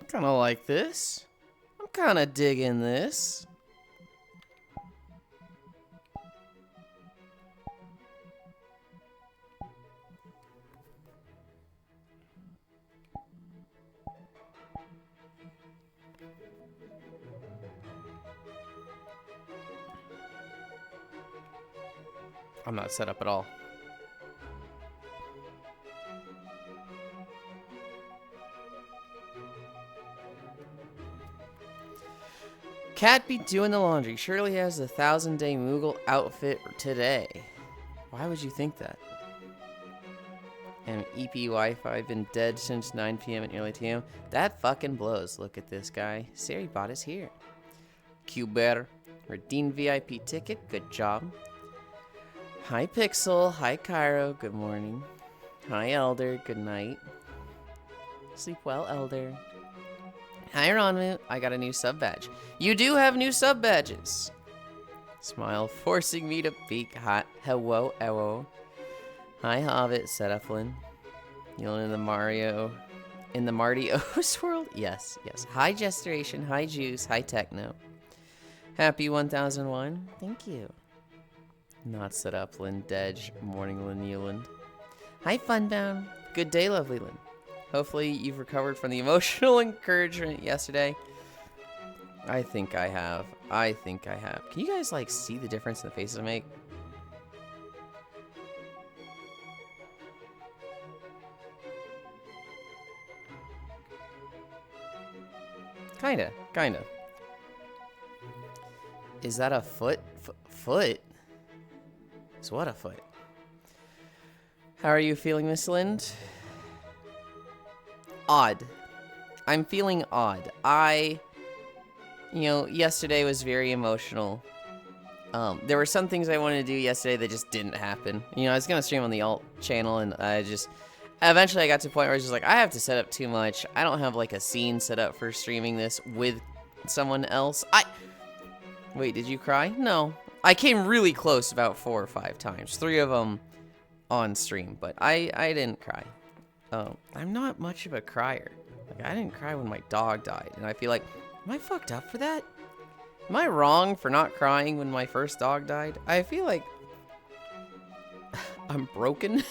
Kind of like this. I'm kind of digging this. I'm not set up at all. Cat be doing the laundry. Surely has a 1,000-day Moogle outfit today. Why would you think that? And EP Wi-Fi been dead since 9 p.m. and early TM. That fucking blows. Look at this guy. Sari bot is here. Cuber. Redeem VIP ticket. Good job. Hi Pixel. Hi Cairo. Good morning. Hi Elder. Good night. Sleep well, Elder. Hi Ronmu. I got a new sub badge. You do have new sub badges. Smile, forcing me to peek. Hi, hello, hello. Hi Hobbit, Setaflin. Yulind in the Marty O's world? Yes, yes. Hi Gesturation, hi Juice, hi Techno. Happy 1001. Thank you. Not Setaflin, Dedge, Morning Lynn Yulind. Hi Funbound. Good day, lovely Lynn. Hopefully you've recovered from the emotional encouragement yesterday. I think I have. I think I have. Can you guys, like, see the difference in the faces I make? Kinda. Kinda. Is that a foot? Foot? So what a foot? How are you feeling, Miss Lind? Odd. I'm feeling odd. You know, yesterday was very emotional. There were some things I wanted to do yesterday that just didn't happen. You know, I was going to stream on the alt channel, and eventually I got to a point where I was just like, I have to set up too much. I don't have, like, a scene set up for streaming this with someone else. Wait, did you cry? No. I came really close about 4 or 5 times. 3 of them on stream, but I didn't cry. I'm not much of a crier. Like, I didn't cry when my dog died, and I feel like, am I fucked up for that? Am I wrong for not crying when my first dog died? I feel like I'm broken.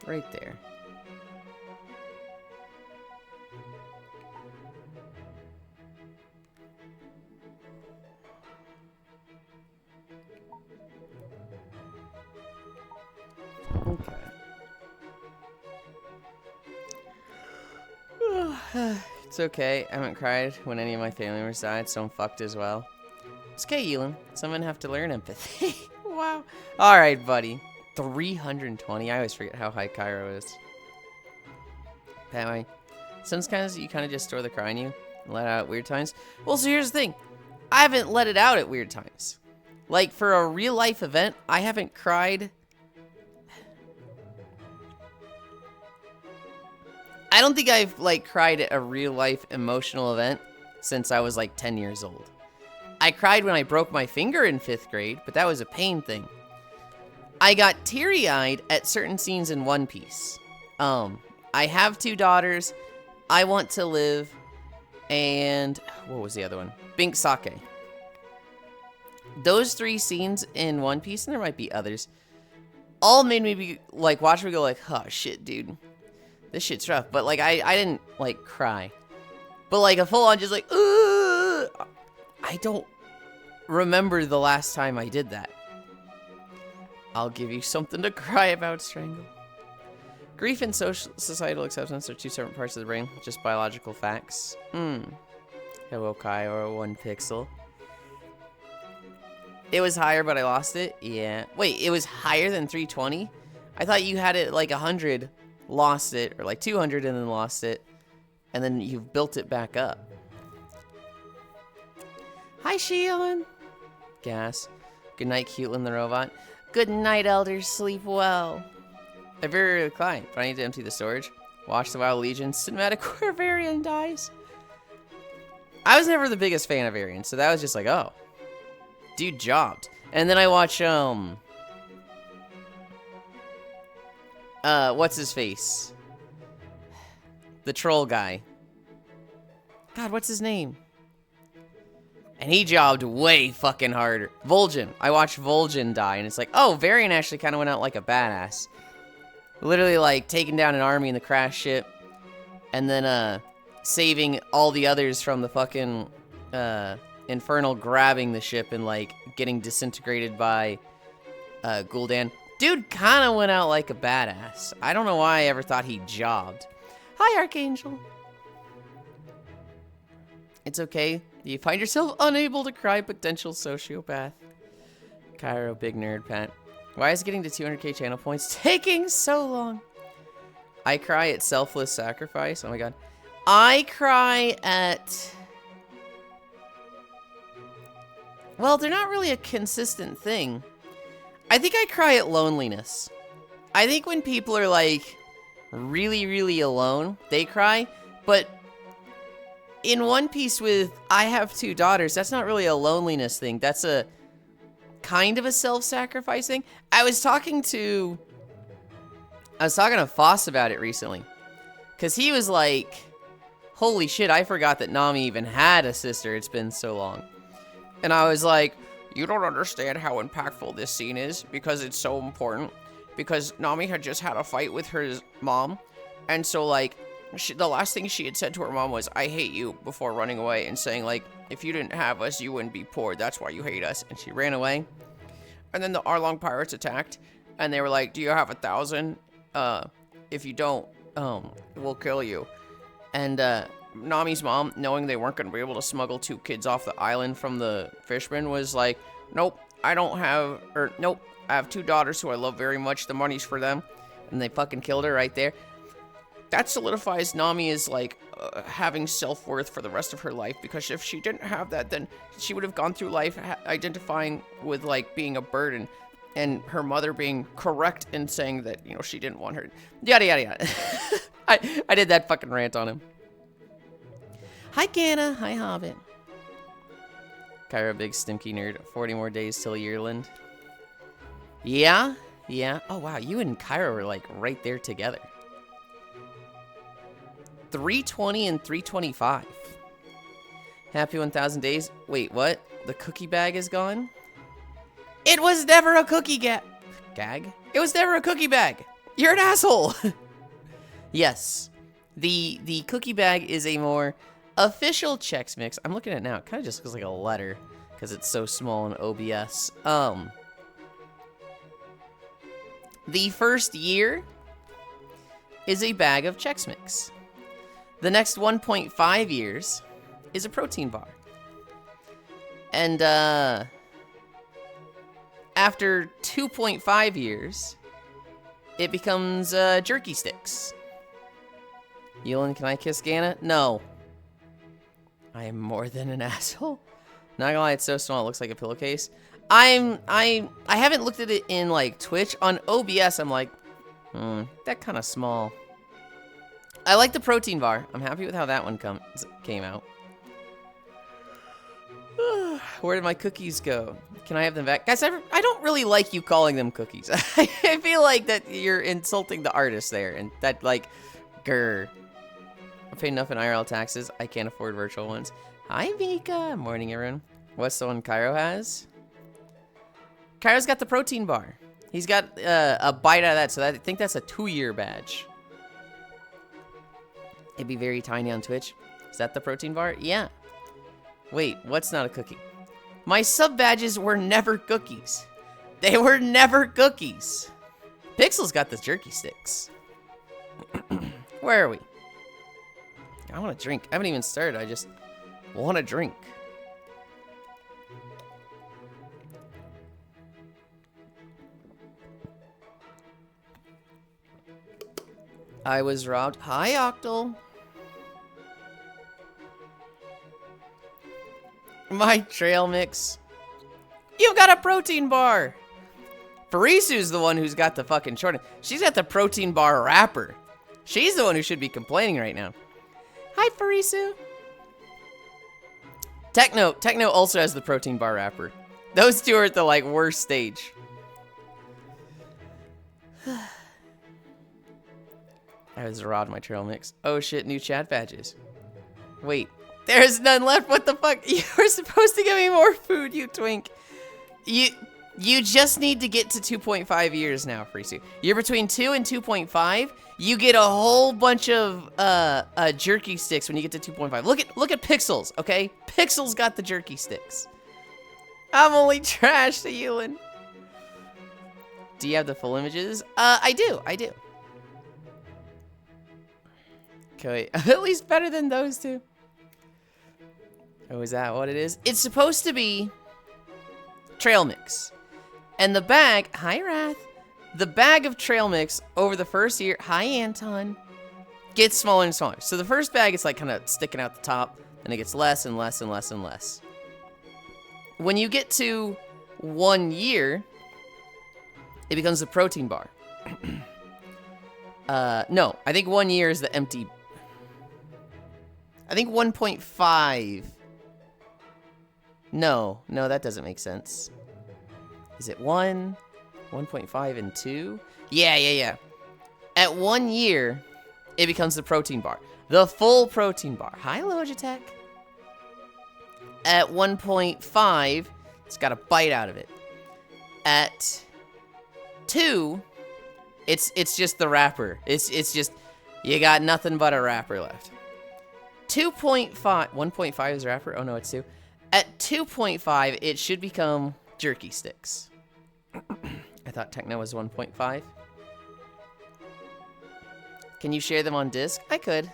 Right there. Okay. It's okay. I haven't cried when any of my family members died, so I'm fucked as well. It's okay, Yulind. Someone have to learn empathy. Wow. Alright, buddy. 320. I always forget how high Cairo is. Pat, sometimes you kind of just store the cry in you and let it out at weird times. Well, so here's the thing. I haven't let it out at weird times. Like, for a real-life event, I haven't cried. I don't think I've, like, cried at a real-life emotional event since I was, like, 10 years old. I cried when I broke my finger in 5th grade, but that was a pain thing. I got teary-eyed at certain scenes in One Piece. I have 2 daughters. I Want to Live. And what was the other one? Bink Sake. Those 3 scenes in One Piece, and there might be others, all made me be, like, watch me go like, oh, shit, dude. This shit's rough. But, like, I didn't, like, cry. But, like, a full-on just, like, ugh! I don't remember the last time I did that. I'll give you something to cry about, Strangle. Grief and societal acceptance are 2 separate parts of the brain, just biological facts. Hello, Kai, or 1 pixel. It was higher, but I lost it? Yeah. Wait, it was higher than 320? I thought you had it like 100, lost it, or like 200 and then lost it, and then you've built it back up. Hi, Sheelan. Gas. Good night, Cutelin the robot. Good night, elders. Sleep well. I very rarely cry, but I need to empty the storage. Watch the Wild Legion cinematic where Varian dies. I was never the biggest fan of Varian, so that was just like, oh. Dude jobbed. And then I watch, what's his face? The troll guy. God, what's his name? And he jobbed way fucking harder. Vol'jin. I watched Vol'jin die, and it's like, oh, Varian actually kind of went out like a badass. Literally, like, taking down an army in the crash ship, and then, saving all the others from the fucking, Infernal grabbing the ship and, like, getting disintegrated by, Gul'dan. Dude kind of went out like a badass. I don't know why I ever thought he jobbed. Hi, Archangel. It's okay. You find yourself unable to cry, potential sociopath. Cairo, big nerd, Pat. Why is getting to 200k channel points taking so long? I cry at selfless sacrifice. Oh my god. I cry at... Well, they're not really a consistent thing. I think I cry at loneliness. I think when people are, like, really, really alone, they cry. But in One Piece with I have 2 daughters, that's not really a loneliness thing. That's a kind of a self-sacrifice thing. I was talking to Foss about it recently. Because he was like, holy shit, I forgot that Nami even had a sister. It's been so long. And I was like, you don't understand how impactful this scene is because it's so important. Because Nami had just had a fight with her mom. And so, like, the last thing she had said to her mom was, I hate you, before running away and saying, like, if you didn't have us, you wouldn't be poor. That's why you hate us. And she ran away. And then the Arlong pirates attacked. And they were like, do you have 1,000? If you don't, we'll kill you. And, Nami's mom, knowing they weren't going to be able to smuggle 2 kids off the island from the fishermen, was like, nope, nope, I have 2 daughters who I love very much. The money's for them. And they fucking killed her right there. That solidifies Nami as, like, having self-worth for the rest of her life. Because if she didn't have that, then she would have gone through life identifying with, like, being a burden. And her mother being correct in saying that, you know, she didn't want her. Yada, yada, yada. I did that fucking rant on him. Hi, Ganna. Hi, Hobbit. Kyra, big stinky nerd. 40 more days till Yulind. Yeah? Yeah. Oh, wow. You and Kyra were, like, right there together. 320 and 325. Happy 1,000 days. Wait, what? The cookie bag is gone? It was never a cookie gag. It was never a cookie bag. You're an asshole. Yes. The cookie bag is a more official Chex Mix. I'm looking at it now. It kind of just looks like a letter because it's so small in OBS. The first year is a bag of Chex Mix. The next 1.5 years is a protein bar. And after 2.5 years, it becomes jerky sticks. Yulind, can I kiss Ganna? No. I am more than an asshole. Not gonna lie, it's so small it looks like a pillowcase. I haven't looked at it in like Twitch. On OBS, I'm like, that kind of small. I like the protein bar. I'm happy with how that one came out. Where did my cookies go? Can I have them back? Guys, I don't really like you calling them cookies. I feel like that you're insulting the artist there. And that, like, grr. I paid enough in IRL taxes. I can't afford virtual ones. Hi, Mika. Morning, everyone. What's the one Cairo has? Cairo's got the protein bar. He's got a bite out of that, so I think that's a 2-year badge. It'd be very tiny on Twitch. Is that the protein bar? Yeah. Wait, what's not a cookie? My sub badges were never cookies. They were never cookies. Pixel's got the jerky sticks. Where are we? I want to drink. I haven't even started. I just want to drink. I was robbed. Hi, Octal. My trail mix. You got a protein bar. Farisu's the one who's got the fucking short. She's got the protein bar wrapper. She's the one who should be complaining right now. Hi, Farisu. Techno also has the protein bar wrapper. Those two are at the, like, worst stage. I was Rod my trail mix. Oh shit, new chat badges. Wait, there's none left. What the fuck? You were supposed to give me more food, you twink. You just need to get to 2.5 years now, Frisu. You're between 2 and 2.5. You get a whole bunch of jerky sticks when you get to 2.5. Look at Pixels, okay? Pixels got the jerky sticks. I'm only trash to Yulind. Do you have the full images? I do. Okay, at least better than those two. Oh, is that what it is? It's supposed to be trail mix. And the bag, hi Wrath, the bag of trail mix over the first year, hi Anton, gets smaller and smaller. So the first bag is like kind of sticking out the top, and it gets less and less and less and less. When you get to 1 year, it becomes a protein bar. No, I think 1 year is the empty. I think 1.5. No, that doesn't make sense. Is it 1, 1.5, and 2? Yeah. At 1 year, it becomes the protein bar. The full protein bar. Hi, Logitech. At 1.5, it's got a bite out of it. At 2, it's just the wrapper. It's just, you got nothing but a wrapper left. 2.5, 1.5 is wrapper? Oh no, it's 2. At 2.5, it should become jerky sticks. I thought Techno was 1.5. Can you share them on disc? I could.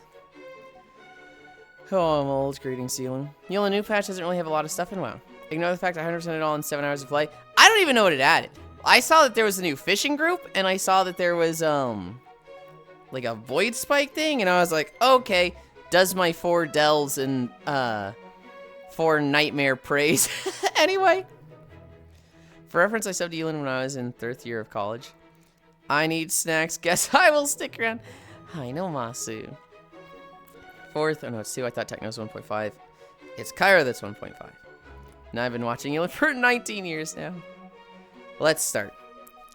Oh, I'm old. Greetings, Yulind. Yulind, new patch doesn't really have a lot of stuff in WoW. Ignore the fact I 100% it all in 7 hours of play. I don't even know what it added. I saw that there was a new fishing group, and I saw that there was, like a void spike thing, and I was like, okay, does my 4 dells and, 4 nightmare praise. Anyway. For reference, I subbed to Yulind when I was in 3rd year of college. I need snacks. Guess I will stick around. I know Masu. 4th, oh no, it's 2. I thought Techno's 1.5. It's Kyra that's 1.5. Now I've been watching Yulind for 19 years now. Let's start.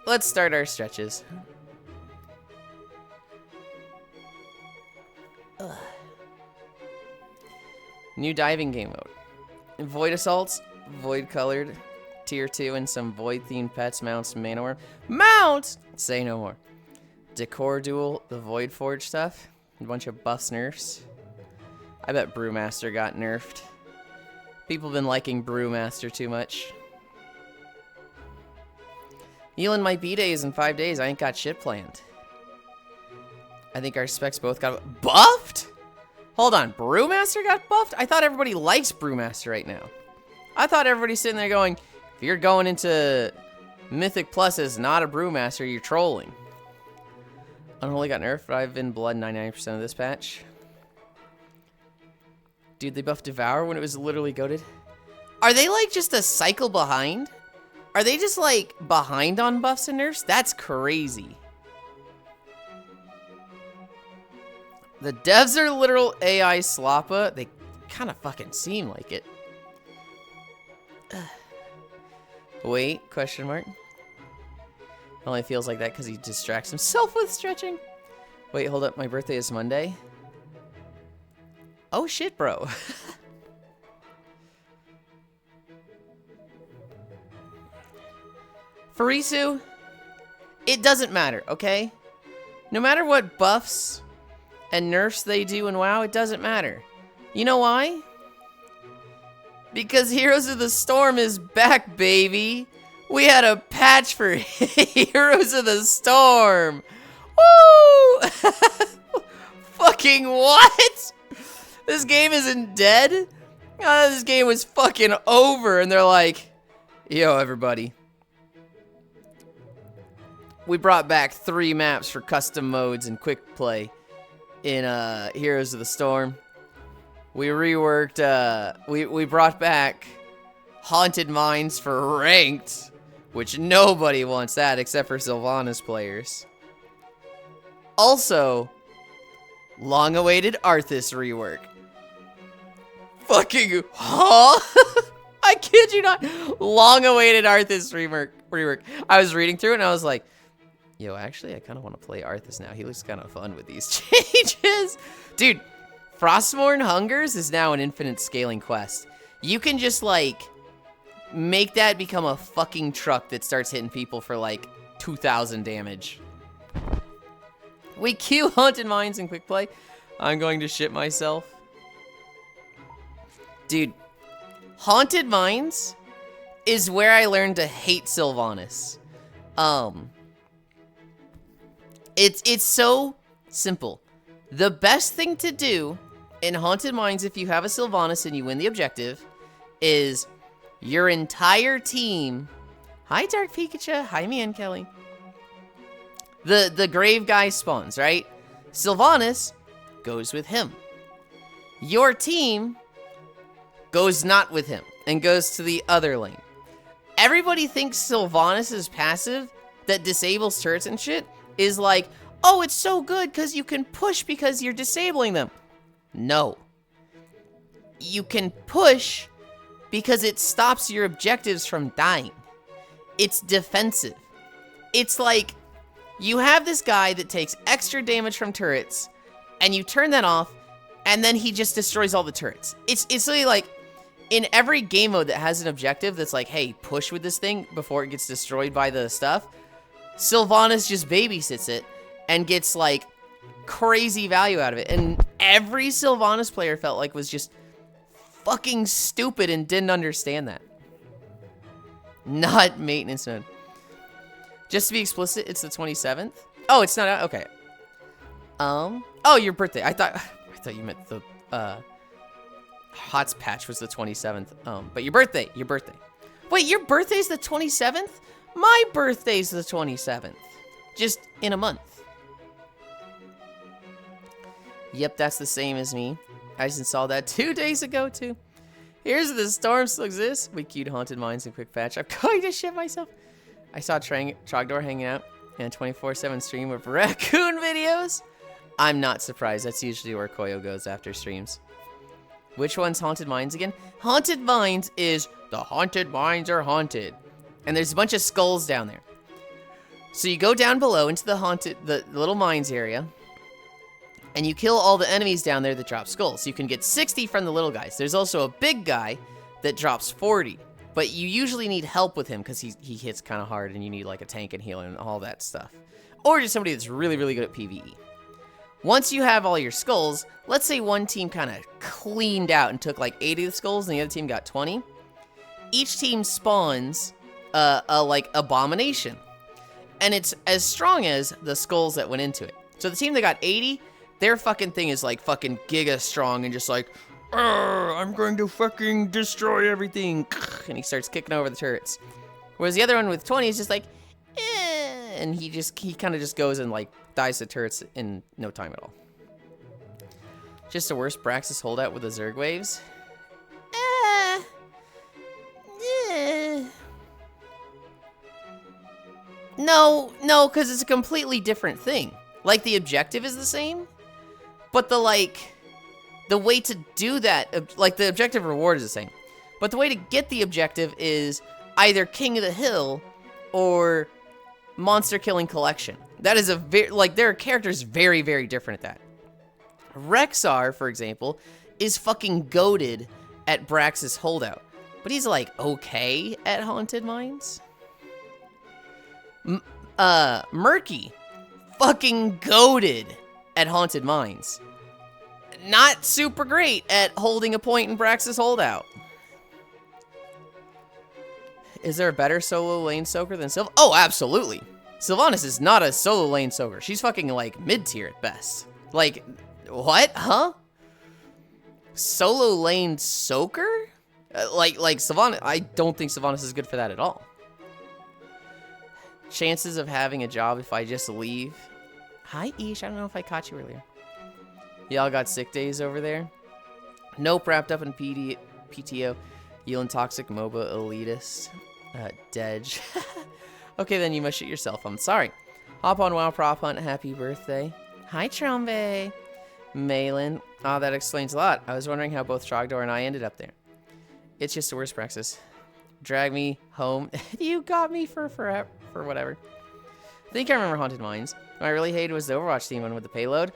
Let's start our stretches. Ugh. New diving game mode. Void assaults, void colored, tier 2, and some void themed pets, mounts, manor. Mounts! Say no more. Decor duel, the void forge stuff. A bunch of buffs, nerfs. I bet Brewmaster got nerfed. People have been liking Brewmaster too much. Yulind, my B-day is in 5 days. I ain't got shit planned. I think our specs both got buffed? Hold on, Brewmaster got buffed? I thought everybody likes Brewmaster right now. I thought everybody's sitting there going, if you're going into Mythic Plus as not a Brewmaster, you're trolling. Unholy got nerfed, but I've been blood 99% of this patch. Dude, they buffed Devour when it was literally goated. Are they like just a cycle behind? Are they just like behind on buffs and nerfs? That's crazy. The devs are literal AI sloppa. They kind of fucking seem like it. Wait, question mark. Only feels like that because he distracts himself with stretching. Wait, hold up. My birthday is Monday. Oh shit, bro. Farisu, it doesn't matter, okay? No matter what buffs and nerfs they do in WoW, it doesn't matter. You know why? Because Heroes of the Storm is back, baby. We had a patch for Heroes of the Storm. Woo! Fucking what? This game isn't dead? Oh, this game was fucking over, and they're like, yo, everybody. We brought back 3 maps for custom modes and quick play in Heroes of the Storm. We reworked, we brought back Haunted Mines for ranked, which nobody wants that except for Sylvanas players. Also, long-awaited Arthas rework. Fucking, huh? I kid you not. Long-awaited Arthas rework. I was reading through it and I was like, yo, actually, I kind of want to play Arthas now. He looks kind of fun with these changes. Dude, Frostmourne Hungers is now an infinite scaling quest. You can just, like, make that become a fucking truck that starts hitting people for, like, 2,000 damage. We queue Haunted Mines in quick play. I'm going to shit myself. Dude, Haunted Mines is where I learned to hate Sylvanas. It's so simple. The best thing to do in Haunted Mines if you have a Sylvanas and you win the objective is your entire team. Hi, Dark Pikachu. Hi, me and Kelly. The grave guy spawns, right? Sylvanas goes with him. Your team goes not with him and goes to the other lane. Everybody thinks Sylvanas' passive that disables turrets and shit is like, oh, it's so good because you can push because you're disabling them. No. You can push because it stops your objectives from dying. It's defensive. It's like, you have this guy that takes extra damage from turrets, and you turn that off, and then he just destroys all the turrets. It's really like, in every game mode that has an objective that's like, hey, push with this thing before it gets destroyed by the stuff, Sylvanas just babysits it and gets, like, crazy value out of it. And every Sylvanas player felt like was just fucking stupid and didn't understand that. Not maintenance mode. Just to be explicit, it's the 27th. Oh, it's not out? Okay. Oh, your birthday. I thought you meant the, Hots patch was the 27th. But your birthday. Wait, your birthday's the 27th? My birthday's the 27th. Just in a month. Yep, that's the same as me. I just installed that 2 days ago, too. Here's the storm still exists. We queued Haunted Mines in quick patch. I'm going to shit myself. I saw Trogdor hanging out in a 24/7 stream of raccoon videos. I'm not surprised. That's usually where Koyo goes after streams. Which one's Haunted Mines again? Haunted Mines is the haunted mines are haunted. And there's a bunch of skulls down there. So you go down below into the little mines area. And you kill all the enemies down there that drop skulls. So you can get 60 from the little guys. There's also a big guy that drops 40. But you usually need help with him because he hits kind of hard and you need like a tank and healer and all that stuff. Or just somebody that's really, really good at PvE. Once you have all your skulls, let's say one team kind of cleaned out and took like 80 of the skulls and the other team got 20. Each team spawns a like abomination. And it's as strong as the skulls that went into it. So the team that got 80, their fucking thing is like fucking giga strong and just like, I'm going to fucking destroy everything. And he starts kicking over the turrets. Whereas the other one with 20 is just like, and he kind of just goes and like dies to turrets in no time at all. Just a worse Braxis holdout with the Zerg waves. No, because it's a completely different thing. Like the objective is the same, but the way to do that, like the objective reward is the same. But the way to get the objective is either King of the Hill or Monster Killing Collection. That is there are characters very, very different at that. Rexar, for example, is fucking goated at Braxis holdout. But he's like okay at Haunted Mines. Murky, fucking goated at Haunted Mines. Not super great at holding a point in Braxis holdout. Is there a better solo lane soaker than Sylv? Oh, absolutely. Sylvanas is not a solo lane soaker. She's fucking like mid-tier at best. Like, what? Huh? Solo lane soaker? Like Sylvanas, I don't think Sylvanas is good for that at all. Chances of having a job if I just leave. Hi, Ish. I don't know if I caught you earlier. Y'all got sick days over there? Nope, wrapped up in PTO. Yulind toxic MOBA elitist. Dedge. Okay, then you must shit yourself. I'm sorry. Hop on WoW Prop Hunt. Happy birthday. Hi, Trombe. Malin. Ah, that explains a lot. I was wondering how both Trogdor and I ended up there. It's just the worst praxis. Drag me home. You got me for forever, for whatever. I think I remember Haunted Mines. What I really hated was the Overwatch theme one with the payload.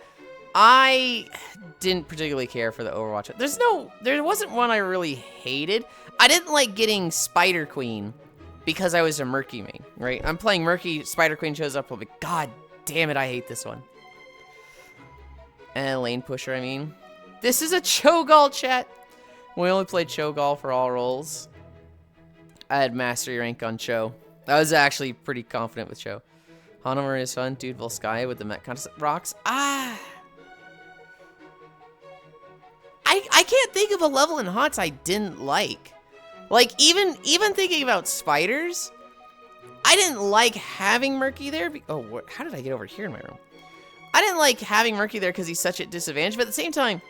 I didn't particularly care for the Overwatch. There wasn't one I really hated. I didn't like getting Spider Queen because I was a Murky main, right? I'm playing Murky, Spider Queen shows up, I'll be, God damn it, I hate this one. And Lane Pusher, I mean. This is a Cho'Gall, chat. We only played Cho'Gall for all roles. I had mastery rank on Cho. I was actually pretty confident with Cho. Hanamura is fun. Dude, Volskaya with the Met contest rocks. I can't think of a level in HOTS I didn't like. Like, even thinking about spiders, I didn't like having Murky there. Oh, how did I get over here in my room? I didn't like having Murky there because he's such at disadvantage, but at the same time,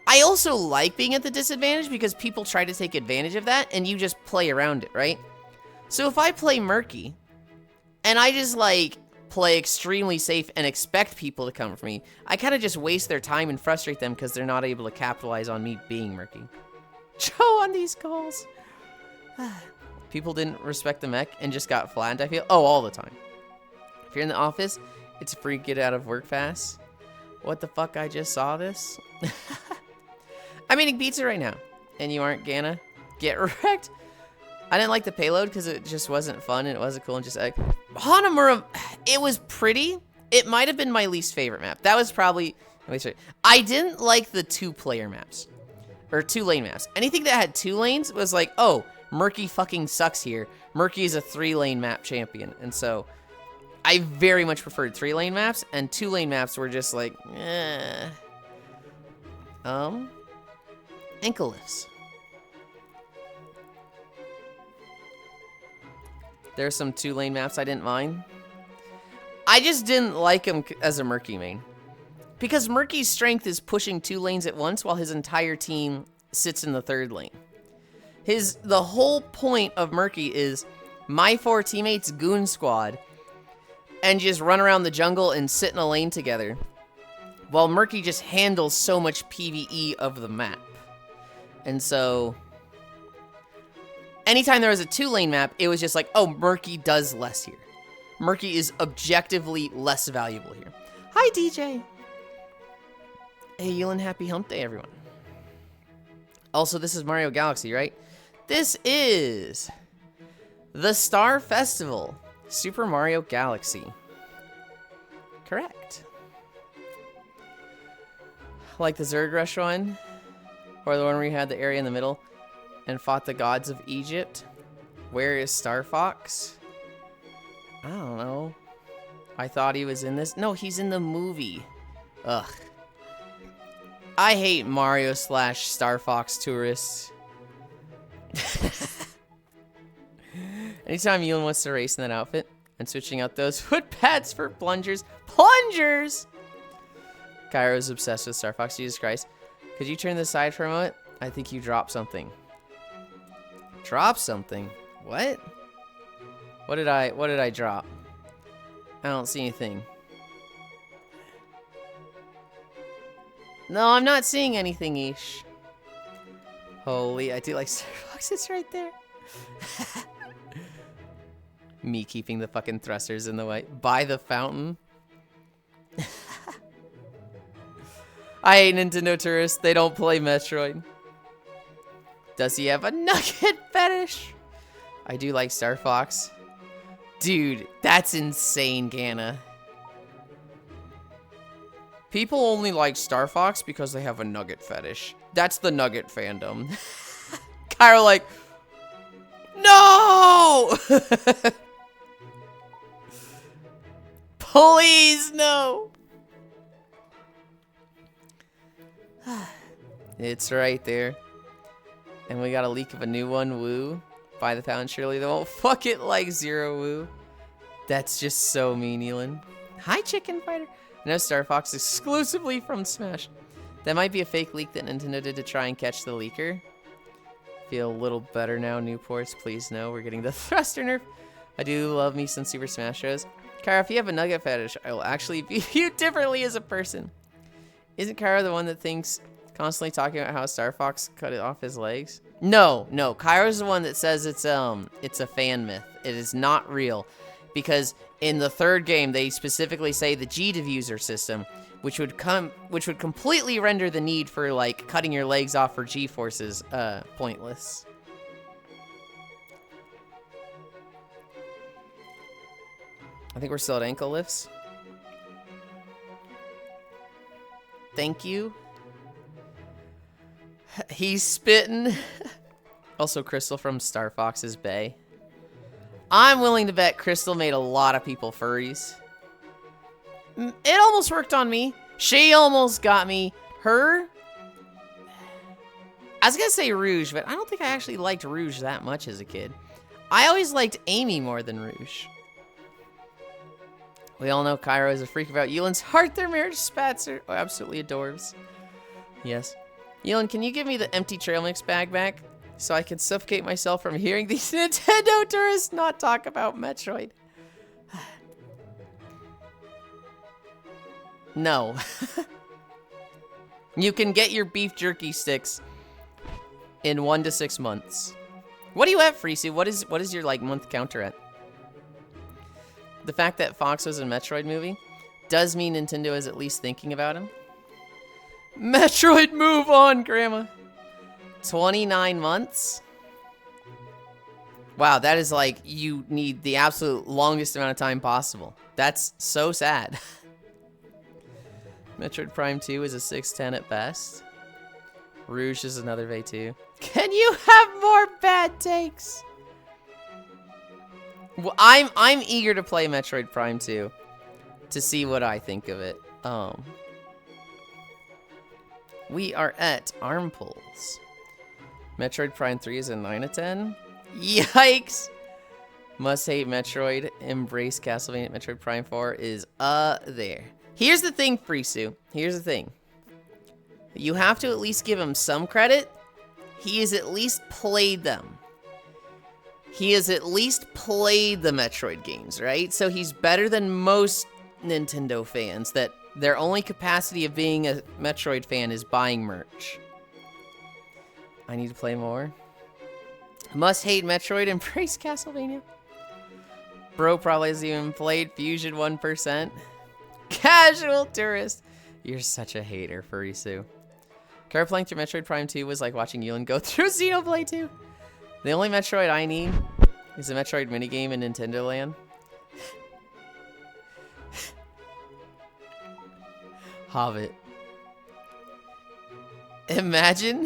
I also like being at the disadvantage because people try to take advantage of that, and you just play around it, right? So if I play Murky, and I just, like, play extremely safe and expect people to come for me, I kind of just waste their time and frustrate them because they're not able to capitalize on me being Murky. Joe on these calls. People didn't respect the mech and just got flattened, I feel. Oh, all the time. If you're in the office, it's free get out of work fast. What the fuck, I just saw this? I'm eating pizza right now, and you aren't Gana. Get wrecked. I didn't like the payload because it just wasn't fun and it wasn't cool and just like Hanamura. It was pretty. It might have been my least favorite map. That was probably. I didn't like the 2-player maps or 2-lane maps. Anything that had 2 lanes was like, oh, Murky fucking sucks here. Murky is a 3-lane map champion, and so I very much preferred 3-lane maps, and 2-lane maps were just like, eh. Ankle lifts. There's some 2-lane maps I didn't mind. I just didn't like him as a Murky main. Because Murky's strength is pushing 2 lanes at once while his entire team sits in the 3rd lane. The whole point of Murky is my 4 teammates goon squad and just run around the jungle and sit in a lane together. While Murky just handles so much PvE of the map. And so, anytime there was a 2-lane map, it was just like, oh, Murky does less here. Murky is objectively less valuable here. Hi, DJ. Hey, Yulind, happy hump day, everyone. Also, this is Mario Galaxy, right? This is the Star Festival, Super Mario Galaxy. Correct. Like the Zerg Rush one, or the one where you had the area in the middle and fought the gods of Egypt. Where is Star Fox? I don't know. I thought he was in this. No, he's in the movie. Ugh. I hate Mario / Star Fox tourists. Anytime Yulind wants to race in that outfit, and switching out those footpads for plungers. Plungers! Kairo's obsessed with Star Fox. Jesus Christ. Could you turn this side for a moment? I think you dropped something. Drop something? What? What did I drop? I don't see anything. No, I'm not seeing anything, Ish. Holy, I do like Star Fox. It's right there. Me keeping the fucking thrusters in the way. By the fountain. I hate Nintendo tourists. They don't play Metroid. Does he have a nugget fetish? I do like Star Fox. Dude, that's insane, Gana. People only like Star Fox because they have a nugget fetish. That's the nugget fandom. Cairo like, no! Please, no! It's right there. And we got a leak of a new one, woo. By the pound, surely they won't fuck it like 0 woo. That's just so mean, Yulind. Hi, Chicken Fighter. No Star Fox exclusively from Smash. That might be a fake leak that Nintendo did to try and catch the leaker. Feel a little better now, Newports. Please no, we're getting the thruster nerf. I do love me some Super Smash Bros. Kara, if you have a nugget fetish, I will actually view you differently as a person. Isn't Kara the one that thinks Constantly talking about how Star Fox cut it off his legs. No, Cairo's the one that says it's a fan myth. It is not real. Because in the third game, they specifically say the G diffuser system, which would completely render the need for like cutting your legs off for G forces pointless. I think we're still at ankle lifts. Thank you. He's spitting. Also, Crystal from Star Fox's Bay. I'm willing to bet Crystal made a lot of people furries. It almost worked on me. She almost got me. Her? I was gonna say Rouge, but I don't think I actually liked Rouge that much as a kid. I always liked Amy more than Rouge. We all know Cairo is a freak about Yulind's heart. Their marriage spats are absolutely adorbs. Yes. Yulind, can you give me the empty trail mix bag back so I can suffocate myself from hearing these Nintendo tourists not talk about Metroid? No. You can get your beef jerky sticks in 1 to 6 months. What are you at, Freesu? What is your like month counter at? The fact that Fox was in a Metroid movie does mean Nintendo is at least thinking about him. Metroid, move on, Grandma. 29 months? Wow, that is like, you need the absolute longest amount of time possible. That's so sad. Metroid Prime 2 is a 6/10 at best. Rouge is another V2. Can you have more bad takes? Well, I'm eager to play Metroid Prime 2 to see what I think of it. We are at arm pulls. Metroid Prime 3 is a 9/10. Yikes! Must hate Metroid. Embrace Castlevania. Metroid Prime 4 is there. Here's the thing, Freesu. Here's the thing. You have to at least give him some credit. He has at least played them. He has at least played the Metroid games, right? So he's better than most Nintendo fans that their only capacity of being a Metroid fan is buying merch. I need to play more. Must hate Metroid. Embrace Castlevania. Bro probably hasn't even played Fusion 1%. Casual tourist. You're such a hater, Furisu. Car playing through Metroid Prime 2 was like watching Yulind go through Xenoblade 2. The only Metroid I need is a Metroid minigame in Nintendo Land. Hobbit. Imagine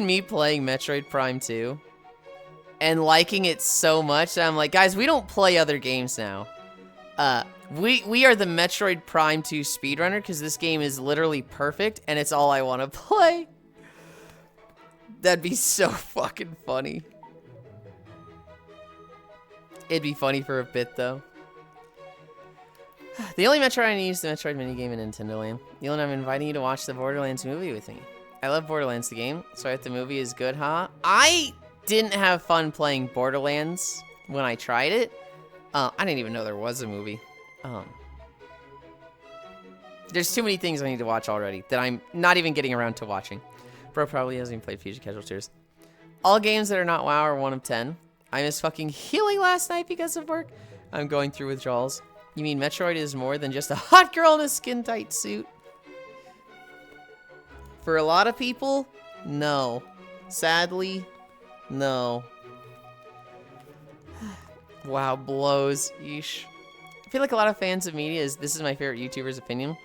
me playing Metroid Prime 2 and liking it so much that I'm like, guys, we don't play other games now. We are the Metroid Prime 2 speedrunner because this game is literally perfect and it's all I want to play. That'd be so fucking funny. It'd be funny for a bit though. The only Metroid I need is the Metroid minigame in Nintendo Land. Yulind, I'm inviting you to watch the Borderlands movie with me. I love Borderlands the game, so if the movie is good, huh? I didn't have fun playing Borderlands when I tried it. I didn't even know there was a movie. There's too many things I need to watch already that I'm not even getting around to watching. Bro probably hasn't even played Fusion Casual Tours. All games that are not WoW are 1 of 10. I missed fucking healing last night because of work. I'm going through withdrawals. You mean Metroid is more than just a hot girl in a skin-tight suit? For a lot of people, no. Sadly, no. Wow, blows. Yeesh. I feel like a lot of fans of media this is my favorite YouTuber's opinion,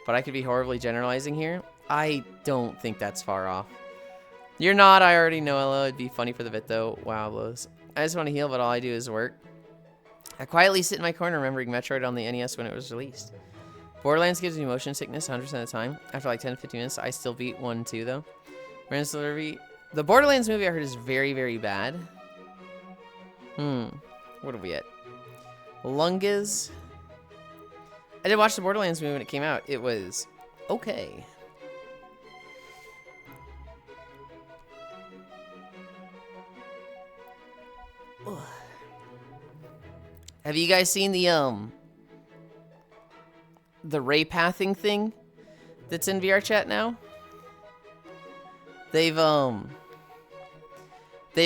but I could be horribly generalizing here. I don't think that's far off. You're not, I already know, LO. It'd be funny for the bit though. Wow, blows. I just want to heal, but all I do is work. I quietly sit in my corner remembering Metroid on the NES when it was released. Borderlands gives me motion sickness 100% of the time. After like 10 to 15 minutes, I still beat 1 2 though. The Borderlands movie I heard is very, very bad. What are we at? Lungas. I did watch the Borderlands movie when it came out. It was okay. Ugh. Have you guys seen the ray pathing thing that's in VR chat now. They've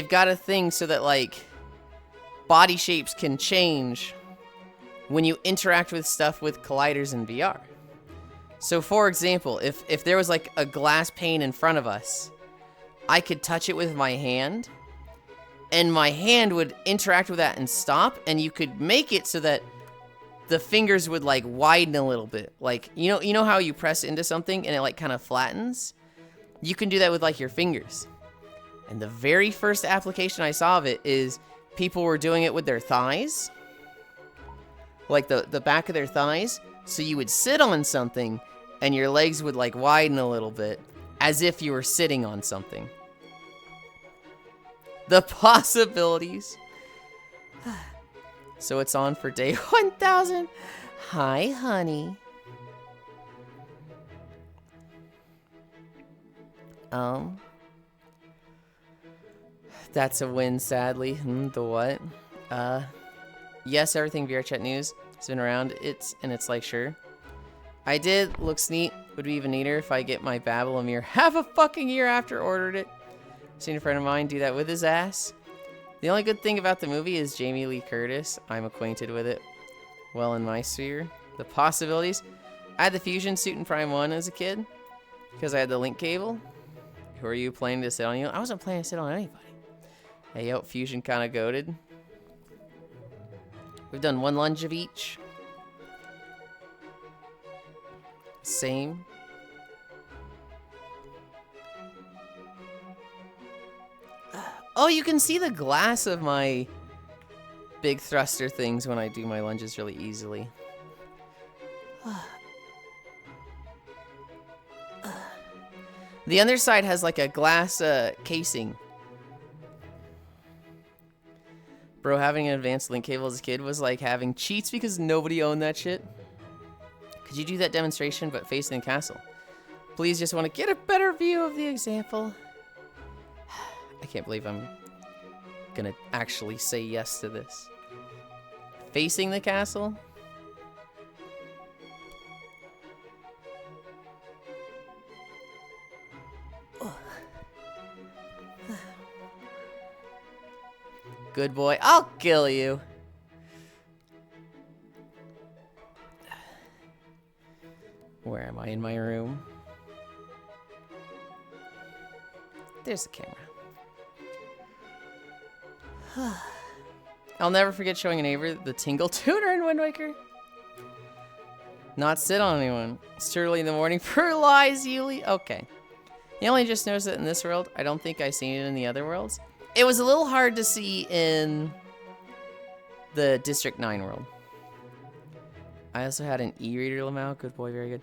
got a thing so that like body shapes can change when you interact with stuff with colliders in VR. So for example, if there was like a glass pane in front of us, I could touch it with my hand, and my hand would interact with that and stop, and you could make it so that the fingers would like widen a little bit. Like, you know how you press into something and it like kind of flattens? You can do that with like your fingers. And the very first application I saw of it is people were doing it with their thighs. Like the back of their thighs. So you would sit on something and your legs would like widen a little bit as if you were sitting on something. The possibilities. So it's on for day 1000. Hi, honey. That's a win, sadly. The what? Yes, everything VR chat news has been around. It's like, sure. I did. Looks neat. Would be even neater if I get my Babel a mere half a fucking year after ordered it. Seen a friend of mine do that with his ass. The only good thing about the movie is Jamie Lee Curtis. I'm acquainted with it. Well, in my sphere. The possibilities. I had the Fusion suit in Prime 1 as a kid. Because I had the link cable. Who are you planning to sit on? You? I wasn't planning to sit on anybody. Hey, yo, Fusion kind of goated. We've done one lunge of each. Same. Oh, you can see the glass of my big thruster things when I do my lunges really easily. The underside has like a glass casing. Bro, having an advanced link cable as a kid was like having cheats because nobody owned that shit. Could you do that demonstration but facing the castle? Please, just want to get a better view of the example. I can't believe I'm gonna actually say yes to this. Facing the castle? Good boy. I'll kill you. Where am I in my room? There's the camera. I'll never forget showing a neighbor the Tingle Tuner in Wind Waker. Not sit on anyone. It's too early in the morning for lies, Yuli. Okay. You only just noticed it in this world. I don't think I've seen it in the other worlds. It was a little hard to see in the District 9 world. I also had an e-reader, Lamau. Good boy, very good.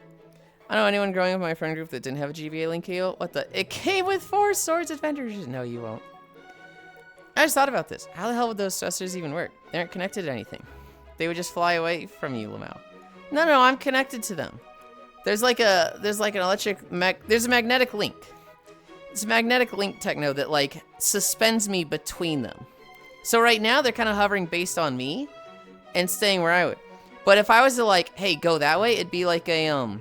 I don't know anyone growing up in my friend group that didn't have a GBA link cable. What the? It came with 4 swords adventures. No, you won't. I just thought about this. How the hell would those thrusters even work? They aren't connected to anything. They would just fly away from you, Lamau. No, I'm connected to them. There's like an electric there's a magnetic link. It's a magnetic link techno that like suspends me between them. So right now they're kind of hovering based on me and staying where I would. But if I was to like, hey, go that way, it'd be like a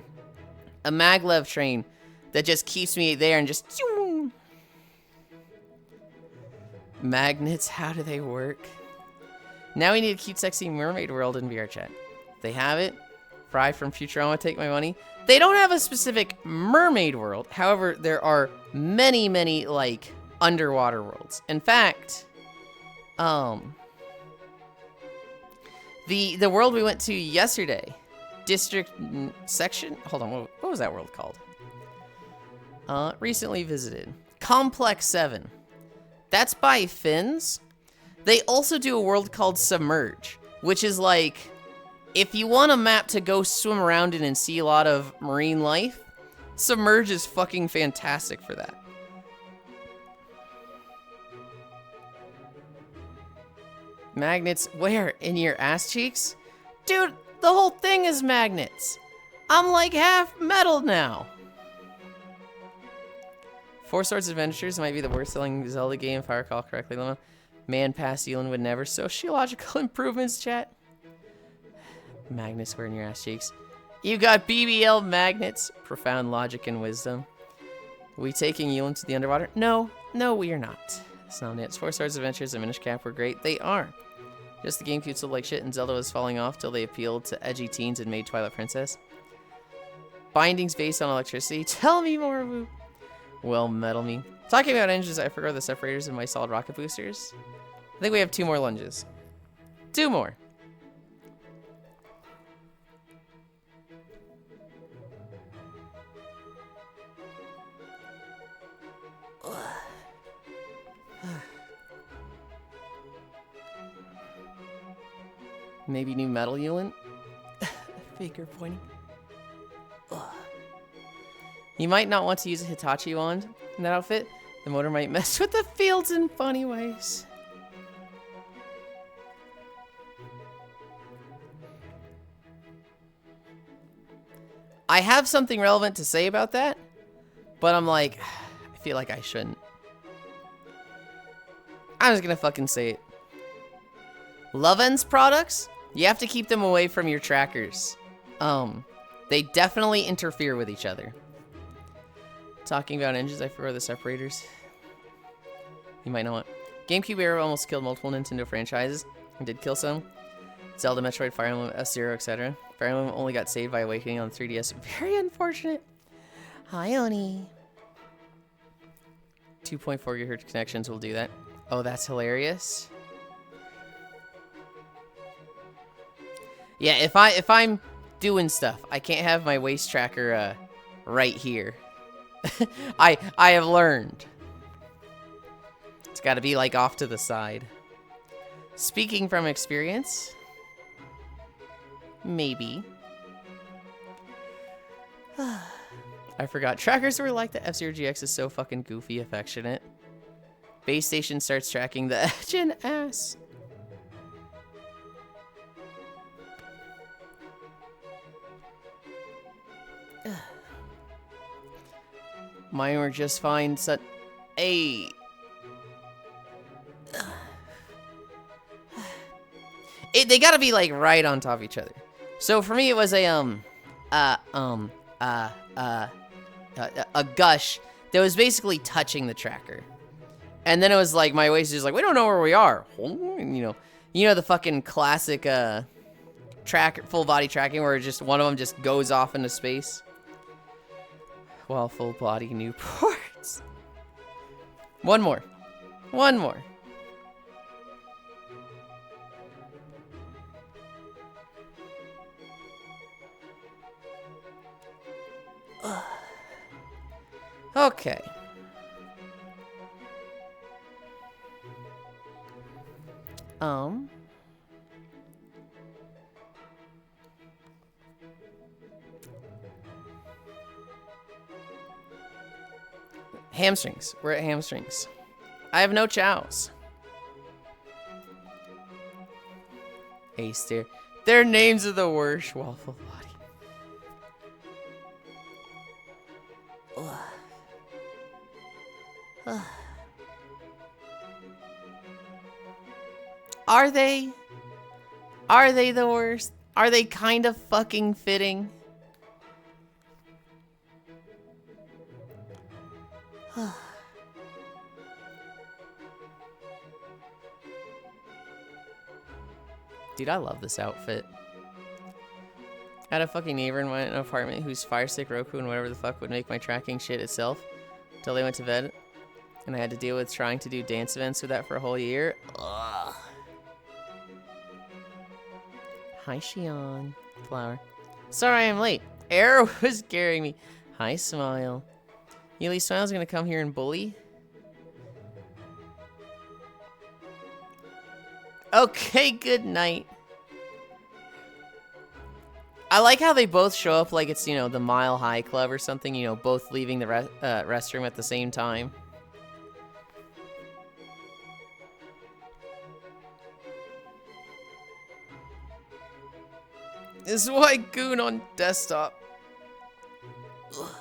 maglev train that just keeps me there and just magnets, how do they work? Now we need to keep sexy mermaid world in VR chat. They have it. Fry from Futurama, take my money. They don't have a specific mermaid world. However, there are many, like, underwater worlds. In fact, the world we went to yesterday, District Section, hold on, what was that world called? Recently visited. Complex 7. That's by Finns. They also do a world called Submerge, which is like, if you want a map to go swim around in and see a lot of marine life, Submerge is fucking fantastic for that. Magnets where? In your ass cheeks? Dude, the whole thing is magnets. I'm like half metal now. 4 Swords Adventures might be the worst selling Zelda game if I recall correctly, Lama. Man past Yulind would never. Sociological improvements, chat. Magnets were in your ass cheeks. You got BBL magnets. Profound logic and wisdom. Are we taking Yulind to the underwater? No. No, we are not. Somnit's 4 Stars Adventures and Minish Cap were great. They are. Just the GameCube sold like shit and Zelda was falling off till they appealed to edgy teens and made Twilight Princess. Bindings based on electricity. Tell me more, Woo. Well, metal me. Talking about engines, I forgot the separators in my solid rocket boosters. I think we have 2 more lunges. 2 more. Maybe new metal Yulind? Finger pointing. Ugh. You might not want to use a Hitachi wand in that outfit. The motor might mess with the fields in funny ways. I have something relevant to say about that, but I'm like, I feel like I shouldn't. I'm just gonna fucking say it. Loven's products? You have to keep them away from your trackers. They definitely interfere with each other. Talking about engines, I forgot the separators. You might know it. GameCube era almost killed multiple Nintendo franchises. It did kill some. Zelda, Metroid, Fire Emblem, F-Zero, etc. Fire Emblem only got saved by Awakening on 3DS. Very unfortunate. Hi, Oni. 2.4 GHz connections will do that. Oh, that's hilarious. Yeah, if I'm doing stuff, I can't have my waist tracker right here. I have learned. It's got to be like off to the side. Speaking from experience, maybe. I forgot. Trackers were like the F-Zero GX is so fucking goofy affectionate. Base station starts tracking the edge and ass. Mine were just fine. Hey. They gotta be like right on top of each other. So for me, it was a gush that was basically touching the tracker, and then it was like my waist is like, we don't know where we are. You know the fucking classic full body tracking where just one of them just goes off into space. Well, full body new ports. One more. One more. Okay. Hamstrings. We're at hamstrings. I have no chows. Ace there. Their names are the worst. Waffle body. Are they? Are they the worst? Are they kind of fucking fitting? Dude, I love this outfit. I had a fucking neighbor in my apartment whose Fire Stick, Roku, and whatever the fuck would make my tracking shit itself until they went to bed. And I had to deal with trying to do dance events with that for a whole year. Ugh. Hi, Shion. Flower. Sorry I'm late. Air was scaring me. Hi, Smile. Yuli Smile's gonna come here and bully. Okay, good night. I like how they both show up like it's, you know, the Mile High Club or something, you know, both leaving the restroom at the same time. This is why Goon on desktop. Ugh.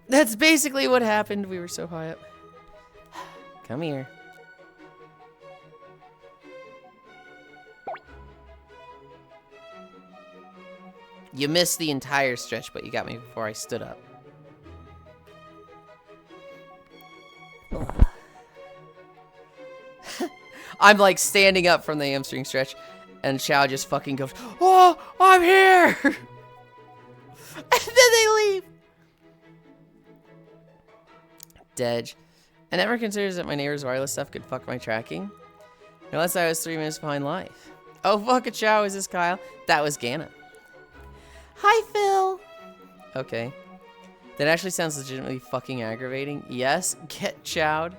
That's basically what happened. We were so high up. Come here. You missed the entire stretch, but you got me before I stood up. I'm like standing up from the hamstring stretch, and Chow just fucking goes, "Oh, I'm here!" And then they leave. Dej. I never considered that my neighbor's wireless stuff could fuck my tracking. Unless I was 3 minutes behind live. Oh, fuck a Chow, is this Kyle? That was Gana. Hi, Phil. Okay. That actually sounds legitimately fucking aggravating. Yes, get chowed.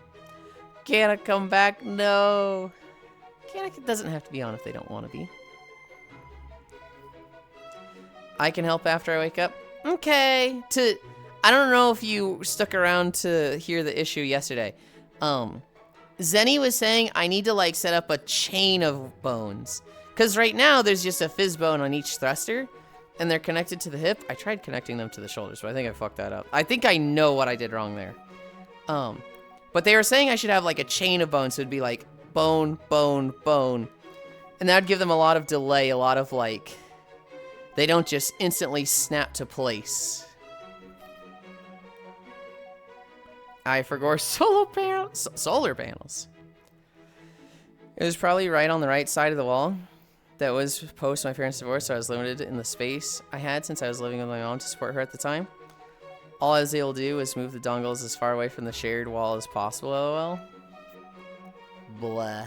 Gana, come back. No. Gana doesn't have to be on if they don't want to be. I can help after I wake up. Okay. I don't know if you stuck around to hear the issue yesterday. Zenny was saying I need to like set up a chain of bones. Because right now there's just a fizz bone on each thruster. And they're connected to the hip. I tried connecting them to the shoulders, but I think I fucked that up. I think I know what I did wrong there. But they were saying I should have like a chain of bones. So it'd be like bone, bone, bone. And that would give them a lot of delay, a lot of like, they don't just instantly snap to place. I forgot solar panels. It was probably right on the right side of the wall. That was post my parents' divorce, so I was limited in the space I had since I was living with my mom to support her at the time. All I was able to do was move the dongles as far away from the shared wall as possible, lol. Blah.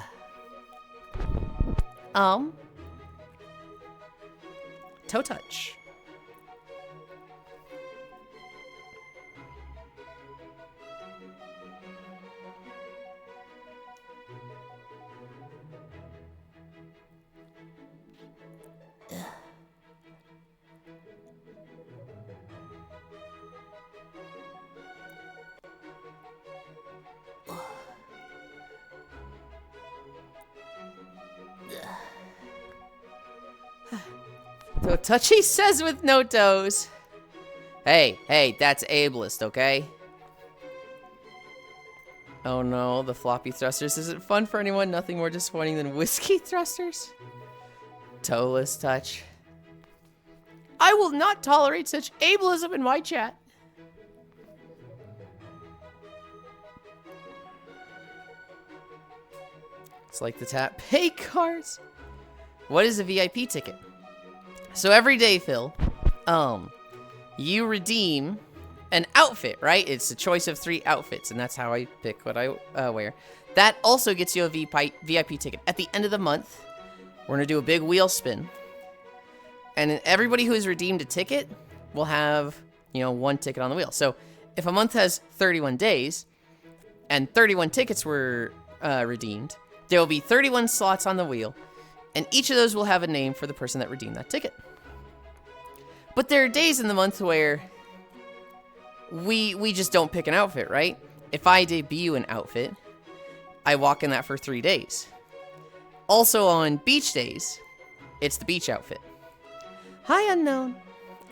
Toe touch. So Touchy says with no toes. Hey, that's ableist, okay? Oh no, the floppy thrusters. Is it fun for anyone? Nothing more disappointing than whiskey thrusters? Toeless touch. I will not tolerate such ableism in my chat. It's like the tap pay cards. What is a VIP ticket? So every day, Phil, you redeem an outfit, right? It's a choice of 3 outfits, and that's how I pick what I wear. That also gets you a VIP ticket. At the end of the month, we're gonna do a big wheel spin, and everybody who has redeemed a ticket will have, 1 ticket on the wheel. So if a month has 31 days, and 31 tickets were redeemed, there will be 31 slots on the wheel. And each of those will have a name for the person that redeemed that ticket. But there are days in the month where we just don't pick an outfit, right? If I debut an outfit, I walk in that for 3 days. Also on beach days, it's the beach outfit. Hi, unknown.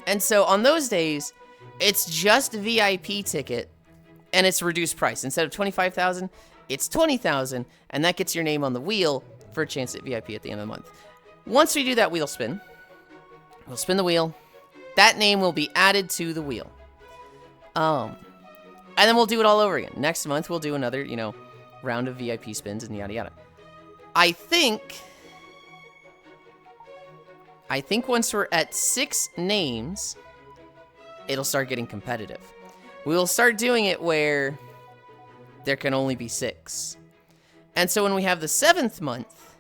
And so on those days, it's just a VIP ticket, and it's reduced price. Instead of $25,000, it's $20,000, and that gets your name on the wheel for a chance at VIP at the end of the month. Once we do that wheel spin, we'll spin the wheel. That name will be added to the wheel. And then we'll do it all over again. Next month, we'll do another, round of VIP spins and yada yada. I think once we're at 6 names, it'll start getting competitive. We will start doing it where there can only be 6. And so when we have the 7th month,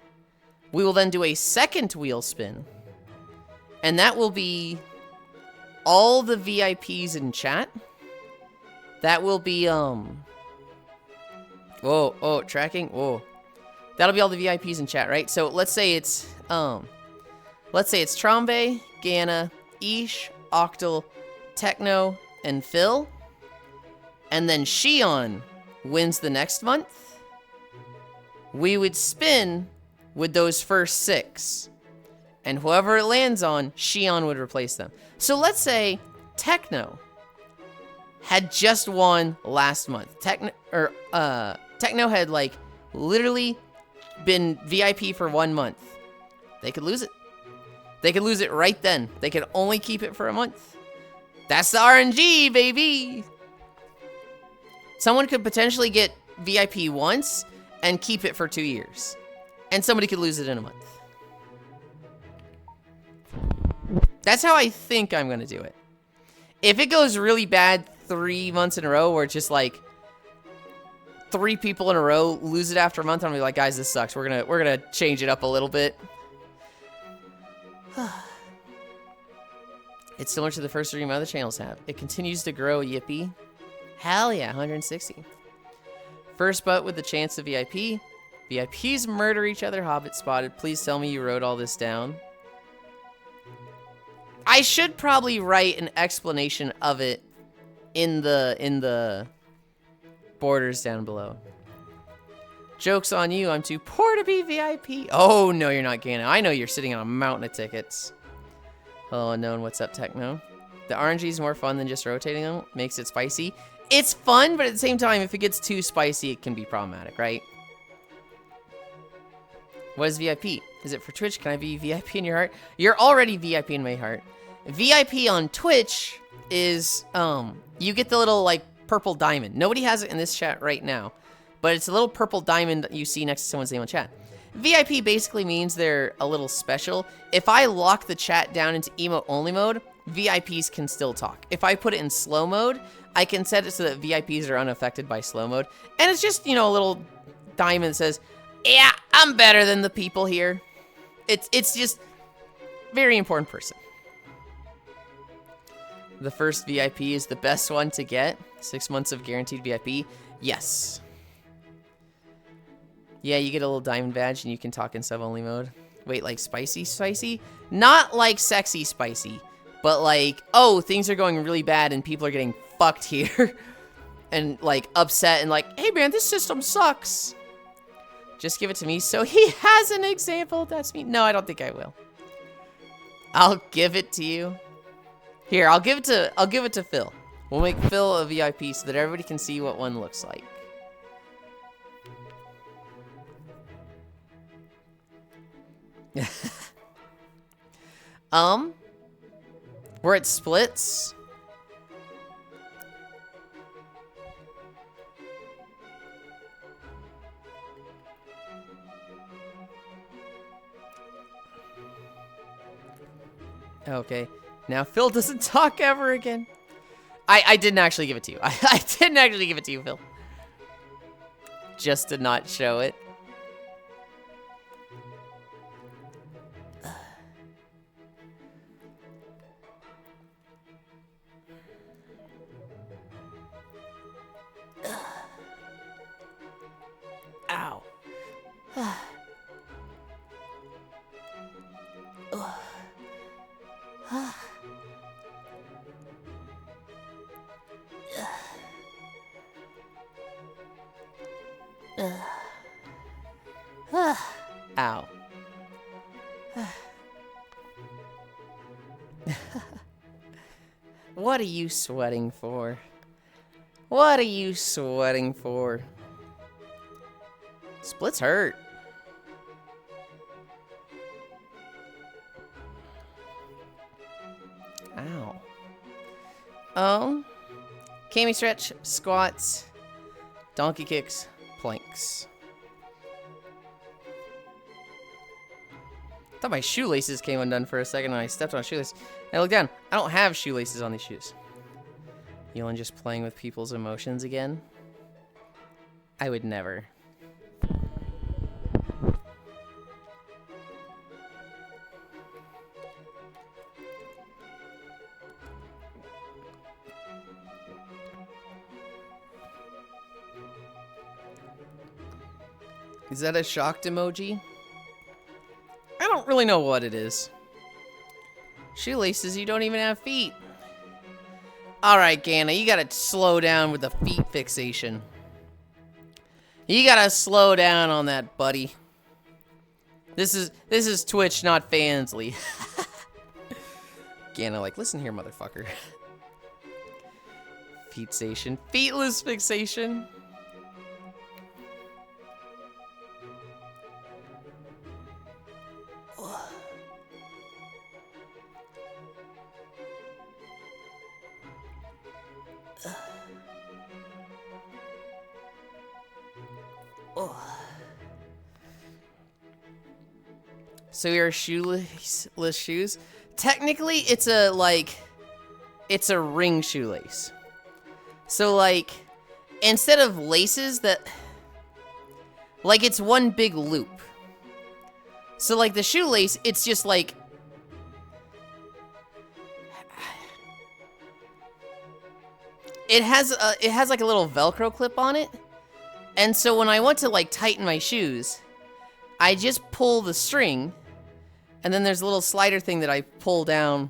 we will then do a second wheel spin. And that will be all the VIPs in chat. That will be, tracking, whoa. That'll be all the VIPs in chat, right? So let's say it's Trombe, Gana, Ish, Octal, Techno, and Phil. And then Shion wins the next month. We would spin with those first 6. And whoever it lands on, Shion would replace them. So let's say Techno had just won last month. Techno had like literally been VIP for 1 month. They could lose it. They could lose it right then. They could only keep it for a month. That's the RNG, baby. Someone could potentially get VIP once and keep it for 2 years. And somebody could lose it in a month. That's how I think I'm going to do it. If it goes really bad 3 months in a row, where it's just like 3 people in a row lose it after a month, I'm gonna be like, guys, this sucks. We're gonna change it up a little bit. It's similar to the first stream other channels have. It continues to grow, yippee. Hell yeah, 160. First but with the chance of VIP. VIPs murder each other, Hobbit spotted. Please tell me you wrote all this down. I should probably write an explanation of it in the borders down below. Joke's on you, I'm too poor to be VIP. Oh, no, you're not, Gana. I know you're sitting on a mountain of tickets. Hello, unknown. What's up, Techno? The RNG is more fun than just rotating them. Makes it spicy. It's fun, but at the same time, if it gets too spicy, it can be problematic, right? What is VIP? Is it for Twitch? Can I be VIP in your heart? You're already VIP in my heart. VIP on Twitch is, you get the little, like, purple diamond. Nobody has it in this chat right now, but it's a little purple diamond that you see next to someone's name on chat. VIP basically means they're a little special. If I lock the chat down into emote only mode, VIPs can still talk. If I put it in slow mode, I can set it so that VIPs are unaffected by slow mode. And it's just, you know, a little diamond that says, yeah, I'm better than the people here. It's just very important person. The first VIP is the best one to get. 6 months of guaranteed VIP. Yes. Yeah, you get a little diamond badge and you can talk in sub-only mode. Wait, like spicy spicy? Not like sexy spicy, but like, oh, things are going really bad and people are getting fucked here. And like upset and like, hey man, this system sucks. Just give it to me so he has an example. That's me. No, I don't think I will. I'll give it to you. Here, I'll give it to Phil. We'll make Phil a VIP so that everybody can see what one looks like. We're at splits. Okay. Now Phil doesn't talk ever again. I didn't actually give it to you. I didn't actually give it to you, Phil. Just to not show it. Ow. Ow. What are you sweating for? What are you sweating for? Splits hurt. Ow. Cami stretch, squats, donkey kicks, planks. I thought my shoelaces came undone for a second and I stepped on a shoelace. I looked down. I don't have shoelaces on these shoes. Yulind just playing with people's emotions again? I would never. Is that a shocked emoji? I don't really know what it is. Shoelaces, you don't even have feet. Alright, Gana, you gotta slow down with the feet fixation. You gotta slow down on that, buddy. This is Twitch, not Fansly. Gana, like, listen here, motherfucker. Feetsation. Feetless fixation. So we are shoelaceless shoes. Technically, it's a ring shoelace. So like, instead of laces that, like it's one big loop. So like the shoelace, it's just like, it has like a little Velcro clip on it. And so when I want to like tighten my shoes, I just pull the string, and then there's a little slider thing that I pull down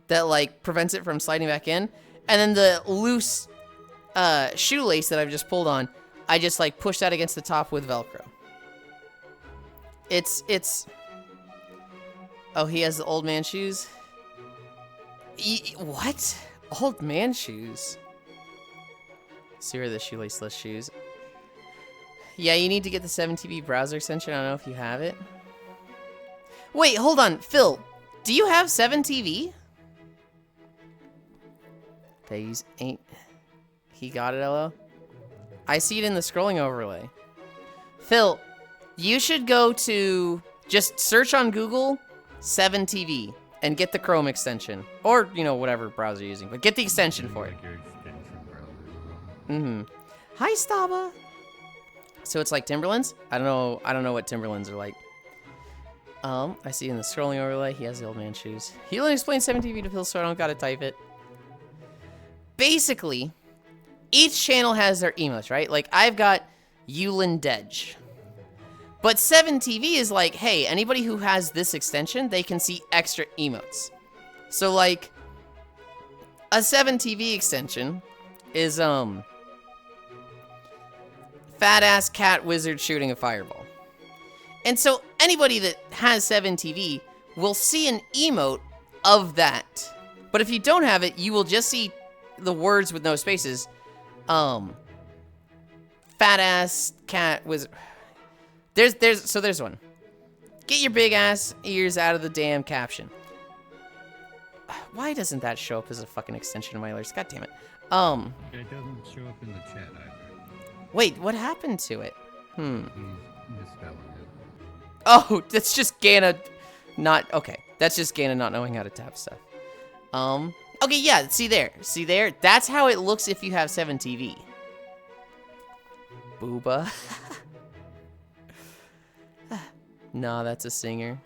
that like prevents it from sliding back in. And then the loose shoelace that I've just pulled on, I just like push that against the top with Velcro. It's oh, he has the old man shoes? What? Old man shoes? So here are the shoelaceless shoes. Yeah, you need to get the 7TV browser extension. I don't know if you have it. Wait, hold on. Phil, do you have 7TV? Days ain't... He got it, LO? I see it in the scrolling overlay. Phil, you should go to... Just search on Google 7TV and get the Chrome extension. Or, you know, whatever browser you're using. But get the extension for it. Hi, Staba. So it's like Timberlands? I don't know what Timberlands are like. I see in the scrolling overlay, he has the old man shoes. He'll explain 7TV to Phil, so I don't gotta type it. Basically, each channel has their emotes, right? Like, I've got Yulind. But 7TV is like, hey, anybody who has this extension, they can see extra emotes. So, like, a 7TV extension is, fat-ass cat wizard shooting a fireball. And so anybody that has 7TV will see an emote of that. But if you don't have it, you will just see the words with no spaces. Fat-ass cat wizard. There's one. Get your big ass ears out of the damn caption. Why doesn't that show up as a fucking extension of my alerts? God damn it. It doesn't show up in the chat either. Wait, what happened to it? He's misspelling it. Oh, that's just Gana not... Okay, that's just Gana not knowing how to tap stuff. Okay, yeah, see there. See there? That's how it looks if you have 7TV. Booba. Nah, that's a singer.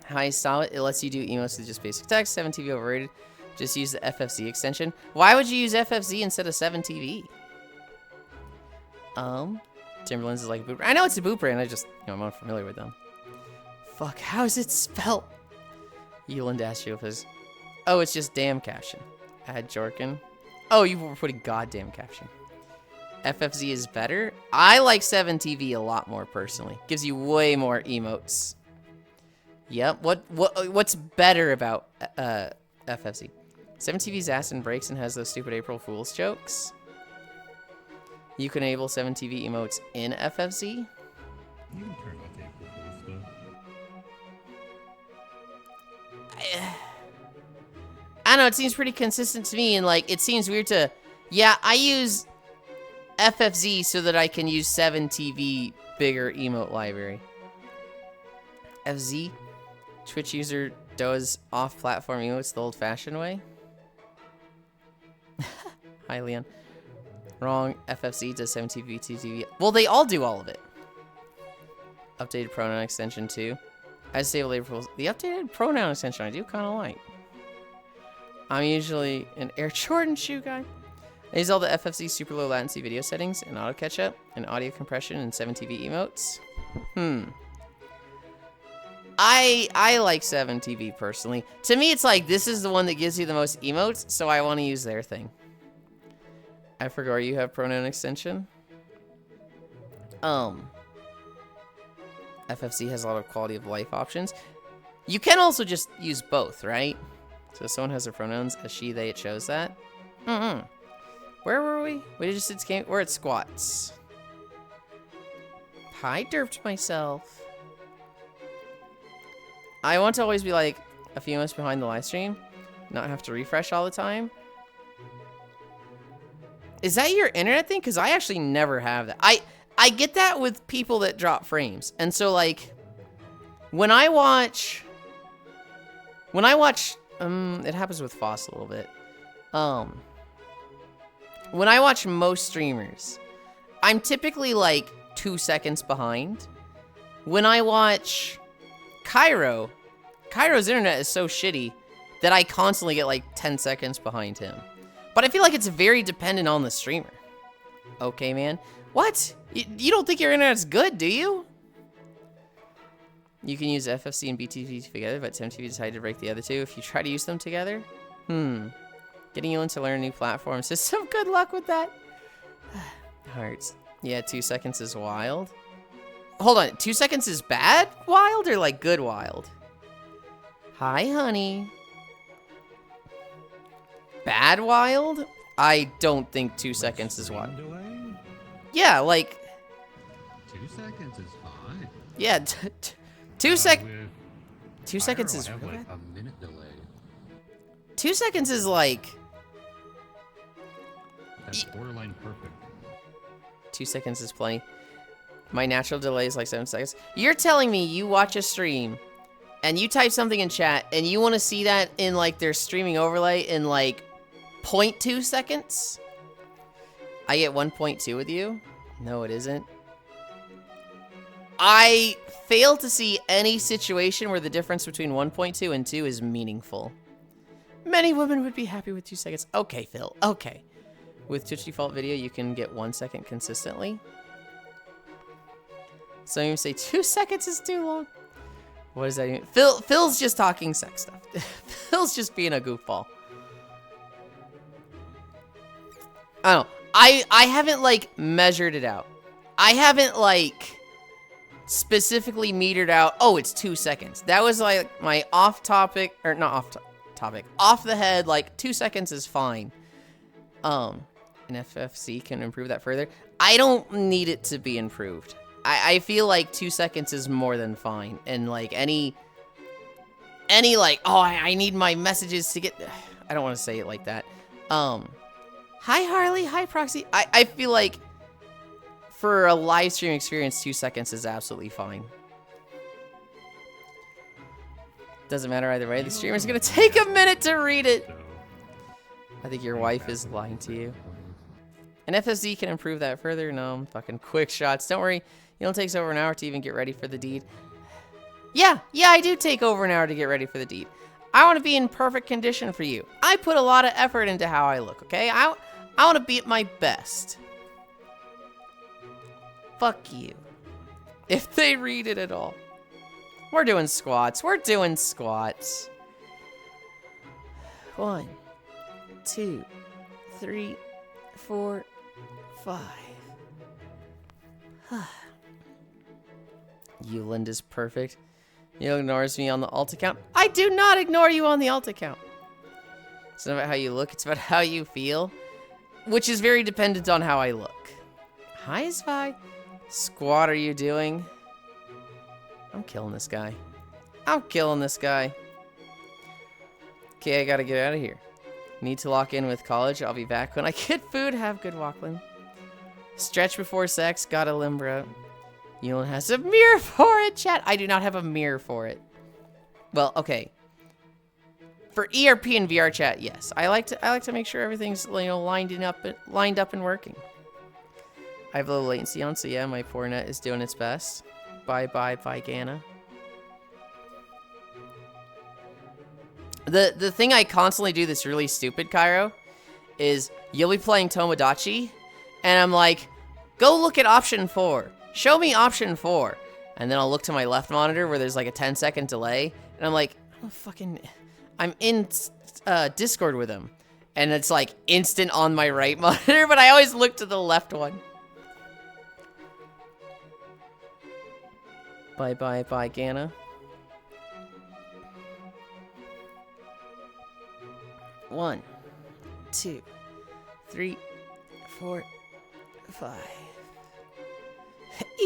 Hi, saw it. It lets you do emotes with just basic text. 7TV overrated. Just use the FFZ extension. Why would you use FFZ instead of 7TV? Timberlands is like a boot brand. I know it's a boot brand. I just, I'm unfamiliar with them. Fuck, how is it spelled? Yulind asked you if it's... Oh, it's just damn caption. Add Jorkin. Oh, you were putting goddamn caption. FFZ is better? I like 7TV a lot more personally. Gives you way more emotes. Yep. What's better about FFZ? 7TV's ass and breaks and has those stupid April Fool's jokes. You can enable 7TV emotes in FFZ. You can turn off April Fool's stuff. I don't know, it seems pretty consistent to me, and like, it seems weird to... Yeah, I use FFZ so that I can use 7TV bigger emote library. FZ? Twitch user does off-platform emotes the old-fashioned way? Hi, Leon. Wrong. FFZ does 7TV, 2TV. Well, they all do all of it. Updated pronoun extension, too. I disable April. The updated pronoun extension I do kind of like. I'm usually an Air Jordan shoe guy. I use all the FFZ super low latency video settings and auto catch-up and audio compression and 7TV emotes. I like 7TV personally. To me, it's like, this is the one that gives you the most emotes, so I want to use their thing. I forgot you have pronoun extension. FFC has a lot of quality of life options. You can also just use both, right? So if someone has their pronouns as she, they, it shows that. Where were we? We just came. We're at squats. I derped myself. I want to always be like a few minutes behind the live stream, not have to refresh all the time. Is that your internet thing? Because I actually never have that. I get that with people that drop frames. And so, like, when I watch, it happens with Foss a little bit. When I watch most streamers, I'm typically like 2 seconds behind. When I watch Kairo's internet is so shitty that I constantly get like 10 seconds behind him. But I feel like it's very dependent on the streamer. Okay, man. What? You don't think your internet's good, do you? You can use FFC and BTV together, but TMTV decided to break the other two if you try to use them together. Getting Yulind to learn a new platform system. Good luck with that. Hearts. Yeah, 2 seconds is wild. Hold on, 2 seconds is bad wild or like good wild? Hi, honey. Bad wild? I don't think 2 seconds is wild. Delay? Yeah, like... 2 seconds is fine. Yeah, 2 seconds... 2 seconds is... Have like a minute delay. 2 seconds is like... That's borderline perfect. 2 seconds is plenty. My natural delay is like 7 seconds. You're telling me you watch a stream and you type something in chat and you want to see that in like their streaming overlay in like 0.2 seconds? I get 1.2 with you? No, it isn't. I fail to see any situation where the difference between 1.2 and 2 is meaningful. Many women would be happy with 2 seconds. Okay, Phil. Okay. With Twitch default video, you can get 1 second consistently. Some even say 2 seconds is too long. What does that mean? Phil's just talking sex stuff. Phil's just being a goofball. I don't know. I haven't like measured it out. I haven't like specifically metered out, oh, it's 2 seconds. That was like my off topic, or not off topic, off the head, like 2 seconds is fine. And FFC can improve that further. I don't need it to be improved. I feel like 2 seconds is more than fine. And like any like, oh, I need my messages to get, I don't want to say it like that. Hi Harley, hi Proxy. I feel like for a live stream experience, 2 seconds is absolutely fine. Doesn't matter either way. The streamer's gonna take a minute to read it. I think your wife is lying to you. And FSD can improve that further. No, fucking quick shots. Don't worry. It only takes over an hour to even get ready for the deed. Yeah, I do take over an hour to get ready for the deed. I want to be in perfect condition for you. I put a lot of effort into how I look, okay? I want to be at my best. Fuck you. If they read it at all. We're doing squats. We're doing squats. 1, 2, 3, 4, 5. Yulind is perfect. You ignores me on the alt account. I do not ignore you on the alt account. It's not about how you look, it's about how you feel, which is very dependent on how I look. Hi, Spy. Squat, are you doing? I'm killing this guy. I'm killing this guy. Okay, I gotta get out of here. Need to lock in with college. I'll be back when I get food. Have good Walkland. Stretch before sex. Got a Limbra. Yulind has a mirror for it, chat. I do not have a mirror for it. Well, okay. For ERP and VR chat, yes. I like to make sure everything's, you know, lined up and working. I have low latency on, so yeah, my poor net is doing its best. Bye, Gana. The thing I constantly do that's really stupid, Cairo, is you'll be playing Tomodachi, and I'm like, go look at option 4. Show me option 4. And then I'll look to my left monitor where there's like a 10-second delay, and I'm like, I'm in Discord with him. And it's like instant on my right monitor, but I always look to the left one. Bye, Gana. 1, 2, 3, 4, 5.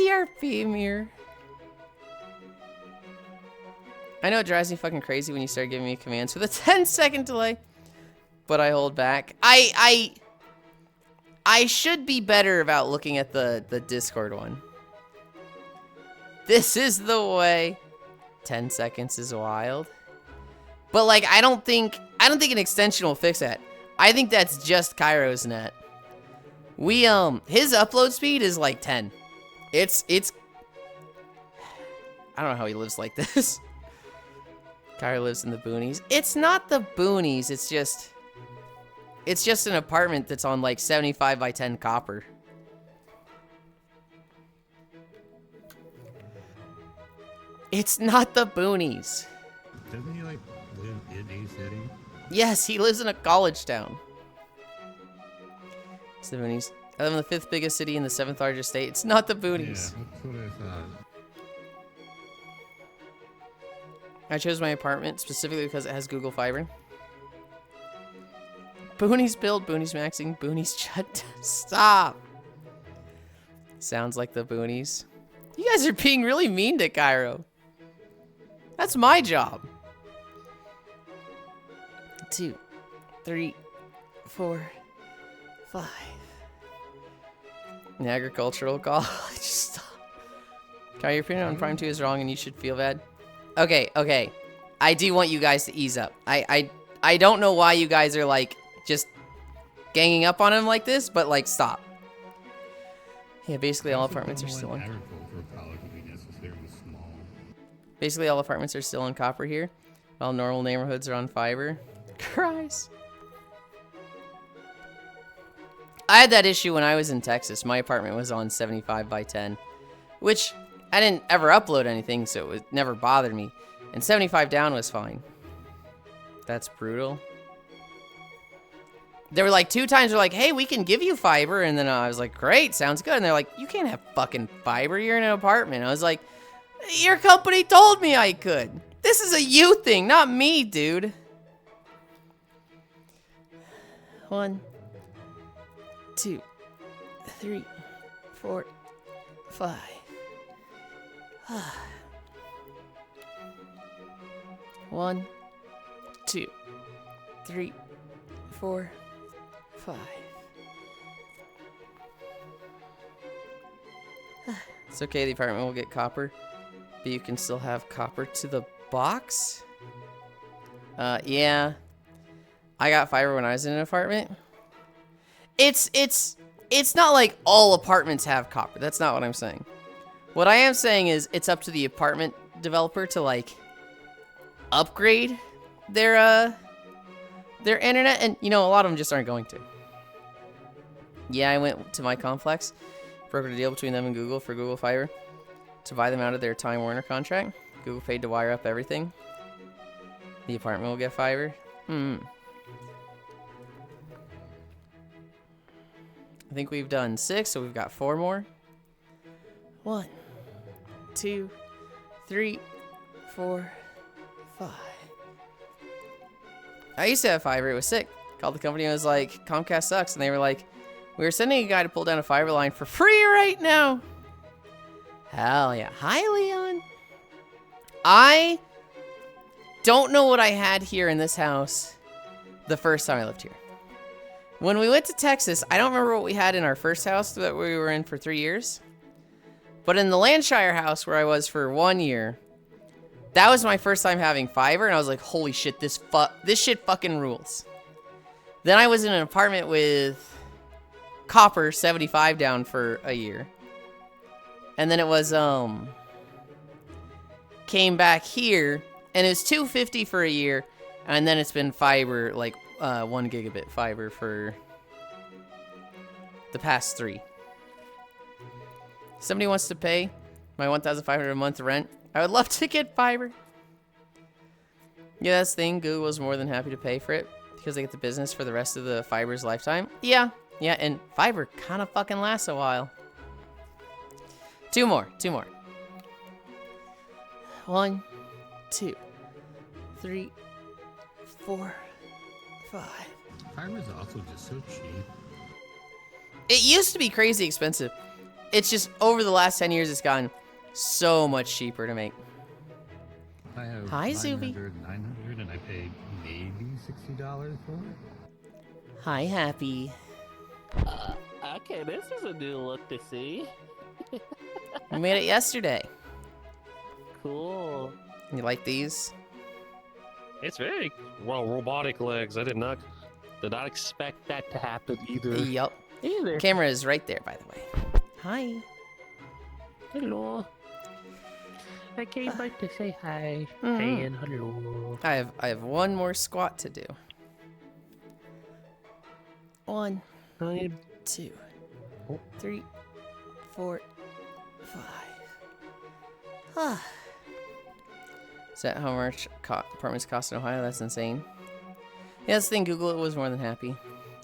ERP mirror. I know it drives me fucking crazy when you start giving me commands with a 10-second delay, but I hold back. I I should be better about looking at the Discord one. This is the way. 10 seconds is wild. But like, I don't think an extension will fix that. I think that's just Cairo's net. His upload speed is like 10. It's I don't know how he lives like this. Cairo lives in the boonies. It's not the boonies, it's just an apartment that's on like 75 by 10 copper. It's not the boonies. Doesn't he like live in a city? Yes, he lives in a college town. It's the boonies. I live in the 5th biggest city in the 7th largest state. It's not the boonies. Yeah, that's what I thought. I chose my apartment specifically because it has Google Fiber. Boonies build, boonies maxing, boonies shut. Stop. Sounds like the boonies. You guys are being really mean to Cairo. That's my job. 2, 3, 4, 5. An agricultural college. Stop. Cairo, your opinion on Prime 2 is wrong and you should feel bad. Okay. I do want you guys to ease up. I don't know why you guys are like just ganging up on him like this, but like stop. Yeah, basically all apartments are still on. Agricultural college would be necessarily small. Basically all apartments are still on copper here, while normal neighborhoods are on fiber. Christ. I had that issue when I was in Texas. My apartment was on 75 by 10, which I didn't ever upload anything, so it never bothered me. And 75 down was fine. That's brutal. There were like 2 times they're like, hey, we can give you fiber. And then I was like, great, sounds good. And they're like, you can't have fucking fiber. You're in an apartment. I was like, your company told me I could. This is a you thing, not me, dude. 1, 2, 3, 4, 5. 1, 2, 3, 4, 5. It's okay, the apartment will get copper, but you can still have copper to the box? Yeah. I got fiber when I was in an apartment. It's not like all apartments have copper. That's not what I'm saying. What I am saying is it's up to the apartment developer to like upgrade their internet, and you know, a lot of them just aren't going to. Yeah, I went to my complex, brokered a deal between them and Google for Google Fiber to buy them out of their Time Warner contract. Google paid to wire up everything. The apartment will get fiber. I think we've done 6, so we've got 4 more. 1, 2, 3, 4, 5. I used to have fiber. It was sick. Called the company and was like, Comcast sucks. And they were like, we're sending a guy to pull down a fiber line for free right now. Hell yeah. Hi, Leon. I don't know what I had here in this house the first time I lived here. When we went to Texas, I don't remember what we had in our first house that we were in for 3 years. But in the Landshire house where I was for 1 year, that was my first time having fiber, and I was like, holy shit, this shit fucking rules. Then I was in an apartment with copper 75 down for a year. And then it was, came back here, and it was 250 for a year, and then it's been fiber, like 1 gigabit fiber for the past 3. Somebody wants to pay my $1,500 a month rent. I would love to get fiber. Yeah, that's the thing. Google was more than happy to pay for it because they get the business for the rest of the fiber's lifetime. Yeah, and fiber kind of fucking lasts a while. 2 more. 1, 2, 3, 4, 5. Fiber is also just so cheap. It used to be crazy expensive. It's just over the last 10 years, it's gotten so much cheaper to make. I have Hi, Zuby. 900, and I paid maybe $60 for it. Hi, Happy. Okay, this is a new look to see. We made it yesterday. Cool. You like these? It's very well robotic legs. I did not expect that to happen either. Yup. Either. Camera is right there, by the way. Hi. Hello. I came by to say hi. Mhm. Hey and hello. I have one more squat to do. 1, 2, 3, 4, 5. Ah. Is that how much apartments cost in Ohio? That's insane. Yeah, that's the thing. Google it was more than happy.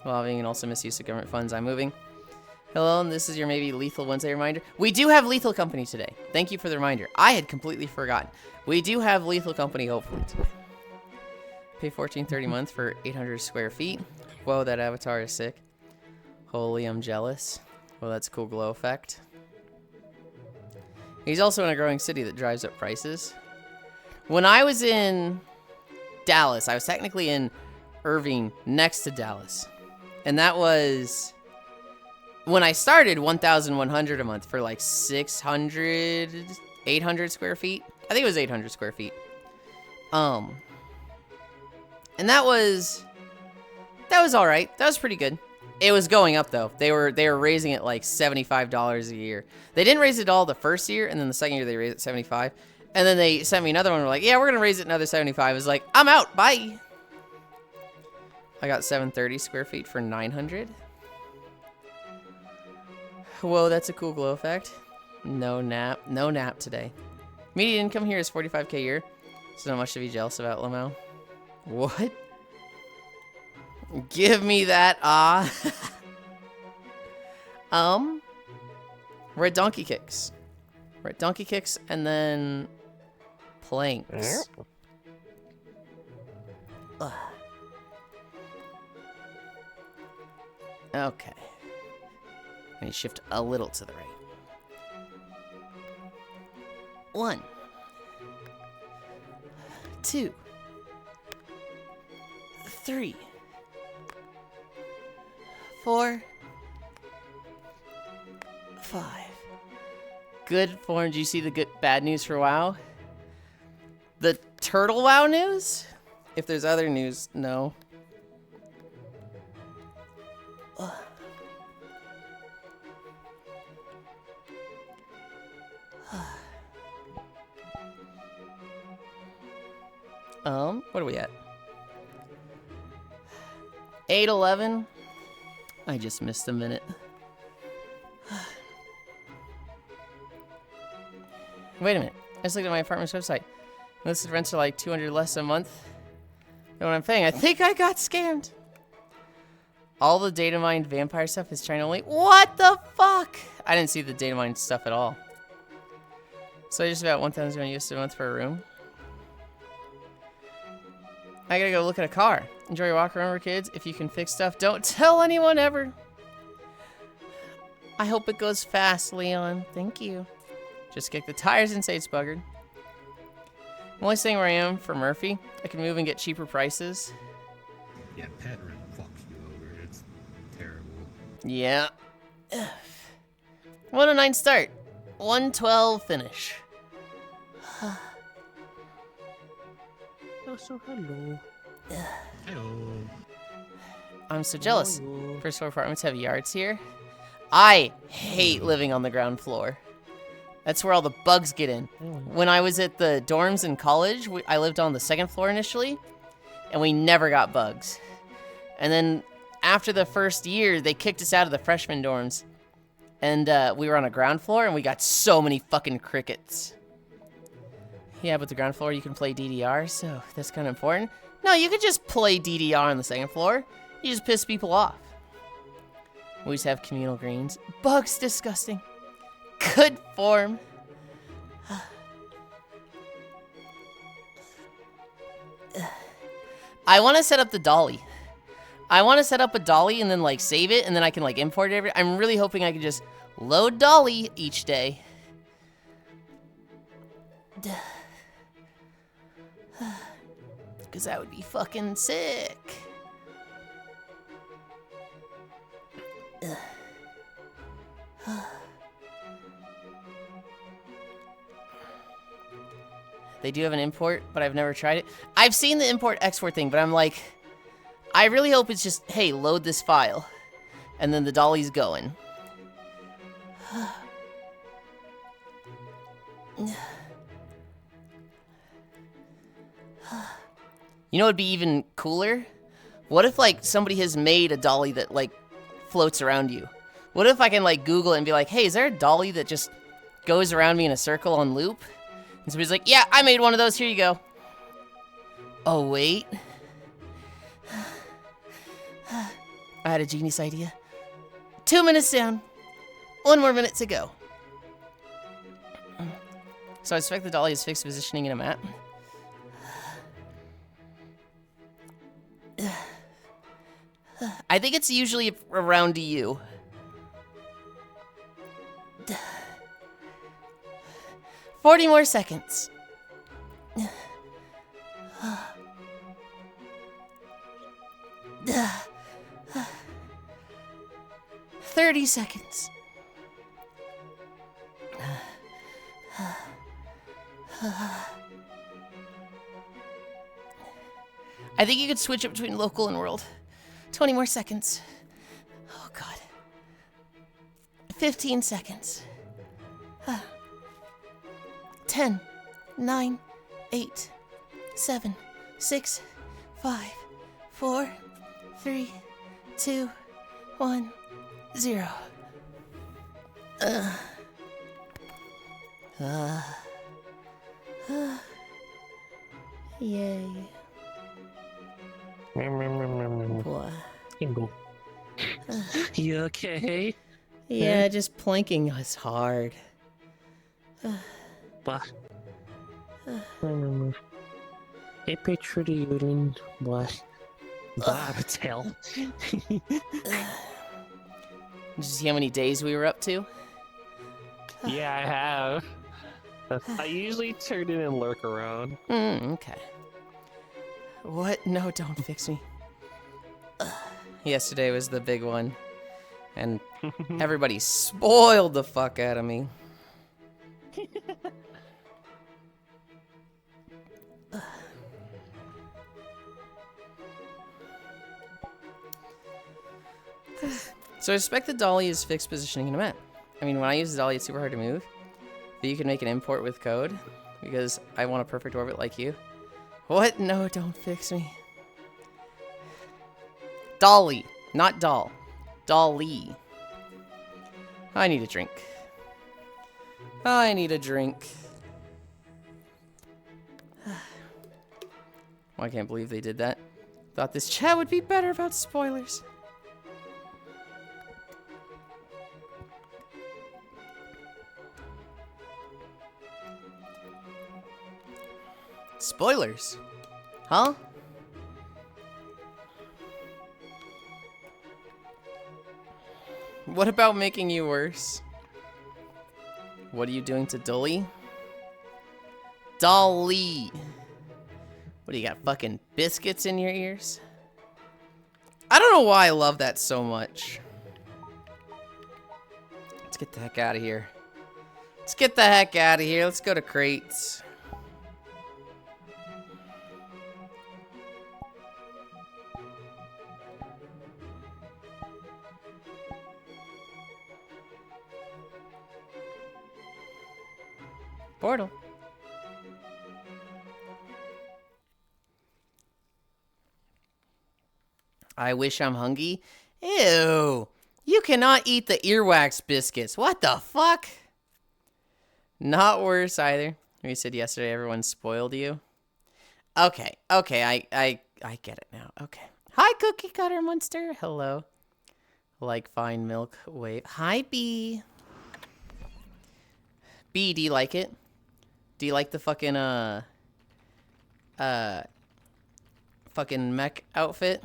Lobbying and also misuse of government funds. I'm moving. Hello, and this is your maybe Lethal Wednesday reminder. We do have Lethal Company today. Thank you for the reminder. I had completely forgotten. We do have Lethal Company hopefully today. Pay $14.30 a month for 800 square feet. Whoa, that avatar is sick. Holy, I'm jealous. Well, that's a cool glow effect. He's also in a growing city that drives up prices. When I was in Dallas, I was technically in Irving next to Dallas. And that was, when I started, 1,100 a month for like 800 square feet. I think it was 800 square feet. And that was all right. That was pretty good. It was going up though. They were raising it like $75 a year. They didn't raise it all the first year, and then the second year they raised it 75. And then they sent me another one. We're like, yeah, we're gonna raise it another 75. I was like, I'm out. Bye. I got 730 square feet for 900. Whoa, that's a cool glow effect. No nap today. Median income here is 45K a year. So not much to be jealous about, Lamo. What? Give me that, we're at Donkey Kicks. We're at Donkey Kicks and then planks. Ugh. Okay. I need to shift a little to the right. 1, 2, 3, 4, 5. Good form. Do you see the bad news for WoW? The turtle WoW news? If there's other news, no. What are we at? 8:11. I just missed a minute. Wait a minute. I just looked at my apartment's website. Listed rents are like 200 less a month than what I'm paying. I think I got scammed. All the data mined vampire stuff is China only. What the fuck? I didn't see the data mined stuff at all. So just about 1,000 US a month for a room. I gotta go look at a car. Enjoy your walk, remember, kids. If you can fix stuff, don't tell anyone ever. I hope it goes fast, Leon. Thank you. Just kick the tires and say it's buggered. I'm only staying where I am for Murphy. I can move and get cheaper prices. Yeah, pet rent fucks you over. It's terrible. Yeah. 109 start. 112 finish. So hello. Hello. I'm so jealous. First floor apartments have yards here. I hate living on the ground floor. That's where all the bugs get in. When I was at the dorms in college, I lived on the second floor initially, and we never got bugs. And then after the first year, they kicked us out of the freshman dorms, and we were on a ground floor, and we got so many fucking crickets. Yeah, but the ground floor you can play DDR, so that's kind of important. No, you could just play DDR on the second floor. You just piss people off. We just have communal greens. Bugs, disgusting. Good form. I want to set up the dolly. I want to set up a dolly and then like save it, and then I can like import it. I'm really hoping I can just load dolly each day. Because that would be fucking sick. They do have an import, but I've never tried it. I've seen the import-export thing, but I'm like, I really hope it's just, hey, load this file. And then the dolly's going. You know what'd be even cooler? What if, like, somebody has made a dolly that, like, floats around you? What if I can, like, Google it and be like, hey, is there a dolly that just goes around me in a circle on loop? And somebody's like, yeah, I made one of those, here you go. Oh, wait. I had a genius idea. 2 minutes down. 1 more minute to go. So I suspect the dolly is fixed positioning in a map. I think it's usually around you. "40 more seconds. 30 seconds. I think you could switch it between local and world. 20 more seconds. Oh, God. 15 seconds. 10, 9, 8, 7, 6, 5, 4, 3, 2, 1, 0. Yay. Boy. Tingle. You okay? Yeah, just planking is hard. Bah. A picture to Yulind. Bah. Bah, tell. Did you see how many days we were up to? Yeah, I have. I usually turn in and lurk around. Okay. What? No, don't fix me. Yesterday was the big one. And everybody spoiled the fuck out of me. So I suspect the dolly is fixed positioning in a map. I mean, when I use the dolly, it's super hard to move. But you can make an import with code, because I want a perfect orbit like you. What? No, don't fix me. Dolly, not doll. Dolly. I need a drink. I need a drink. Oh, I can't believe they did that. Thought this chat would be better about spoilers. Spoilers? Huh? What about making you worse? What are you doing to Dolly? Dolly! What do you got, fucking biscuits in your ears? I don't know why I love that so much. Let's get the heck out of here. Let's get the heck out of here. Let's go to crates. Portal. I wish I'm hungry. Ew. You cannot eat the earwax biscuits. What the fuck? Not worse either. You said yesterday everyone spoiled you. Okay, I get it now. Okay. Hi, Cookie Cutter Monster. Hello. Like fine milk. Wait. Hi, B. B, do you like it? Do you like the fucking, fucking mech outfit?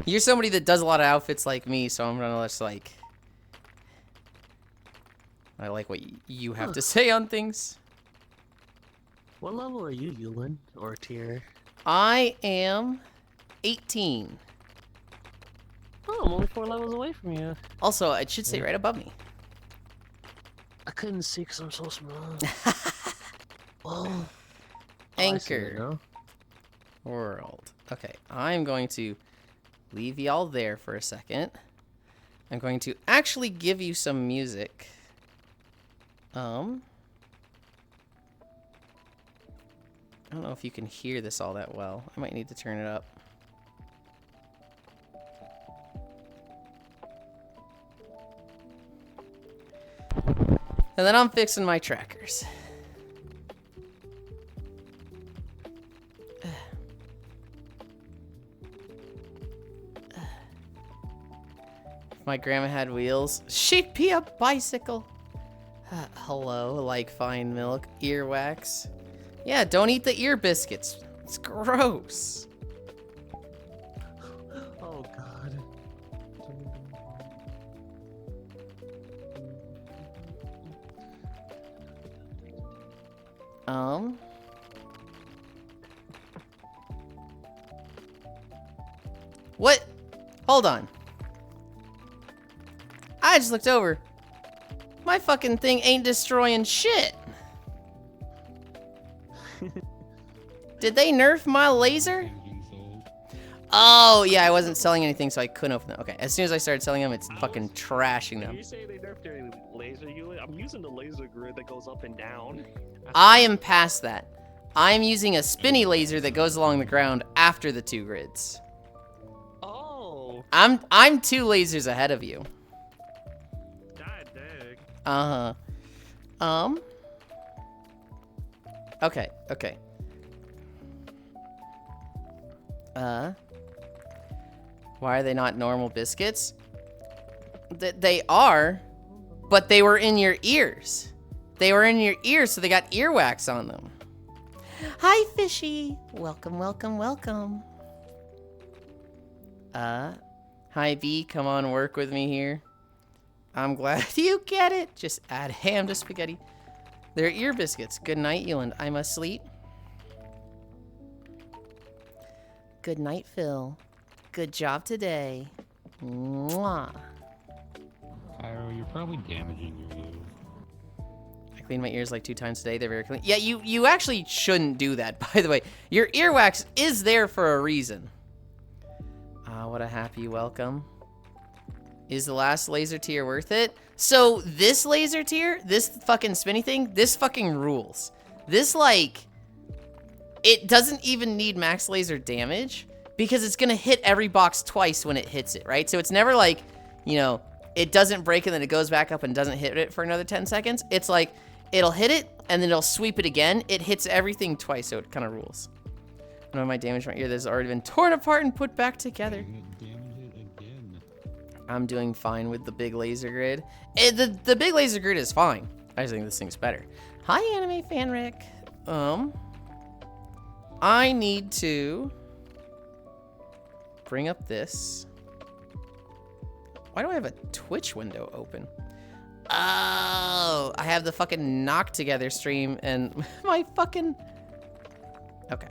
You're somebody that does a lot of outfits like me, so I'm gonna just, like... I like what you have to say on things. What level are you, Yulind? Or tier? I am 18. Oh, I'm only 4 levels away from you. Also, it should say right above me. I couldn't see because I'm so small. Oh. Anchor world. Okay, I'm going to leave y'all there for a second. I'm going to actually give you some music. I don't know if you can hear this all that well. I might need to turn it up. And then I'm fixing my trackers. If my grandma had wheels, she'd be a bicycle. Hello, like fine milk, earwax. Yeah, don't eat the ear biscuits. It's gross. Oh, God. What? Hold on. I just looked over. My fucking thing ain't destroying shit. Did they nerf my laser? Engine sold. Oh, yeah, I wasn't selling anything, so I couldn't open them. Okay, as soon as I started selling them, it's fucking trashing them. You say they nerfed their laser unit? I'm using the laser grid that goes up and down. I am past that. I'm using a spinny laser that goes along the ground after the 2 grids. Oh. I'm 2 lasers ahead of you. God dang. Uh-huh. Okay, okay. Why are they not normal biscuits? They are, but they were in your ears. They were in your ears, so they got earwax on them. Hi, Fishy. Welcome, welcome, welcome. Hi, B. Come on, work with me here. I'm glad you get it. Just add ham to spaghetti. They're ear biscuits. Good night, Yulind. I must sleep. Good night, Phil. Good job today. Mwah. Pyro, you're probably damaging your ears. I clean my ears like 2 times a day. They're very clean. Yeah, you actually shouldn't do that, by the way. Your earwax is there for a reason. What a happy welcome. Is the last laser tier worth it? So this laser tier, this fucking spinny thing, this fucking rules. This, like, it doesn't even need max laser damage because it's gonna hit every box twice when it hits it, right? So it's never like, you know, it doesn't break and then it goes back up and doesn't hit it for another 10 seconds. It's like, it'll hit it and then it'll sweep it again. It hits everything twice, so it kind of rules. One of my damage right here that's already been torn apart and put back together. Damage it again. I'm doing fine with the big laser grid. The big laser grid is fine. I just think this thing's better. Hi, Anime Fan Rick. I need to bring up this. Why do I have a Twitch window open? Oh, I have the fucking Knock Together stream and my fucking... Okay.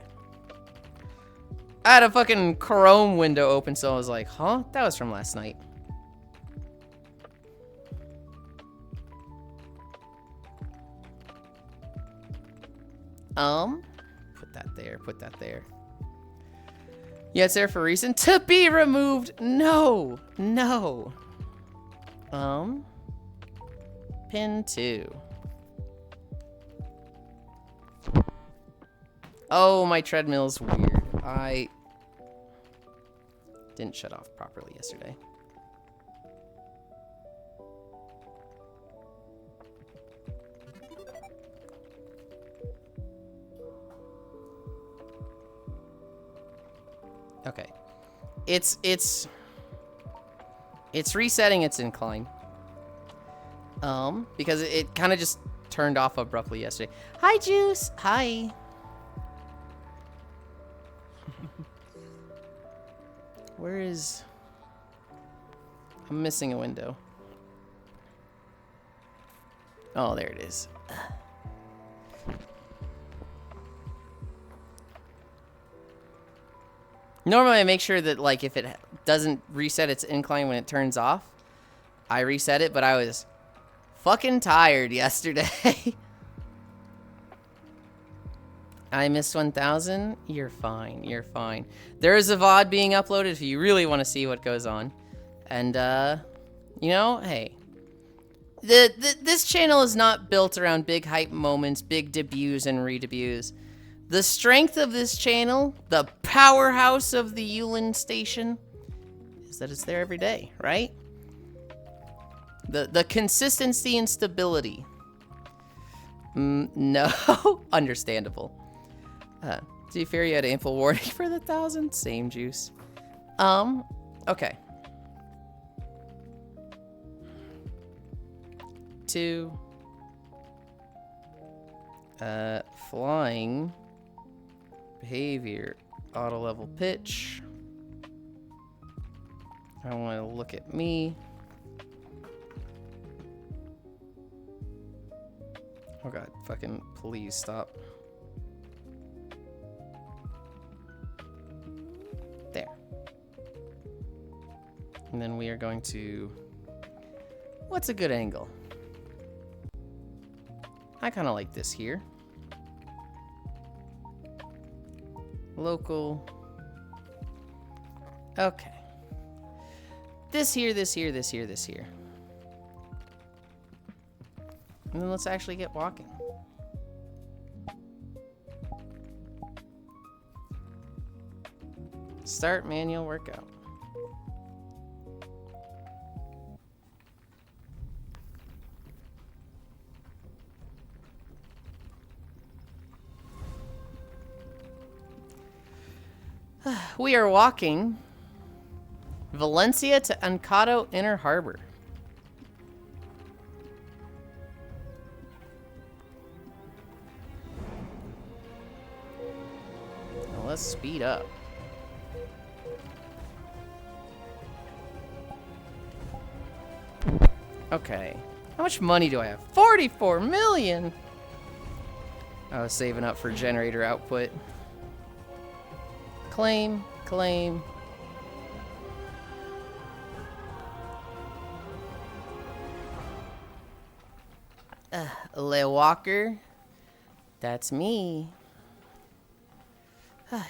I had a fucking Chrome window open, so I was like, huh? That was from last night. Put that there, put that there. Yeah, it's there for a reason. To be removed! No! No! Pin 2. Oh, my treadmill's weird. I didn't shut off properly yesterday. Okay. It's resetting its incline. Because it kind of just turned off abruptly yesterday. Hi, Juice. Hi. Where is... I'm missing a window. Oh, there it is. Normally I make sure that, like, if it doesn't reset its incline when it turns off. I reset it, but I was fucking tired yesterday. I missed 1,000. You're fine. You're fine. There is a VOD being uploaded if you really want to see what goes on. And, you know, hey. This channel is not built around big hype moments, big debuts and re-debuts. The strength of this channel, the powerhouse of the Yulind station, is that it's there every day, right? The consistency and stability. No. Understandable. To be fair, you had ample warning for the 1,000. Same juice. Okay. 2. Flying. Behavior. Auto level pitch. I want to look at me. Oh god, fucking please stop. There. And then we are going to... What's a good angle? I kind of like this here. Local. Okay. This here, this here, this here, this here. And then let's actually get walking. Start manual workout. We are walking Valencia to Ancado Inner Harbor. Now let's speed up. Okay. How much money do I have? 44 million! I was saving up for generator output. Claim, claim. Le Walker. That's me.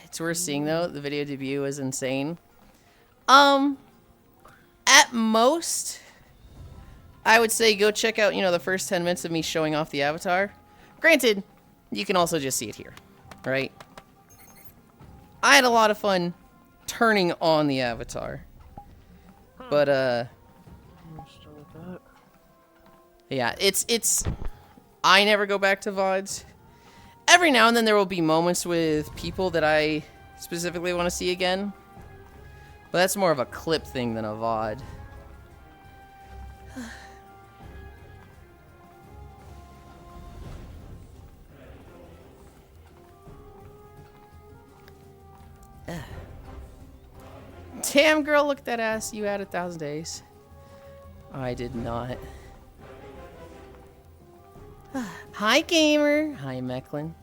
It's worth seeing though. The video debut was insane. At most, I would say go check out, you know, the first 10 minutes of me showing off the avatar. Granted, you can also just see it here, right? I had a lot of fun turning on the avatar. But, yeah, it's... I never go back to VODs. Every now and then there will be moments with people that I specifically want to see again. But that's more of a clip thing than a VOD. Damn, girl, look at that ass. You had 1,000 days. I did not. Hi, gamer. Hi, Mecklin.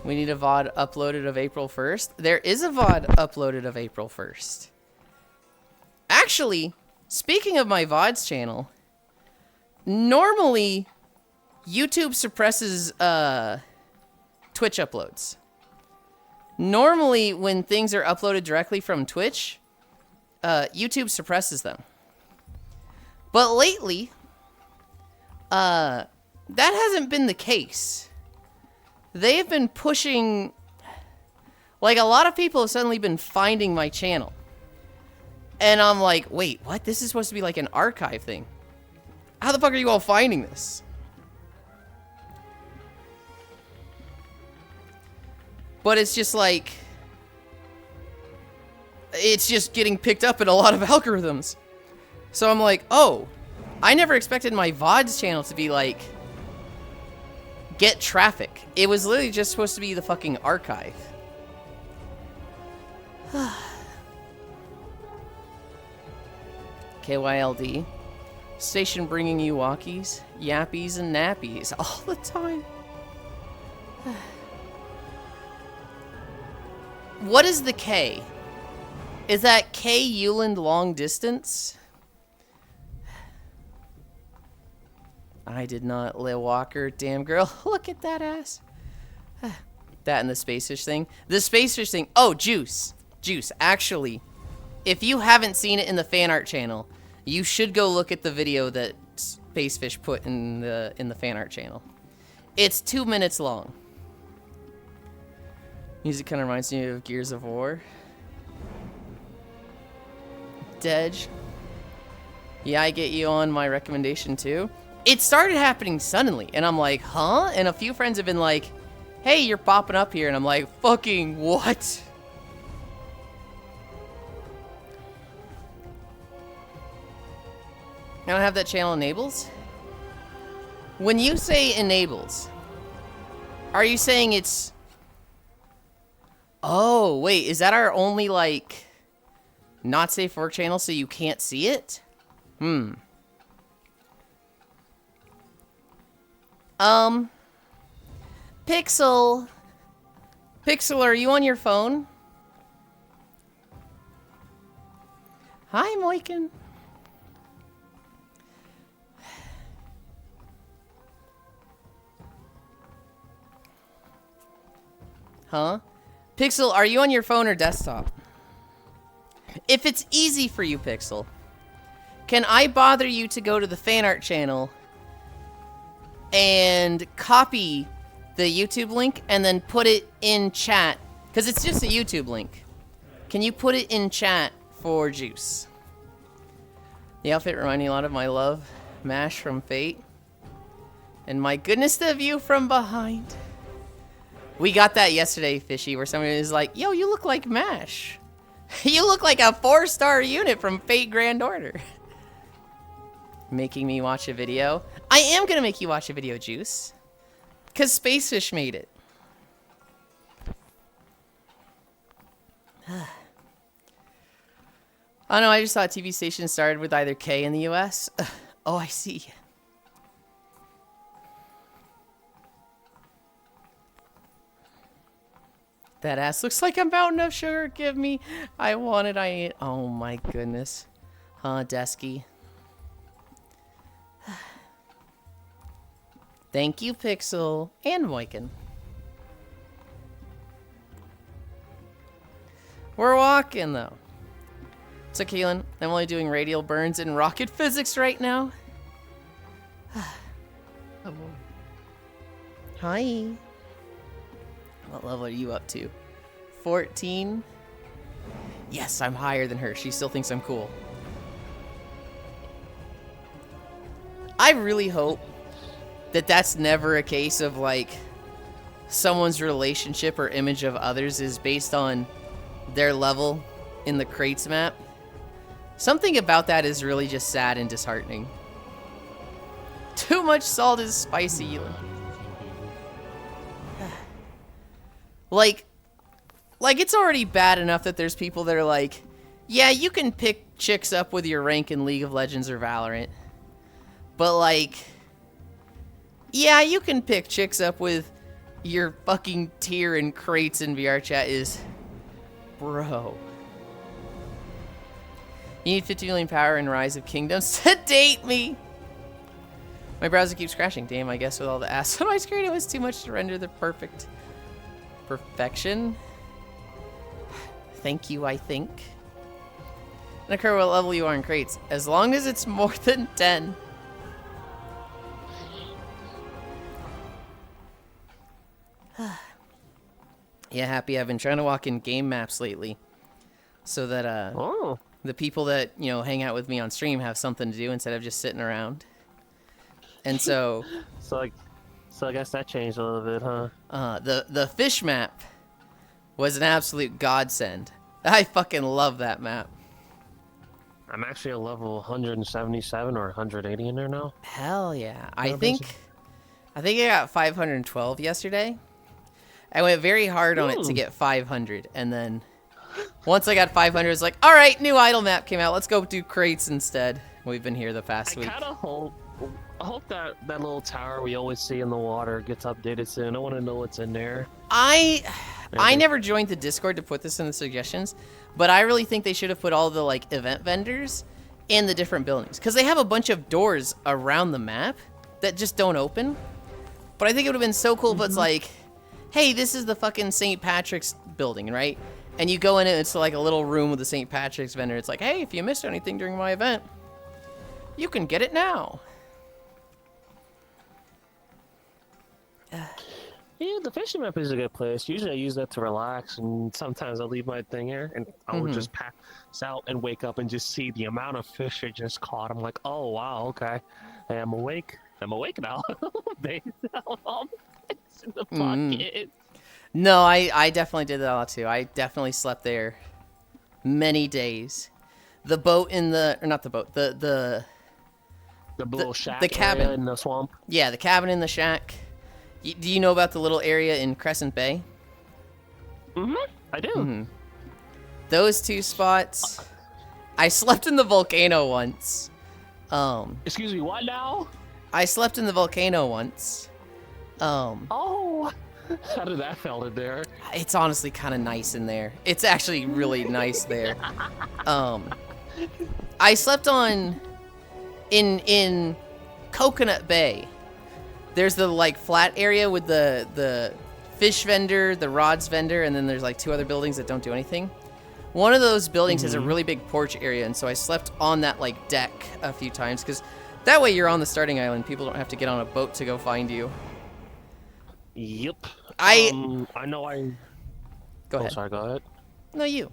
We need a VOD uploaded of April 1st. There is a VOD uploaded of April 1st. Actually, speaking of my VODs channel, normally YouTube suppresses Twitch uploads. Normally, when things are uploaded directly from Twitch, YouTube suppresses them. But lately, that hasn't been the case. They have been pushing... Like, a lot of people have suddenly been finding my channel. And I'm like, wait, what? This is supposed to be like an archive thing. How the fuck are you all finding this? But it's just like... It's just getting picked up in a lot of algorithms. So I'm like, oh, I never expected my VODs channel to be like... get traffic. It was literally just supposed to be the fucking archive. KYLD. Station bringing you walkies, yappies, and nappies all the time. what is the K? Is that K Yulind long distance? I did not, Lil Walker. Damn girl, look at that ass. That and the space fish thing. The space fish thing. Oh, Juice. Juice. Actually, if you haven't seen it in the fan art channel, you should go look at the video that Spacefish put in the fan art channel. It's 2 minutes long. Music kind of reminds me of Gears of War. Dej. Yeah, I get you on my recommendation too. It started happening suddenly, and I'm like, huh? And a few friends have been like, hey, you're popping up here, and I'm like, fucking what? I don't have that channel enables? When you say enables, are you saying it's... Oh, wait, is that our only, like, not safe for work channel so you can't see it? Pixel. Pixel, are you on your phone? Hi, Moikin. Huh? Pixel, are you on your phone or desktop? If it's easy for you, Pixel, can I bother you to go to the fan art channel and copy the YouTube link and then put it in chat? Because it's just a YouTube link. Can you put it in chat for Juice? The outfit reminded me a lot of my love, Mash from Fate. And my goodness, the view from behind. We got that yesterday, Fishy, where somebody was like, yo, you look like MASH. You look like a 4-star unit from Fate Grand Order. Making me watch a video. I am going to make you watch a video, Juice. Because Spacefish made it. Oh no, I just thought TV stations started with either K in the US. Oh, I see. That ass looks like a mountain of sugar. Give me. I want it. I ate. Oh my goodness. Huh, Desky. Thank you, Pixel. And Moikin. We're walking, though. So, Keelan, I'm only doing radial burns in rocket physics right now. Hi. What level are you up to? 14? Yes, I'm higher than her. She still thinks I'm cool. I really hope that that's never a case of, like, someone's relationship or image of others is based on their level in the crates map. Something about that is really just sad and disheartening. Too much salt is spicy. Like it's already bad enough that there's people that are like, yeah, you can pick chicks up with your rank in League of Legends or Valorant. But like, yeah, you can pick chicks up with your fucking tier in crates in VR chat is, bro. You need 50 million power in Rise of Kingdoms to date me. My browser keeps crashing. Damn, I guess with all the ass on my screen, it was too much to render the perfection. Thank you, I think. I don't care what level you are in crates, as long as it's more than 10. Yeah, Happy. I've been trying to walk in game maps lately, so that the people that, you know, hang out with me on stream have something to do instead of just sitting around. And so, So I guess that changed a little bit, huh? the fish map was an absolute godsend. I fucking love that map. I'm actually a level 177 or 180 in there now. Hell yeah. I Yeah, think I got 512 yesterday. I went very hard on it to get 500, and then once I got 500, it's like, all right, new idle map came out. Let's go do crates instead. We've been here the past week. I hope that little tower we always see in the water gets updated soon. I want to know what's in there. I I never joined the Discord to put this in the suggestions, but I really think they should have put all the like event vendors in the different buildings because they have a bunch of doors around the map that just don't open. But I think it would have been so cool if it's like, hey, this is the fucking St. Patrick's building, right? And you go in it, it's like a little room with the St. Patrick's vendor. It's like, hey, if you missed anything during my event, you can get it now. Yeah, the fishing map is a good place. Usually I use that to relax, and sometimes I'll leave my thing here, and I would just pass out and wake up and just see the amount of fish I just caught. I'm like, oh, wow, okay. I'm awake. I'm awake now. It's in the pocket. No, I definitely did that a lot too. I definitely slept there many days. The boat in the, or not the boat, the little shack the cabin area in the swamp. Yeah, the cabin in the shack. Do you know about the little area in Crescent Bay? I do. Those two spots. I slept in the volcano once. Excuse me, what now? I slept in the volcano once. Oh, how did that feel in there? It's honestly kind of nice in there. It's actually really nice there. I slept in Coconut Bay. There's the like flat area with the fish vendor, the rods vendor, and then there's like two other buildings that don't do anything. One of those buildings has a really big porch area, and so I slept on that like deck a few times because that way you're on the starting island. People don't have to get on a boat to go find you. Yep. I know I... Go ahead. Oh, sorry, go ahead. No, you.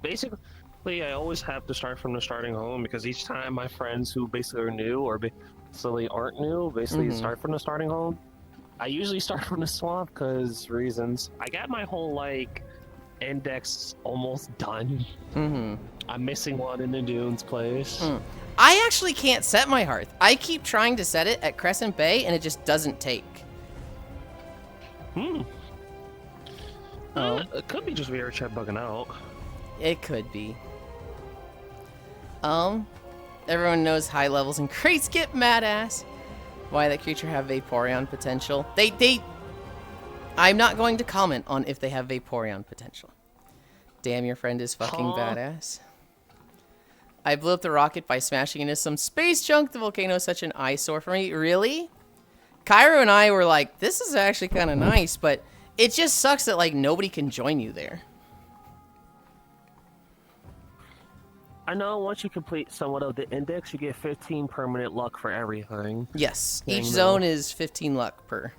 Basically, I always have to start from the starting home because each time my friends who basically are new or basically aren't new, start from the starting home. I usually start from the swamp because reasons. I got my whole, like, index almost done. I'm missing one in the dunes place. I actually can't set my hearth. I keep trying to set it at Crescent Bay, and it just doesn't take. It could be just VR chat bugging out. It could be. Everyone knows high levels and crates get mad ass. Why that creature have Vaporeon potential? I'm not going to comment on if they have Vaporeon potential. Damn, your friend is fucking badass. I blew up the rocket by smashing into some space junk. The volcano is such an eyesore for me. Really? Cairo and I were like, this is actually kind of nice, but it just sucks that like nobody can join you there. I know once you complete somewhat of the index, you get 15 permanent luck for everything. Yes, each zone is 15 luck per.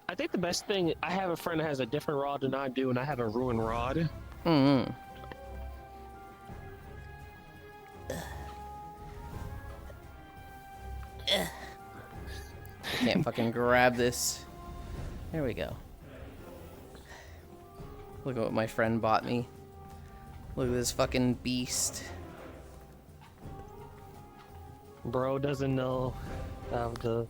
I think the best thing, I have a friend that has a different rod than I do, and I have a ruined rod. Can't fucking grab this. There we go. Look at what my friend bought me. Look at this fucking beast. Bro doesn't know how to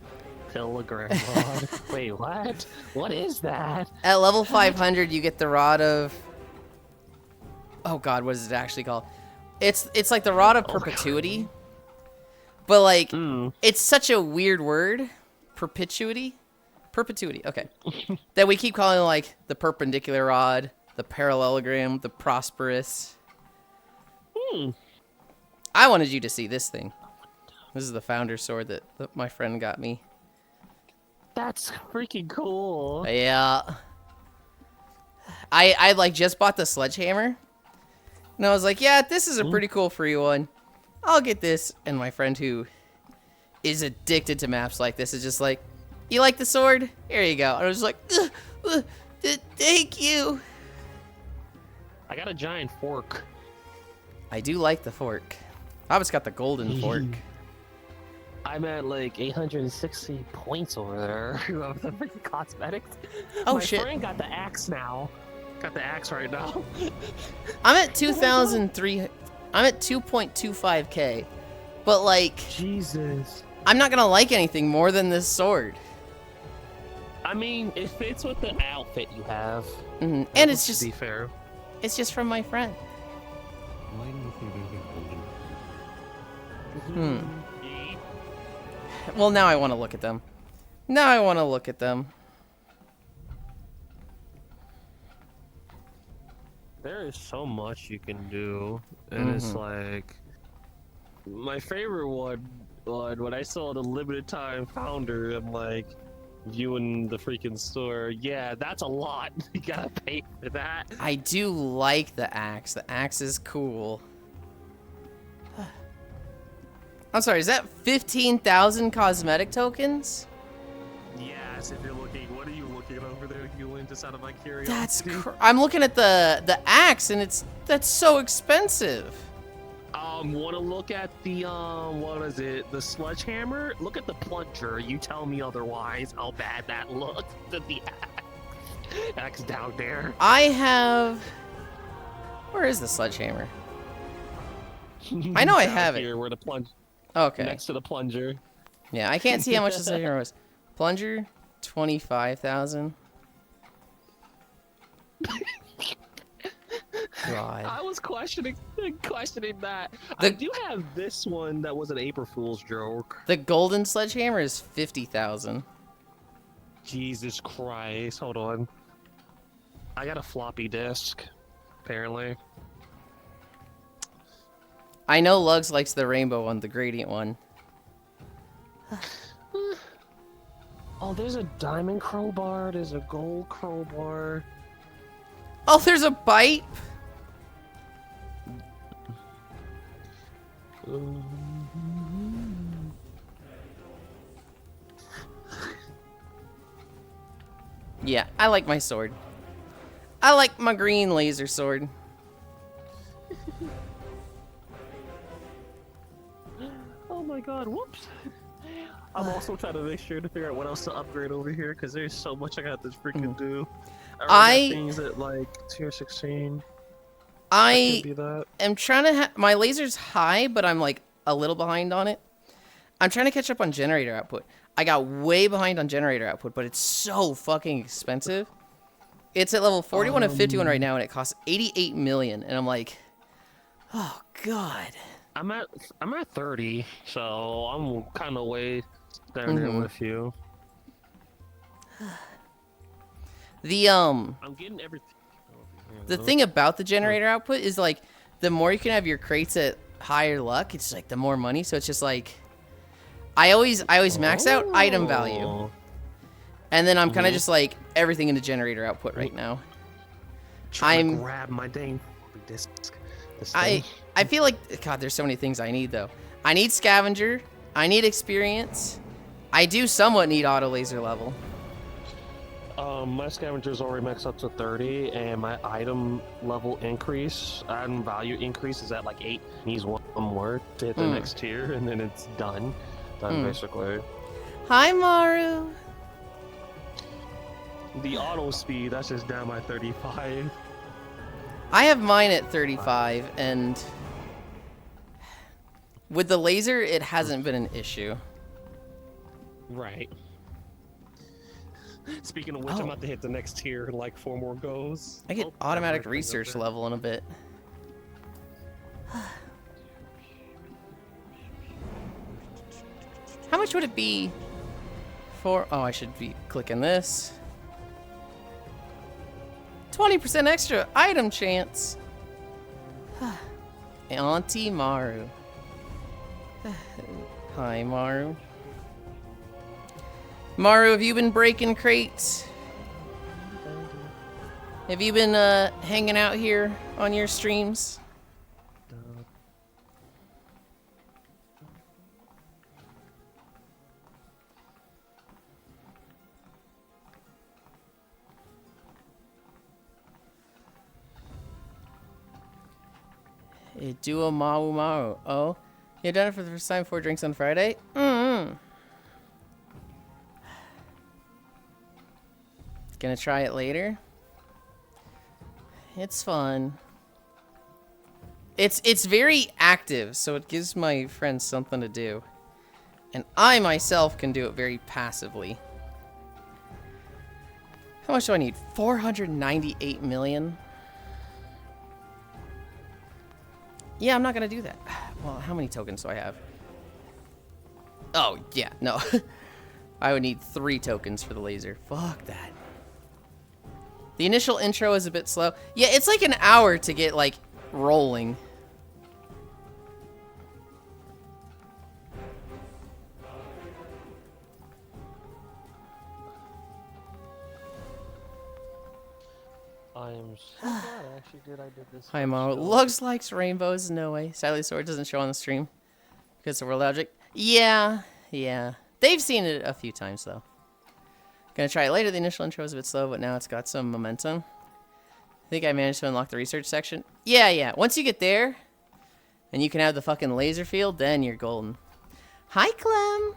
kilogram rod. Wait, what? What is that? At level 500, you get the rod of... Oh god, what is it actually called? It's like the rod of perpetuity. But like, it's such a weird word. Perpetuity? Perpetuity, okay. That we keep calling like the perpendicular rod, the parallelogram, the prosperous. I wanted you to see this thing. This is the founder sword that my friend got me. That's freaking cool. Yeah. I like just bought the sledgehammer. And I was like, yeah, this is a pretty cool free one. I'll get this. And my friend who is addicted to maps like this is just like, you like the sword? Here you go. And I was like, thank you. I got a giant fork. I do like the fork. I always got the golden fork. I'm at like 860 points over there of the freaking cosmetics. Oh, my shit. friend got the axe now. Got the axe right now. I'm at 2,003. I'm at 2.25k. But like, Jesus. I'm not gonna like anything more than this sword. I mean, it fits with the outfit you have. And it's just, to be fair, it's just from my friend. Why do you think there's a golden? Well, now I want to look at them. Now I want to look at them. There is so much you can do, and it's like my favorite one. When I saw the limited time founder, I'm like viewing the freaking store. Yeah, that's a lot. You gotta pay for that. I do like the axe. The axe is cool. I'm sorry, is that 15,000 cosmetic tokens? Yes, if you're looking, what are you looking over there, Yulind, just out of my curiosity? That's I'm looking at the axe and that's so expensive. Want to look at the what is it? The sledgehammer? Look at the plunger. You tell me otherwise. How bad that looks. The axe down there. I have. Where is the sledgehammer? I know I have here it. where the plunge. Okay. Next to the plunger. Yeah, I can't see how much the sledgehammer was. Plunger, 25,000. God. I was questioning that. I do have this one that was an April Fool's joke. The golden sledgehammer is 50,000. Jesus Christ! Hold on. I got a floppy disk, apparently. I know Lugs likes the rainbow one, the gradient one. Oh, there's a diamond crowbar. There's a gold crowbar. Oh, there's a bite. Yeah, I like my sword. I like my green laser sword. Oh my god, whoops. I'm also trying to make sure to figure out what else to upgrade over here, because there's so much I got to freaking do. I got things at like tier 16. I am trying to my laser's high, but I'm like a little behind on it. I'm trying to catch up on generator output. I got way behind on generator output, but it's so fucking expensive. It's at level 41 of 51 right now, and it costs 88 million. And I'm like, oh god. I'm at 30, so I'm kind of way down there with you. I'm getting everything. The thing about the generator output is like the more you can have your crates at higher luck, it's like the more money. So it's just like I always max out item value, and then I'm kind of just like everything into generator output right now. I'm grab my dang disc. I feel like God, there's so many things I need though. I need scavenger. I need experience. I do somewhat need auto laser level. My scavenger's already maxed up to 30, and my item level increase, item value increase is at like 8. Needs one more to hit the next tier, and then it's done. Basically. Hi, Maru. The auto speed, that's just down by 35. I have mine at 35, and with the laser, it hasn't been an issue. Right. Speaking of which, I'm about to hit the next tier in like 4 more goes. I get automatic research level in a bit. How much would it be for... Oh, I should be clicking this. 20% extra item chance. Auntie Maru. Hi, Maru. Maru, have you been breaking crates? Have you been hanging out here on your streams? Duo Mau Mau. Oh, you done it for the first time, 4 drinks on Friday? Gonna try it later. It's fun. It's very active, so it gives my friends something to do. And I myself can do it very passively. How much do I need? 498 million? Yeah, I'm not gonna do that. Well, how many tokens do I have? Oh, yeah, no. I would need 3 tokens for the laser. Fuck that. The initial intro is a bit slow. Yeah, it's like an hour to get, like, rolling. I am so glad I actually did this. Hi, Mo. Looks like rainbows. No way. Sadly, sword doesn't show on the stream because of World Logic. Yeah. They've seen it a few times, though. Gonna try it later. The initial intro was a bit slow, but now it's got some momentum. I think I managed to unlock the research section. Yeah. Once you get there, and you can have the fucking laser field, then you're golden. Hi, Clem.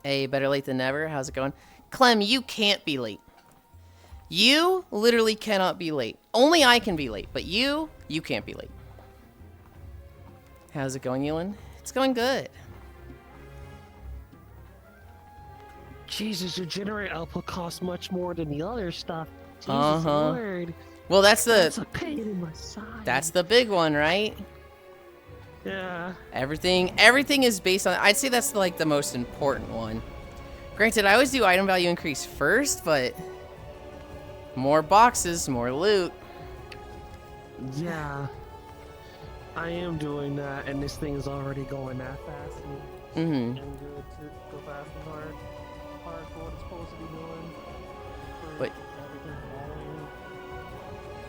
Hey, better late than never. How's it going? Clem, you can't be late. You literally cannot be late. Only I can be late, but you can't be late. How's it going, Yulind? It's going good. Jesus, your generator output costs much more than the other stuff. Jesus Lord. Well, that's a pain in my side. That's the big one, right? Yeah. Everything is based on. I'd say that's like the most important one. Granted, I always do item value increase first, but more boxes, more loot. Yeah. I am doing that, and this thing is already going that fast. And good to go fast and hard. Hard for what it's supposed to be doing.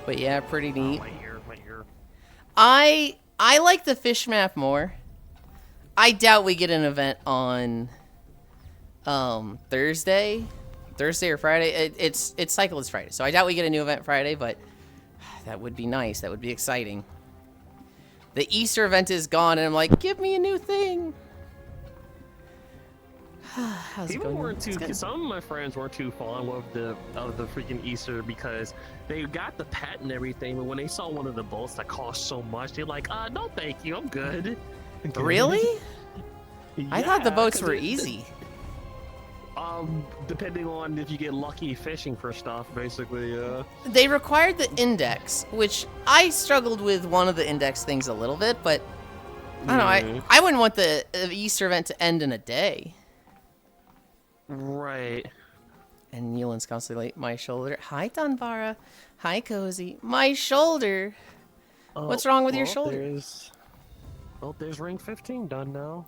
But yeah, pretty neat. My ear. I like the fish map more. I doubt we get an event on Thursday or Friday. It's cycle is Friday, so I doubt we get a new event Friday, but that would be nice. That would be exciting. The Easter event is gone, and I'm like, give me a new thing. How's it going? Some of my friends weren't too fond of the freaking Easter because they got the pet and everything, but when they saw one of the boats that cost so much, they're like, no thank you, I'm good. Really? Yeah, I thought the boats were easy. Depending on if you get lucky fishing for stuff, basically, They required the index, which I struggled with one of the index things a little bit, but I don't know, I wouldn't want the Easter event to end in a day. Right. And Yulind's constantly late. My shoulder. Hi, Dunbara. Hi, Cozy. My shoulder. What's wrong with your shoulder? There's ring 15 done now.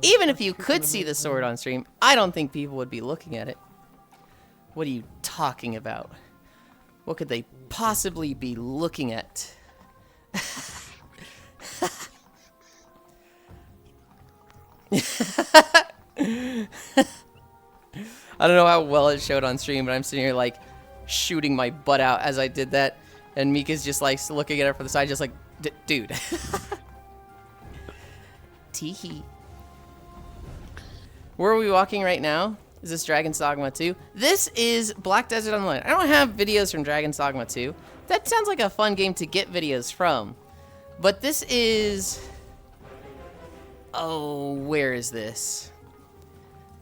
Even if you could see the sword on stream, I don't think people would be looking at it. What are you talking about? What could they possibly be looking at? I don't know how well it showed on stream, but I'm sitting here like shooting my butt out as I did that, and Mika's just like looking at her from the side, just like, dude. Teehee. Where are we walking right now? Is this Dragon's Dogma 2? This is Black Desert Online. I don't have videos from Dragon's Dogma 2. That sounds like a fun game to get videos from. But this is... Oh, where is this?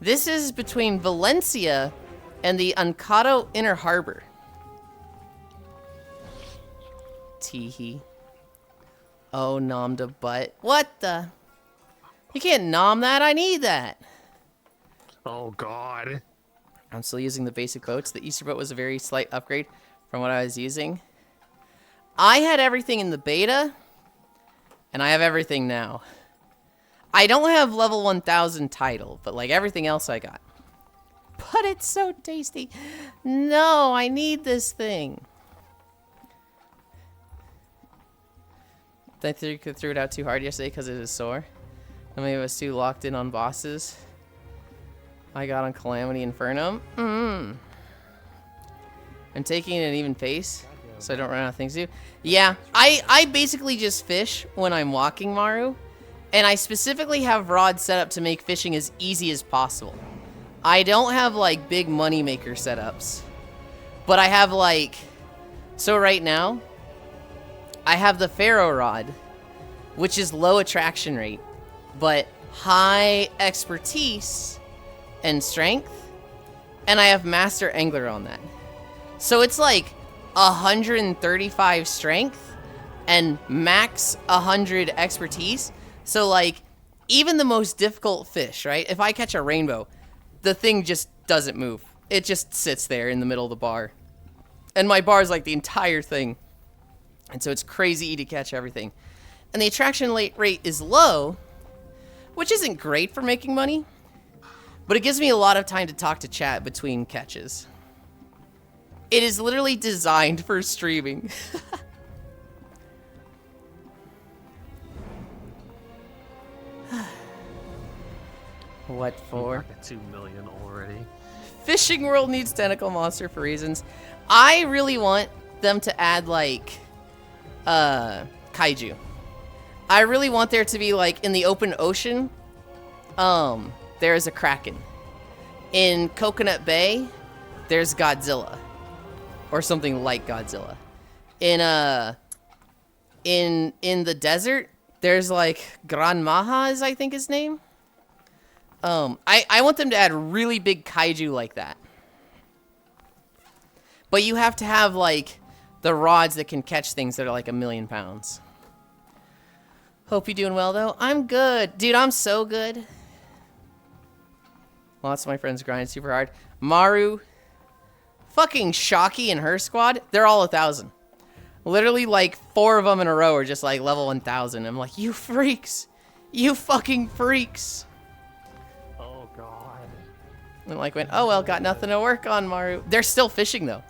This is between Valencia and the Ancado Inner Harbor. Teehee. Oh, nom de butt. What the? You can't nom that. I need that. Oh, God. I'm still using the basic boats. The Easter boat was a very slight upgrade from what I was using. I had everything in the beta, and I have everything now. I don't have level 1000 title, but like everything else I got. But it's so tasty. No, I need this thing. I think I threw it out too hard yesterday because it was sore. I maybe I was too locked in on bosses. I got on Calamity Infernum. I'm taking an even pace so I don't run out of things to do. Yeah, I basically just fish when I'm walking, Maru. And I specifically have rods set up to make fishing as easy as possible. I don't have like big money maker setups. But I have like... So right now, I have the Pharaoh rod, which is low attraction rate, but high expertise and strength. And I have Master Angler on that. So it's like 135 strength and max 100 expertise. So like even the most difficult fish, right? If I catch a rainbow, the thing just doesn't move. It just sits there in the middle of the bar. And my bar is like the entire thing. And so it's crazy to catch everything. And the attraction rate is low, which isn't great for making money. But it gives me a lot of time to talk to chat between catches. It is literally designed for streaming. What for? At 2 million already. Fishing World needs tentacle monster for reasons. I really want them to add like kaiju. I really want there to be like in the open ocean, there is a Kraken. In Coconut Bay, there's Godzilla. Or something like Godzilla. In the desert, there's like Gran Maha is I think his name. I want them to add really big kaiju like that. But you have to have, like, the rods that can catch things that are like 1,000,000 pounds. Hope you're doing well, though. I'm good. Dude, I'm so good. Lots of my friends grind super hard. Maru, fucking Shocky and her squad, they're all 1,000. Literally, like, 4 of them in a row are just, like, level 1,000. I'm like, you freaks. You fucking freaks. And like went, oh well, got nothing to work on, Maru. They're still fishing though.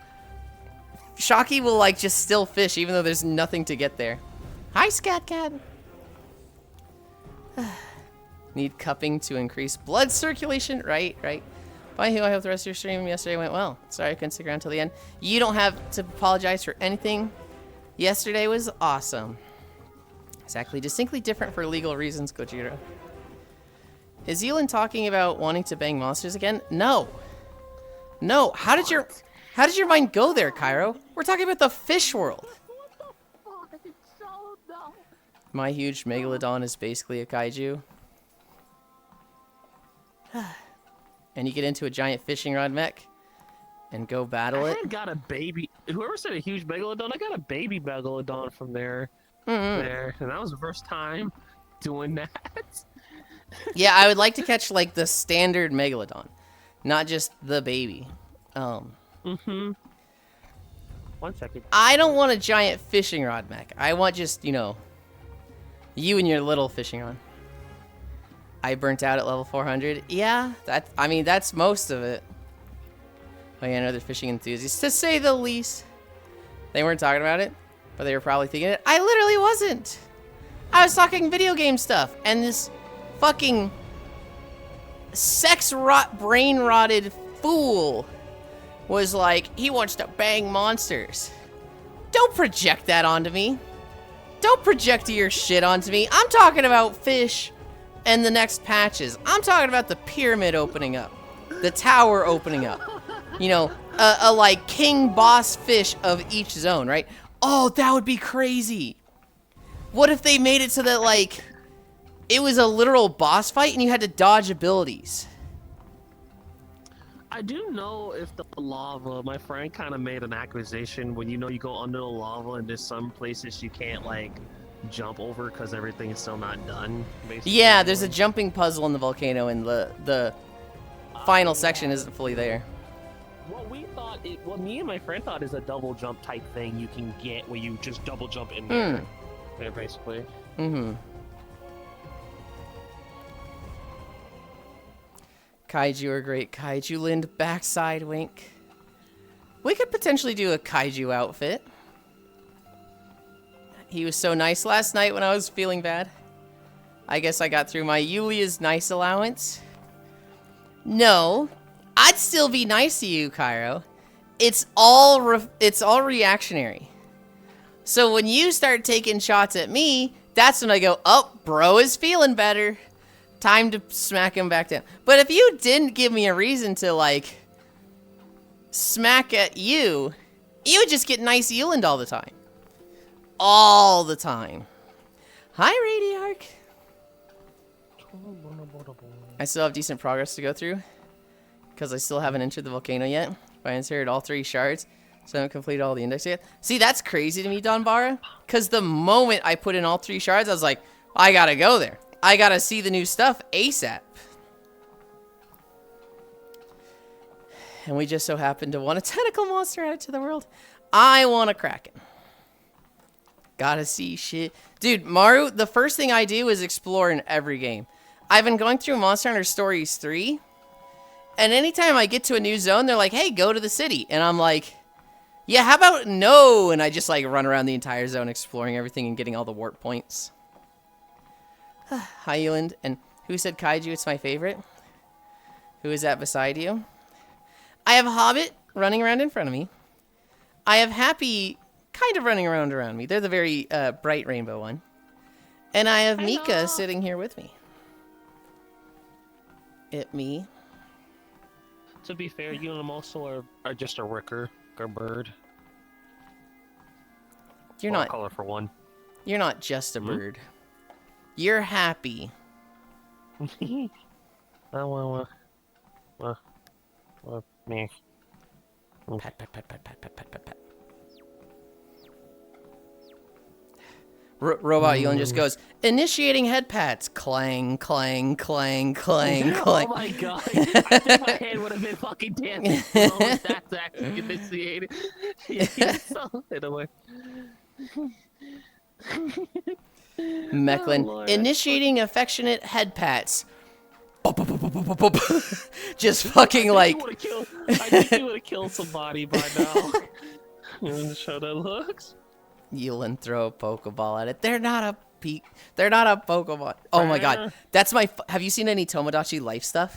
Shocky will like just still fish even though there's nothing to get there. Hi, Scat Cat. Need cupping to increase blood circulation. Right. Bye, Hugh. I hope the rest of your stream yesterday went well. Sorry I couldn't stick around till the end. You don't have to apologize for anything. Yesterday was awesome. Exactly. Distinctly different for legal reasons, Gojira. Is Yulind talking about wanting to bang monsters again? No. No. How did your mind go there, Cairo? We're talking about the fish world. My huge megalodon is basically a kaiju. And you get into a giant fishing rod mech and go battle it. I got a baby. Whoever said a huge megalodon, I got a baby megalodon from there. Mm-hmm. And that was the first time doing that. Yeah, I would like to catch like the standard megalodon, not just the baby. 1 second. I don't want a giant fishing rod mech. I want just, you know, you and your little fishing rod. I burnt out at level 400. Yeah, that's most of it. Oh yeah, another fishing enthusiast, to say the least. They weren't talking about it, but they were probably thinking it. I literally wasn't. I was talking video game stuff, and this fucking brain rotted fool was like, he wants to bang monsters. Don't project that onto me. Don't project your shit onto me. I'm talking about fish and the next patches. I'm talking about the pyramid opening up, the tower opening up. You know, a like king boss fish of each zone, right? Oh, that would be crazy. What if they made it so that like it was a literal boss fight and you had to dodge abilities? I do know if the lava, my friend kind of made an accusation when you go under the lava and there's some places you can't like jump over because everything is still not done. Basically. Yeah, there's a jumping puzzle in the volcano and the final section isn't fully there. What me and my friend thought is a double jump type thing you can get where you just double jump in there. Yeah, basically. Kaiju are great. Kaiju Lind backside wink. We could potentially do a kaiju outfit. He was so nice last night when I was feeling bad. I guess I got through my Yulia's nice allowance. No, I'd still be nice to you, Cairo. It's all reactionary. So when you start taking shots at me, that's when I go, oh, bro is feeling better. Time to smack him back down. But if you didn't give me a reason to, like, smack at you, you would just get nice Yulind all the time. All the time. Hi, Radiarch. I still have decent progress to go through because I still haven't entered the volcano yet. I inserted all 3 shards, so I haven't completed all the index yet. See, that's crazy to me, Donbara, because the moment I put in all 3 shards, I was like, I gotta go there. I gotta see the new stuff ASAP. And we just so happen to want a tentacle monster added to the world. I want a Kraken. Gotta see shit. Dude, Maru, the first thing I do is explore in every game. I've been going through Monster Hunter Stories 3. And anytime I get to a new zone, they're like, hey, go to the city. And I'm like, yeah, how about no? And I just like run around the entire zone exploring everything and getting all the warp points. Hi, Yulind. And who said Kaiju? It's my favorite. Who is that beside you? I have Hobbit running around in front of me. I have Happy kind of running around me. They're the very bright rainbow one. And I have Mika sitting here with me. Me. To be fair, you and them also are just a ricker, a bird. You're Well, not color for one. You're not just a bird. You're happy. Well, me. Pat, pat, pat, pat, pat, pat, pat, pat, pat. Robot Yulind just goes, initiating head pats. Clang, clang, clang, clang, clang. Oh my god. I think my head would have been fucking dancing. Oh, that's actually initiated. In a way. Mechlin, Lord. initiating affectionate head pats. Just fucking like. I think you would have killed somebody by now. You want to show that looks? Yulind, throw a Pokeball at it. They're not a peak. They're not a Pokemon. Oh my god, that's my. Have you seen any Tomodachi Life stuff?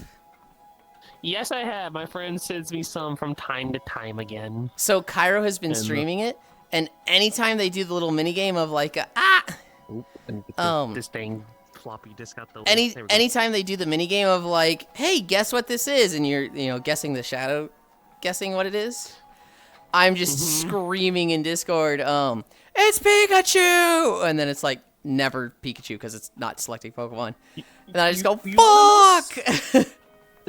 Yes, I have. My friend sends me some from time to time again. So Cairo has been streaming it, and anytime they do the little mini game of like This dang floppy disk out the anytime they do the mini game of like, hey, guess what this is, and you're guessing the shadow, guessing what it is. I'm just screaming in Discord, it's Pikachu! And then it's like, never Pikachu, because it's not selecting Pokemon. And I just go, fuck!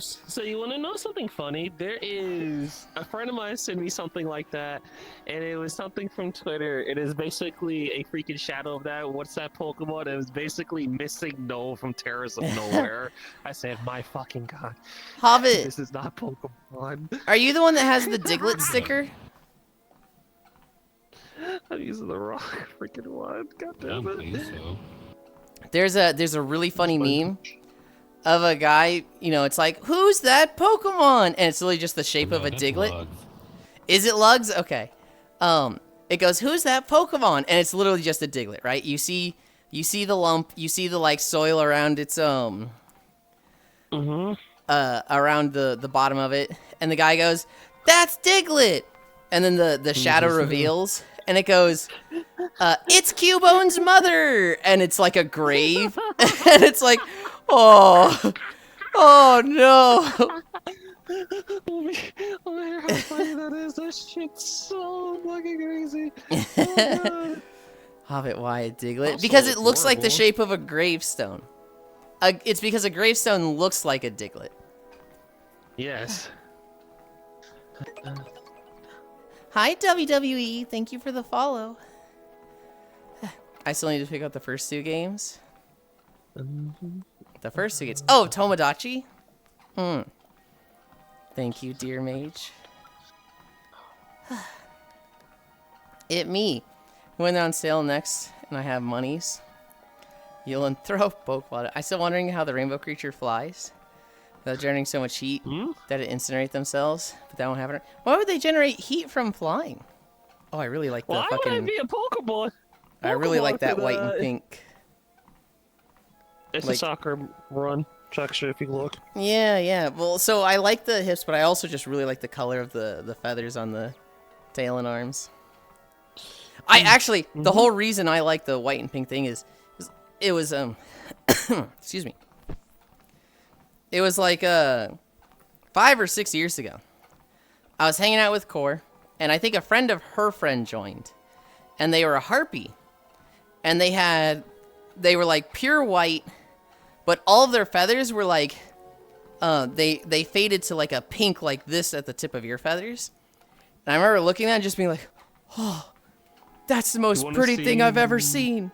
So you want to know something funny? There is a friend of mine sent me something like that, and it was something from Twitter. It is basically a freaking shadow of that. What's that Pokemon? It was basically Missing No from Terrace of Nowhere. I said, my fucking god. Hobbit! This is not Pokemon. Are you the one that has the Diglett sticker? I'm using the wrong freaking one. God I don't damn it. think so. There's a really funny meme of a guy, it's like, who's that Pokemon? And it's literally just the shape of a that's Diglett. Lugs. Is it Lugs? Okay. It goes, who's that Pokemon? And it's literally just a Diglett, right? You see the lump, you see the like soil around its around the bottom of it, and the guy goes, that's Diglett. And then the shadow reveals, and it goes, it's Cubone's mother, and it's like a grave, and it's like, oh no. Oh my god, how funny that is. That shit's so fucking crazy. Oh god. Hobbit, why a Diglett? Also Because it looks like the adorable. shape of a gravestone. It's because a gravestone looks like a Diglett. Yes. Hi, WWE. Thank you for the follow. I still need to pick up the first two games. The first two games. Oh, Tomodachi? Thank you, dear mage. Me. When they're on sale next and I have monies, you'll throw a Pokeball. I'm still wondering how the rainbow creature flies. They're generating so much heat that it incinerate themselves, but that won't happen. Why would they generate heat from flying? Oh, I really like the Why would fucking... it be a Pokemon? I really like that could, white and pink. It's like- a soccer run texture if you look. Yeah. Well, so I like the hips, but I also just really like the color of the feathers on the tail and arms. I actually, the whole reason I like the white and pink thing is it was, excuse me. It was like 5 or 6 years ago. I was hanging out with Core, and I think a friend of her friend joined. And they were a Harpy. And they were like pure white, but all of their feathers were like, they faded to like a pink like this at the tip of your feathers. And I remember looking at it and just being like, oh, that's the most wanna pretty thing see- I've ever seen.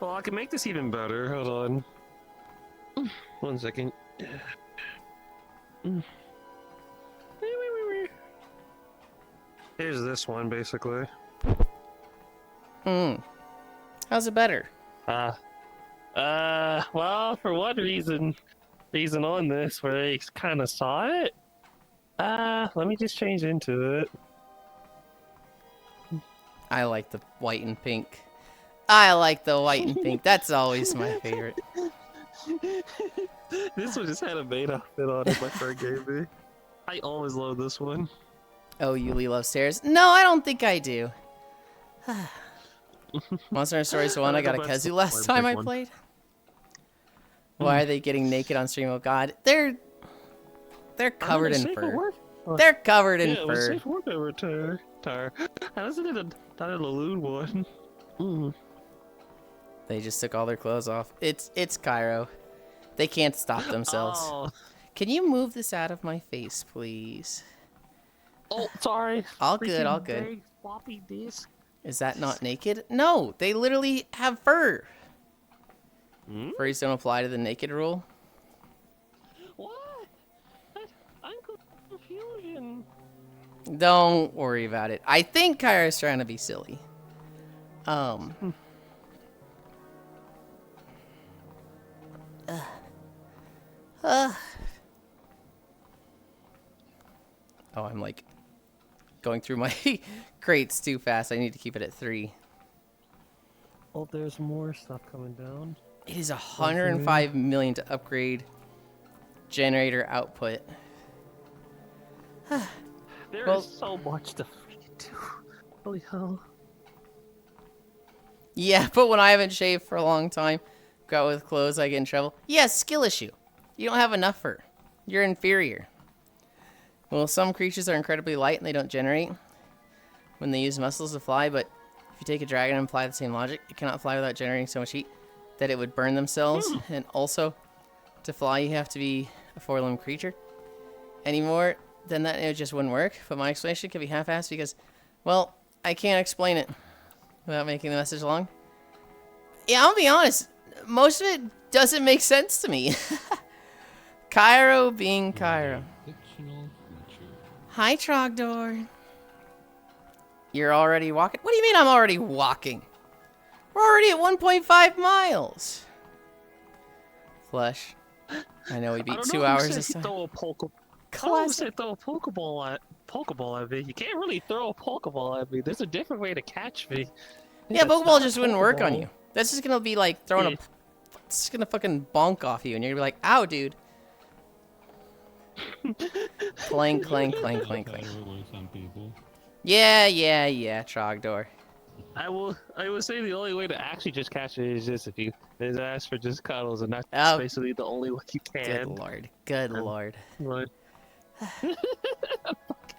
Well, I can make this even better. Hold on. 1 second. Here's this one, basically. How's it better? Well, for one reason on this where I kind of saw it. Let me just change into it. I like the white and pink. I like the white and pink. That's always my favorite. This one just had a maid outfit on it my friend gave me. I always love this one. Oh, Yuli loves stairs. No, I don't think I do. Monster Hunter Stories 1, I got a Kezu last time I played. Why are they getting naked on stream? Oh god. They're covered in fur. They're covered in fur. Safe work over tire. How isn't it not a lewd one? They just took all their clothes off. It's Cairo. They can't stop themselves. Oh. Can you move this out of my face, please? Oh, sorry. All good, all good. Big floppy disk. Is that not naked? No, they literally have fur. Furries don't apply to the naked rule. What? I'm confusion. Don't worry about it. I think Kyra's trying to be silly. Oh, I'm like going through my crates too fast. I need to keep it at 3. Oh, there's more stuff coming down. It is 105 million to upgrade generator output. There Well- is so much to freaking do. Holy hell. Yeah, but when I haven't shaved for a long time, go out with clothes, I get in trouble. Yeah, skill issue. You don't have enough fur. You're inferior. Well, some creatures are incredibly light and they don't generate when they use muscles to fly, but if you take a dragon and apply the same logic, it cannot fly without generating so much heat that it would burn themselves. And also, to fly, you have to be a 4-limbed creature. Any more than that, it just wouldn't work. But my explanation can be half-assed because, well, I can't explain it without making the message long. Yeah, I'll be honest. Most of it doesn't make sense to me. Cairo being Cairo. Fictional creature. Hi, Trogdor. You're already walking? What do you mean I'm already walking? We're already at 1.5 miles. Flesh. I know we beat 2 hours this time. Throw a Pokeball. Classic. Throw a Pokeball at me. You can't really throw a Pokeball at me. There's a different way to catch me. Yeah, That's Pokeball not just a wouldn't work on Pokeball. you. That's just gonna be like throwing a. It's just gonna fucking bonk off you, and you're gonna be like, "Ow, dude!" Clank, clank, clank, clank, clank. Better with some people. Yeah, Trogdor. I will say the only way to actually just catch it is just if you ask for just cuddles, and that's Oh. basically the only way you Good can. lord. Good lord. Right.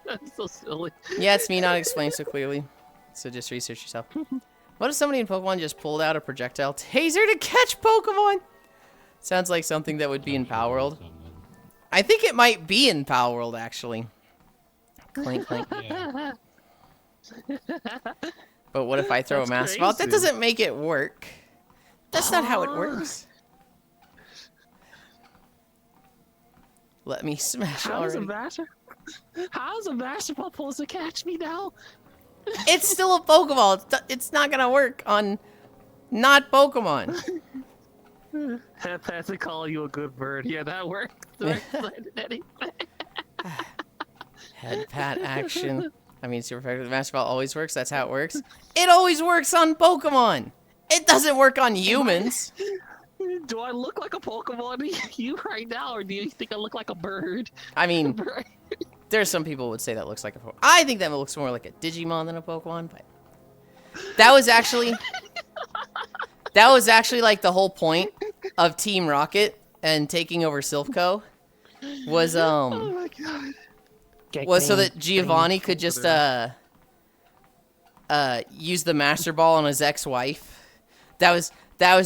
That's so silly. Yeah, it's me not explaining so clearly. So just research yourself. What if somebody in Pokemon just pulled out a projectile taser to catch Pokemon? Sounds like something that would be in Power World. I think it might be in Power World, actually. Clank, clank. Yeah. But what if I throw a That's Master Ball? That crazy. doesn't make it work. That's not how it works. Let me smash How's already. a master ball supposed to catch me now? It's still a Pokeball. It's not gonna work on not Pokemon. Have Patsy call you a good bird. Yeah, that worked. Head pat action. I mean, super effective. The Master Ball always works. That's how it works. It always works on Pokemon. It doesn't work on humans. Do I look like a Pokemon to you right now, or do you think I look like a bird? I mean, there's some people who would say that looks like a Pokemon. I think that looks more like a Digimon than a Pokemon, but that was actually like the whole point of Team Rocket and taking over Silph was Oh my god. was so that Giovanni could just use the Master Ball on his ex-wife. That was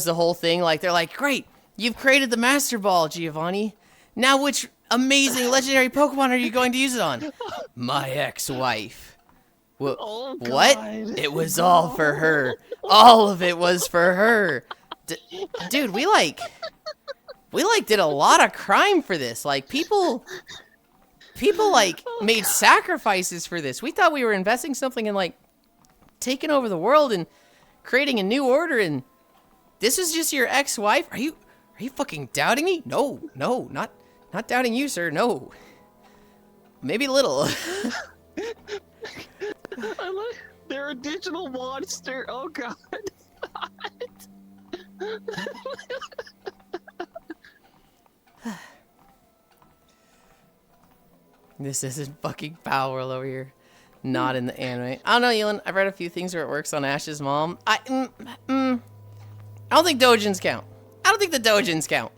the whole thing. Like, they're like, great, you've created the Master Ball, Giovanni. Now which amazing legendary Pokemon are you going to use it on? My ex-wife. Oh, What? God. It was all for her. All of it was for her. Dude, we did a lot of crime for this. Like, people like made sacrifices for this. We thought we were investing something in like taking over the world and creating a new order, and this is just your ex-wife? Are you fucking doubting me? No, not doubting you, sir. No. Maybe a little. They're a digital monster. Oh god. This isn't fucking Power World over here. Not in the anime. I don't know, Yulind. I've read a few things where it works on Ash's mom. I don't think Dojins count. I don't think the Dojins count.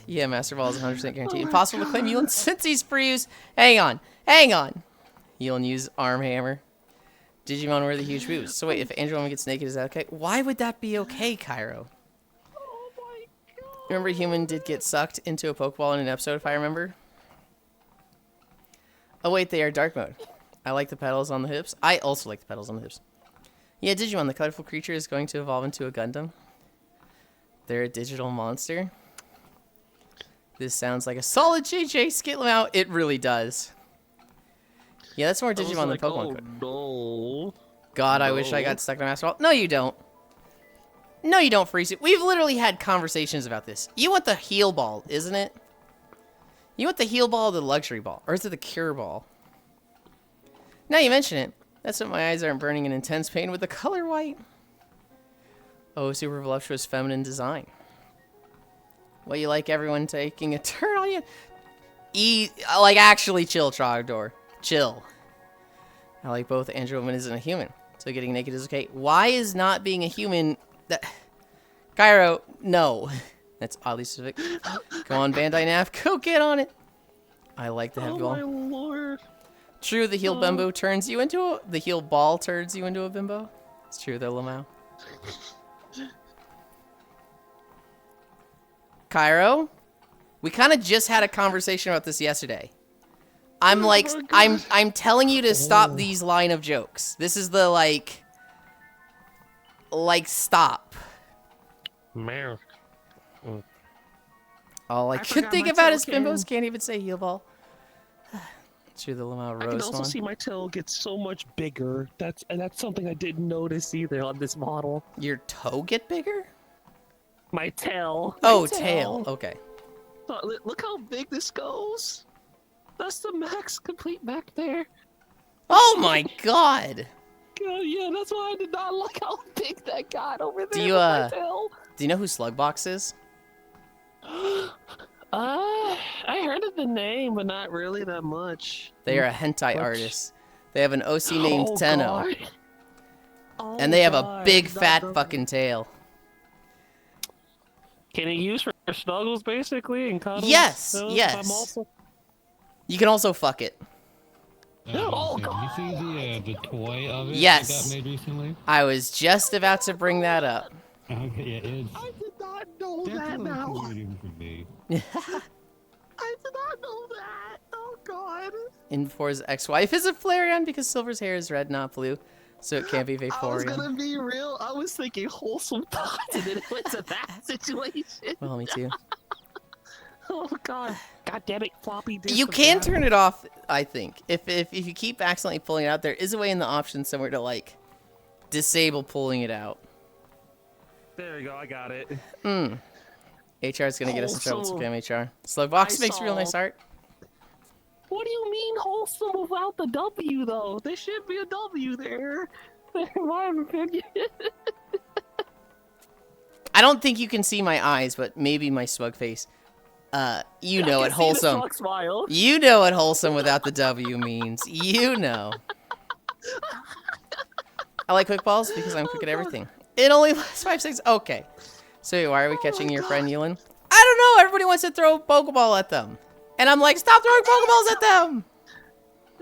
Yeah, Master Ball is 100% guaranteed. Impossible to claim Yulind since he's free use. Hang on. Yulind use arm hammer. Digimon wear the huge boobs. So wait, if Angel Woman gets naked, is that okay? Why would that be okay, Cairo? Oh my god. Remember Human did get sucked into a Pokeball in an episode, if I remember? Oh wait, they are dark mode. I like the petals on the hips. I also like the petals on the hips. Yeah, Digimon, the colorful creature is going to evolve into a Gundam. They're a digital monster. This sounds like a solid JJ Skittle out. It really does. Yeah, that's more Digimon than Pokemon could. No. God, I wish I got stuck in a Master Ball. No, you don't. No, you don't, Freeze. We've literally had conversations about this. You want the heal ball, isn't it? You want the heal ball or the luxury ball? Or is it the cure ball? Now you mention it. That's what my eyes aren't burning in intense pain with the color white. Oh, super voluptuous feminine design. What, you like everyone taking a turn on you? Like, actually chill, Trogdor. Chill. I like both Andrew Woman isn't a human. So getting naked is okay. Why is not being a human... Cairo, no. That's oddly specific. Go on, Bandai Nav. Go get on it. I like the head ball. Oh my lord. True, the heel bimbo turns you into a... The heel ball turns you into a bimbo. It's true, though, Lamau. Cairo, we kind of just had a conversation about this yesterday. I'm like, I'm telling you to stop these line of jokes. This is the like stop. Man. All I can think about is bimbos can't even say heel ball. True, the Lamau I can Rose also one. see my tail get so much bigger. That's something I didn't notice either on this model. Your toe get bigger? My tail. Oh, tail. Okay. Look how big this goes. That's the max complete back there. Oh my god. God, yeah, that's why I did not like how big that got over there. Do you with my tail. do you know who Slugbox is? I heard of the name, but not really that much. They are a hentai artist. They have an OC named Tenno. God. Oh, And they have a God, big not fat the- fucking tail. Can it use for snuggles, basically, and cuddles? Yes, So, yes. I'm also... You can also fuck it. Oh, Have you seen the toy of it Yes. that got made recently? I was just about to bring that up. Okay, yeah, it's I did not know that definitely now. comforting for me. I did not know that. Oh, God. Infor's ex-wife is a Flareon because Silver's hair is red, not blue. So it can't be I was Vaporeon. gonna be real. I was thinking wholesome thoughts, and then it went to that situation. Well, me too. Oh god! God damn it, floppy disk. You of can data. turn it off, I think. If you keep accidentally pulling it out, there is a way in the options somewhere to, like, disable pulling it out. There you go. I got it. HR is gonna get us in trouble. It's Wholesome. okay, HR. Slugbox I makes real saw- nice art. What do you mean wholesome without the W though? There should be a W there. In my opinion. I don't think you can see my eyes, but maybe my smug face. You know what wholesome. Smile. You know what wholesome without the W means. You know. I like quick balls because I'm quick at everything. It only lasts 5 seconds. Okay. So wait, why are we catching your friend Yulind? I don't know. Everybody wants to throw a Pokeball at them. And I'm like, stop throwing Pokeballs at them.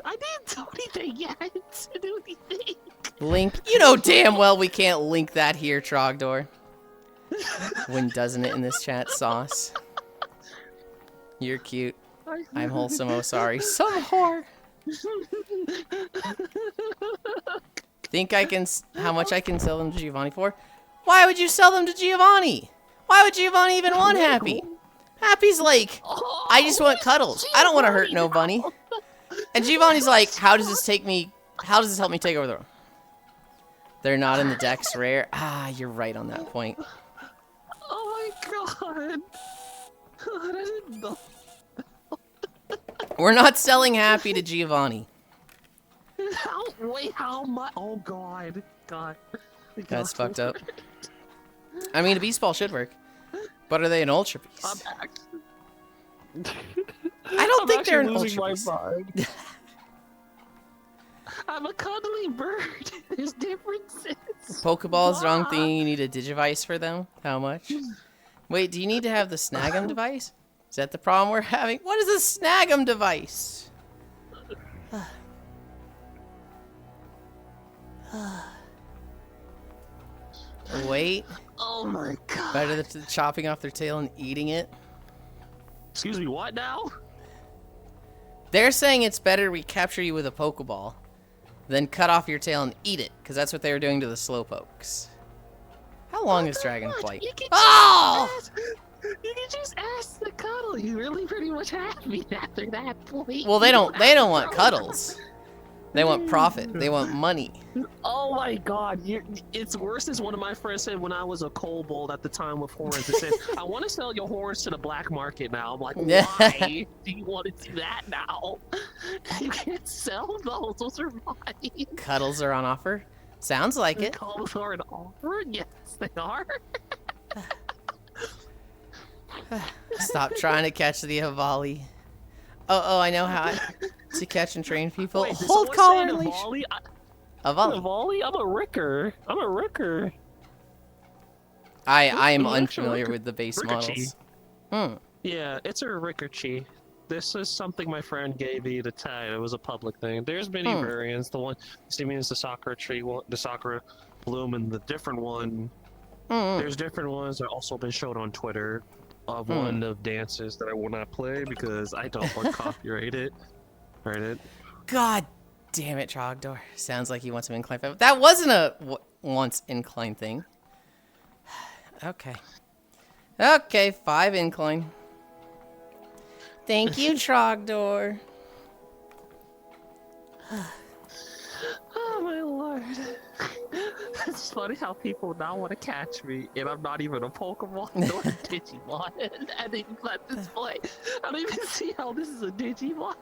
I didn't do anything yet. I didn't do anything. Link. You know damn well we can't link that here, Trogdor. When doesn't it in this chat, Sauce? You're cute. I'm wholesome. Oh, sorry. Some whore. Think I can... How much I can sell them to Giovanni for? Why would you sell them to Giovanni? Why would Giovanni even want Happy? Happy's like, I just want cuddles. I don't want to hurt no bunny. And Giovanni's like, how does this help me take over the room? They're not in the decks rare. Ah, you're right on that point. Oh my god. I didn't know. We're not selling Happy to Giovanni. How much? Oh god. God. That's fucked up. I mean, a beast ball should work. But are they an ultra beast? I don't think they're an ultra beast. I'm a cuddly bird. There's differences. Pokeballs, the wrong thing. You need a Digivice for them. How much? Wait, do you need to have the Snag'em device? Is that the problem we're having? What is a Snag'em device? Wait. Oh my god. Better than chopping off their tail and eating it? Excuse me, what now? They're saying it's better we capture you with a Pokeball than cut off your tail and eat it, because that's what they were doing to the Slowpokes. How long is Dragonflight? Oh! You can just ask the cuddle. You really pretty much have me after that point. Well, they don't want cuddles. They want profit. They want money. Oh my god, it's worse as one of my friends said when I was a kobold at the time with horns. It said, I want to sell your horns to the black market now. I'm like, why do you want to do that now? You can't sell those. Those are mine. Cuddles are on offer? Sounds like it. Cuddles are an offer? Yes, they are. Stop trying to catch the Avali. Oh, I know how to catch and train people. Wait, hold collar. Avali? Avali? I'm a Ricker. I am unfamiliar with the base models. Yeah, it's a Rickerchi. This is something my friend gave me to tag. It was a public thing. There's many variants. The one you see me is the Sakura tree one, the Sakura bloom, and the different one. There's different ones that also been shown on Twitter. Of one of dances that I will not play because I don't want copyrighted. Right? God damn it, Trogdor. Sounds like you want some incline. That wasn't a once incline thing. Okay. Okay, 5 incline. Thank you, Trogdor. Oh my lord. It's funny how people now want to catch me, and I'm not even a Pokemon nor a Digimon. And they let this play. I don't even see how this is a Digimon.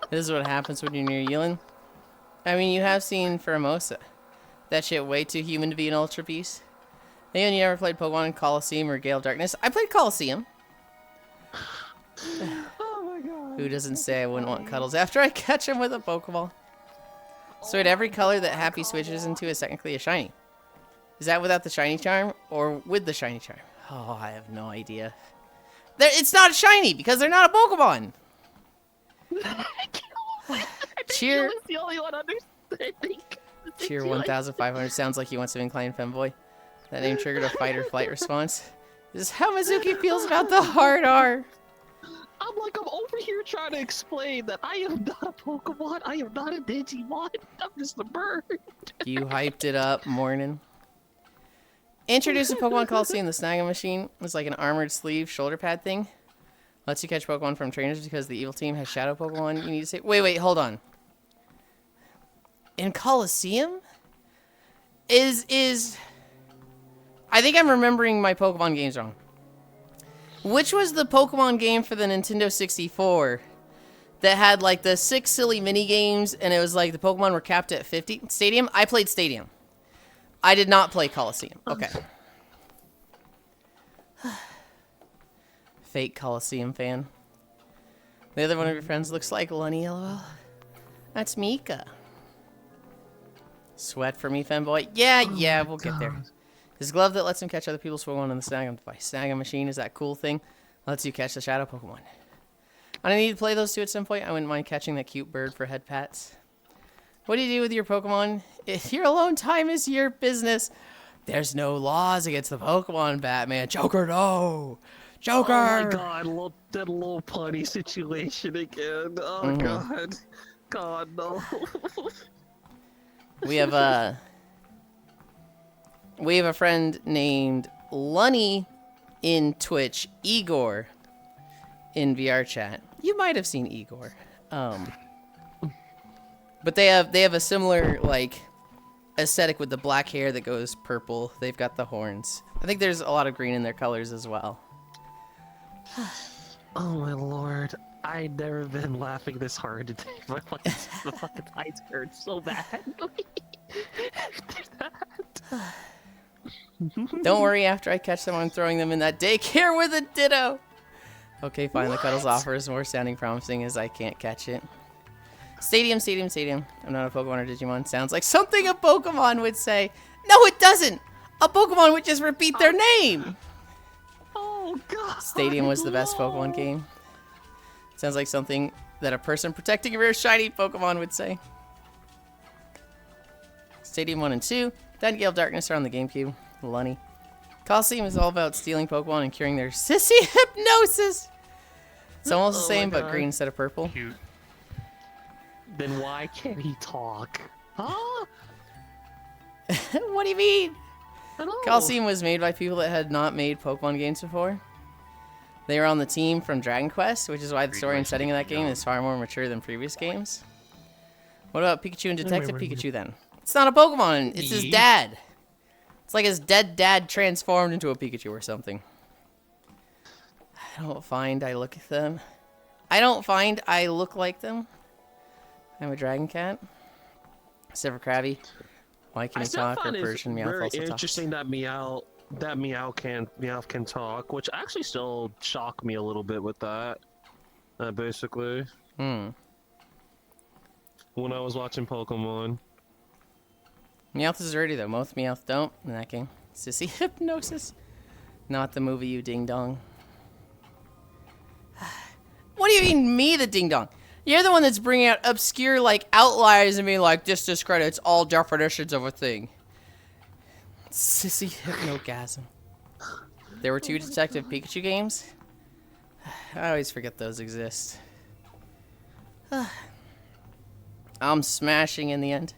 This is what happens when you're near Yulind. I mean, you have seen Formosa. That shit way too human to be an Ultra Beast. And you ever played Pokemon in Coliseum or Gale Darkness? I played Coliseum. Oh my god. Who doesn't say I wouldn't want cuddles after I catch him with a Pokeball? So at every color that Happy switches into is technically a shiny. Is that without the shiny charm or with the shiny charm? Oh, I have no idea. It's not a shiny because they're not a Pokemon. Cheer. The only one understanding. Cheer 1,500 sounds like he wants to incline femboy. That name triggered a fight or flight response. This is how Mizuki feels about the hard R. I'm over here trying to explain that I am not a Pokemon, I am not a Digimon, I'm just a bird. You hyped it up, morning. Introduce a Pokemon Coliseum. The Snag'em machine is like an armored sleeve shoulder pad thing. Lets you catch Pokemon from trainers because the evil team has shadow Pokemon. You need to say, wait, hold on. In Coliseum? I think I'm remembering my Pokemon games wrong. Which was the Pokemon game for the Nintendo 64 that had like the 6 silly mini games and it was like the Pokemon were capped at 50? Stadium? I played Stadium. I did not play Coliseum. Okay. Fake Coliseum fan. The other one of your friends looks like Lunny, lol. That's Mika. Sweat for me, femboy. Yeah, we'll get there. His glove that lets him catch other people's Pokemon in the Snag'em device. Snag'em machine is that cool thing. Lets you catch the shadow Pokemon. I don't need to play those two at some point. I wouldn't mind catching that cute bird for head pats. What do you do with your Pokemon? If your alone time is your business, there's no laws against the Pokemon, Batman. Joker, no! Joker! Oh my god, that little punny situation again. Oh god. God, no. We have, We have a friend named Lunny in Twitch, Igor in VR chat. You might have seen Igor. But they have a similar like aesthetic with the black hair that goes purple. They've got the horns. I think there's a lot of green in their colors as well. Oh my lord. I'd never been laughing this hard today. My fucking, the fucking eyes hurt so bad. Don't worry, after I catch them, I'm throwing them in that daycare with a ditto. Okay, fine. The Cuddles offer is more sounding promising as I can't catch it. Stadium, stadium, stadium. I'm not a Pokemon or Digimon. Sounds like something a Pokemon would say. No, it doesn't. A Pokemon would just repeat their name. Oh god. Stadium was the best Pokemon game. Sounds like something that a person protecting a rare shiny Pokemon would say. Stadium 1 and 2. Nightingale of Darkness are on the GameCube. Lunny. Coliseum is all about stealing Pokemon and curing their sissy hypnosis. It's almost the same, but green instead of purple. Cute. Then why can't he talk? Huh? What do you mean? I know. Coliseum was made by people that had not made Pokemon games before. They were on the team from Dragon Quest, which is why the story and setting of that game is far more mature than previous games. What about Pikachu and Detective Pikachu then? It's not a Pokemon, it's his dad. It's like his dead dad transformed into a Pikachu or something. I don't find I look at them. I don't find I look like them. I'm a dragon cat. Except for Krabby. Why can he talk? Or Persian Meowth also talks. Interesting that Meowth can talk, which actually still shocked me a little bit with that. Basically. When I was watching Pokemon. Meowth is dirty though. Most Meowth don't in that game. Sissy hypnosis. Not the movie, you ding dong. What do you mean, me the ding dong? You're the one that's bringing out obscure like outliers and being like, this discredits all definitions of a thing. Sissy hypnogasm. There were 2 Detective Pikachu games. I always forget those exist. I'm smashing in the end.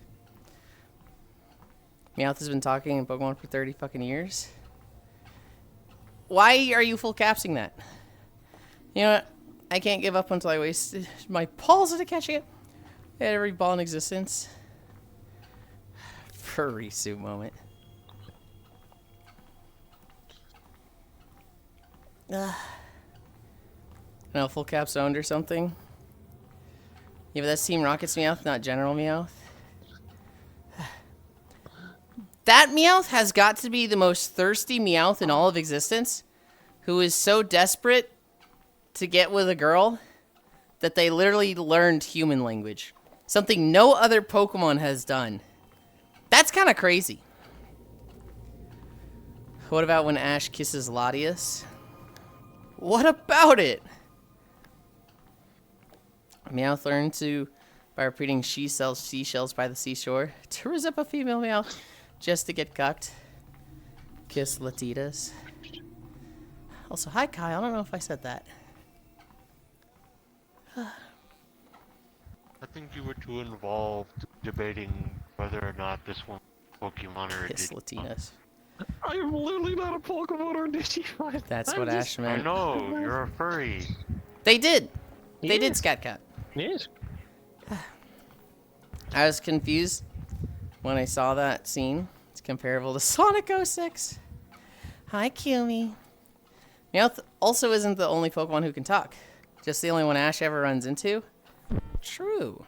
Meowth has been talking in Pokemon for 30 fucking years. Why are you full capsing that? You know what? I can't give up until I waste my balls into catching it. I had every ball in existence. Furry-suit moment. No, full caps owned or something. Yeah, but that's Team Rocket's Meowth, not General Meowth. That Meowth has got to be the most thirsty Meowth in all of existence, who is so desperate to get with a girl that they literally learned human language. Something no other Pokemon has done. That's kind of crazy. What about when Ash kisses Latias? What about it? Meowth learned to by repeating she sells seashells by the seashore to resip a female Meowth just to get cucked. Kiss Latitas. Also, hi Kyle. I don't know if I said that. I think you were too involved debating whether or not this one Pokemon or a Kiss Digimon. Latinas. I am literally not a Pokemon or Digimon. That's what Ash I meant. know, you're a furry. They did. They Yes. did scat cat. Yes. I was confused when I saw that scene. It's comparable to Sonic 06. Hi, Kumi. Meowth also isn't the only Pokemon who can talk. Just the only one Ash ever runs into. True.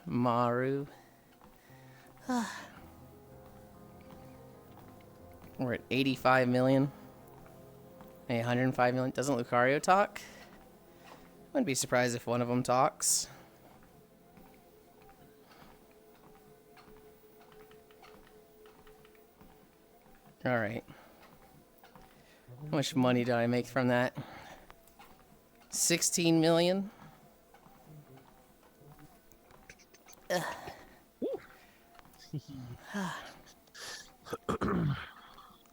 Maru. We're at 85 million. Hey, 105 million. Doesn't Lucario talk? Wouldn't be surprised if one of them talks. Alright. How much money did I make from that? 16 million?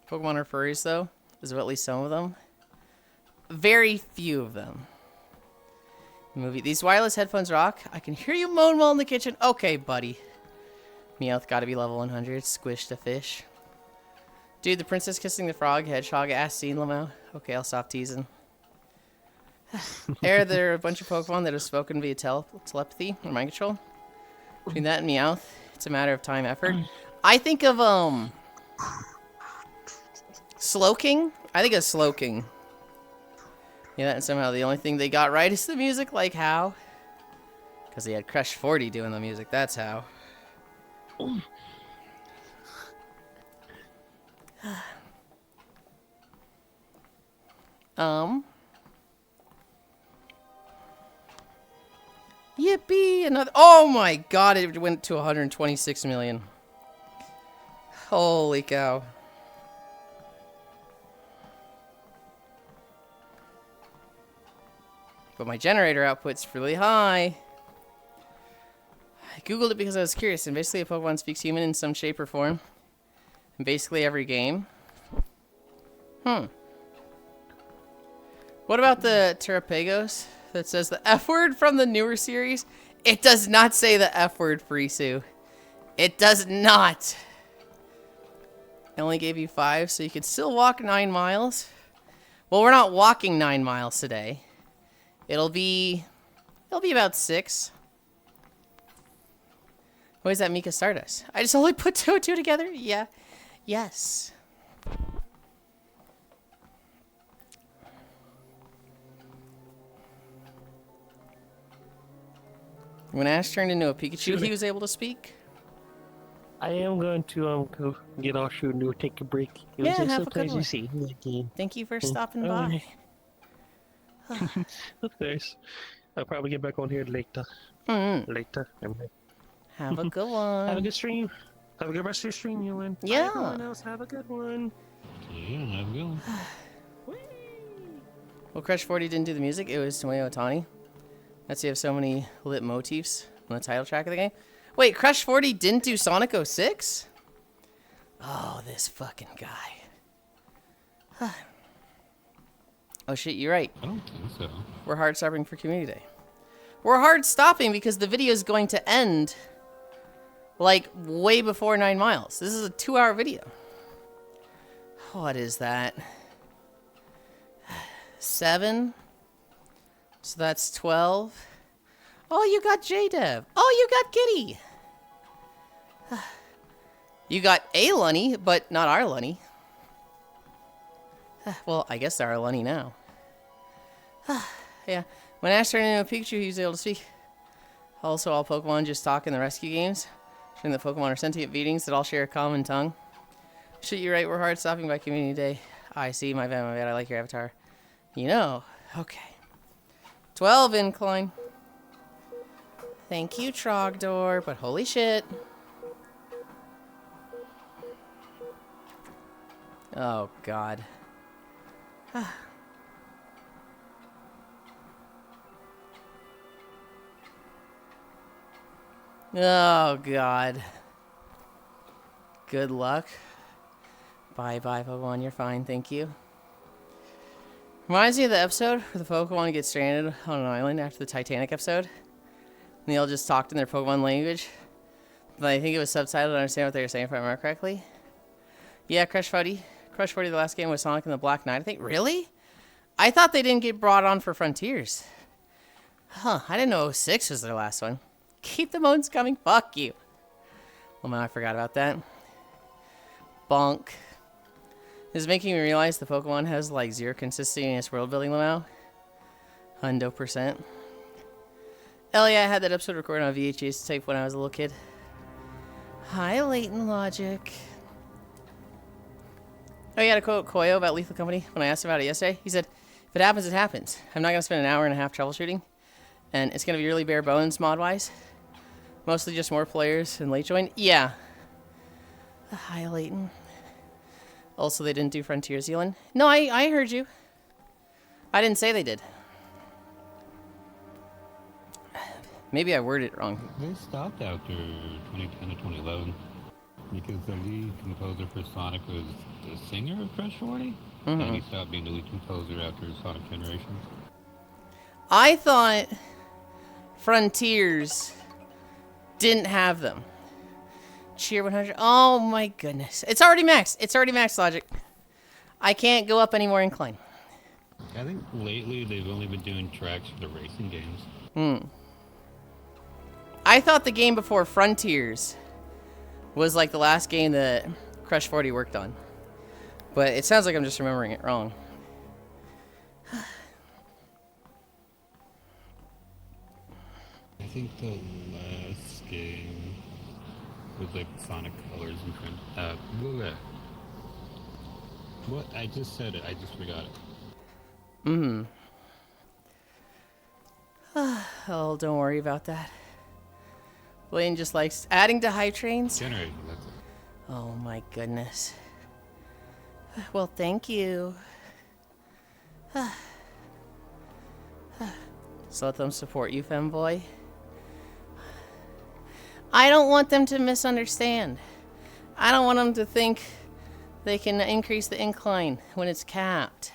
Pokemon are furries, though. There's at least some of them. Very few of them. Movie. These wireless headphones rock. I can hear you moan while in the kitchen. Okay, buddy. Meowth gotta be level 100. Squished a fish. Dude, the princess kissing the frog hedgehog ass scene, Lamau. Okay, I'll stop teasing. There are a bunch of Pokemon that have spoken via telepathy or mind control. Between that and Meowth, it's a matter of time, effort. I think of Slowking. I think of Slowking. Yeah, and somehow the only thing they got right is the music, like how? Because they had Crush 40 doing the music, that's how. Yippee! Another. Oh my god, it went to 126 million. Holy cow. But my generator output's really high. I googled it because I was curious, and basically a Pokemon speaks human in some shape or form. In basically every game. What about the Terrapagos that says the F word from the newer series? It does not say the F word, Frisu. It does not. I only gave you 5, so you can still walk 9 miles. Well, we're not walking 9 miles today. It'll be about 6. What is that, Mika Stardust? I just only put 2 and 2 together? Yeah. Yes. When Ash turned into a Pikachu, he was able to speak? I am going to go get off shoot and take a break. It was have so a good pleasure one. to see you again. Thank you for stopping by. Of course. I'll probably get back on here later. Later. Have a good Have a one. good stream. Have a good rest of your stream, Yulind. Yeah. Everyone else, have a good one. Yeah, have a good one. Well, Crush 40 didn't do the music. It was Tomoe Otani. That's you have so many lit motifs on the title track of the game. Wait, Crush 40 didn't do Sonic 06? Oh, this fucking guy. Oh shit, you're right. I don't think so. We're hard stopping for Community Day. We're hard stopping because the video is going to end like way before 9 miles. This is a 2-hour video. What is that? 7. So that's 12. Oh, you got J-Dev. Oh, you got Giddy. You got a Lunny, but not our Lunny. Well, I guess they're our Lunny now. Yeah. When Ash turned into a Pikachu, he was able to speak. Also, all Pokemon just talk in the rescue games. Showing that Pokemon are sentient beings that all share a common tongue. Shit, you're right. We're hard stopping by Community Day. I see. My bad. I like your avatar. You know. Okay. 12 incline. Thank you, Trogdor. But holy shit. Oh, God. Oh, God. Good luck. Bye-bye, Pokemon. You're fine. Thank you. Reminds me of the episode where the Pokemon get stranded on an island after the Titanic episode. And they all just talked in their Pokemon language. But I think it was subtitled to understand what they were saying, if I remember correctly. Yeah, Crush 40. Crush 40, the last game was Sonic and the Black Knight, I think. Really? I thought they didn't get brought on for Frontiers. Huh, I didn't know 06 was their last one. Keep the moans coming. Fuck you. Well, man, I forgot about that. Bonk. This is making me realize the Pokemon has like 0 consistency in its world building now. 100%. Hell yeah, I had that episode recorded on VHS tape when I was a little kid. Hi, Latent Logic. Oh, you had a quote Koyo about Lethal Company when I asked about it yesterday. He said, if it happens, it happens. I'm not going to spend an hour and a half troubleshooting. And it's going to be really bare bones mod-wise. Mostly just more players and late join. Yeah. Hi, Leighton. Also, they didn't do Frontiers, Yulind. No, I heard you. I didn't say they did. Maybe I worded it wrong. They stopped after 2010 to 2011 because the lead composer for Sonic was the singer of Crush 40. And he stopped being the lead composer after Sonic Generations. I thought Frontiers didn't have them. Cheer 100. Oh my goodness. It's already maxed. It's already maxed, Logic. I can't go up any more incline. I think lately they've only been doing tracks for the racing games. I thought the game before Frontiers was like the last game that Crush 40 worked on. But it sounds like I'm just remembering it wrong. I think the last game was like Sonic Colors and Friends. What? I just said it. I just forgot it. Oh, don't worry about that. Blaine just likes adding to hype trains. Generation, that's it. Oh my goodness. Well, thank you. So let them support you, femboy. I don't want them to misunderstand. I don't want them to think they can increase the incline when it's capped.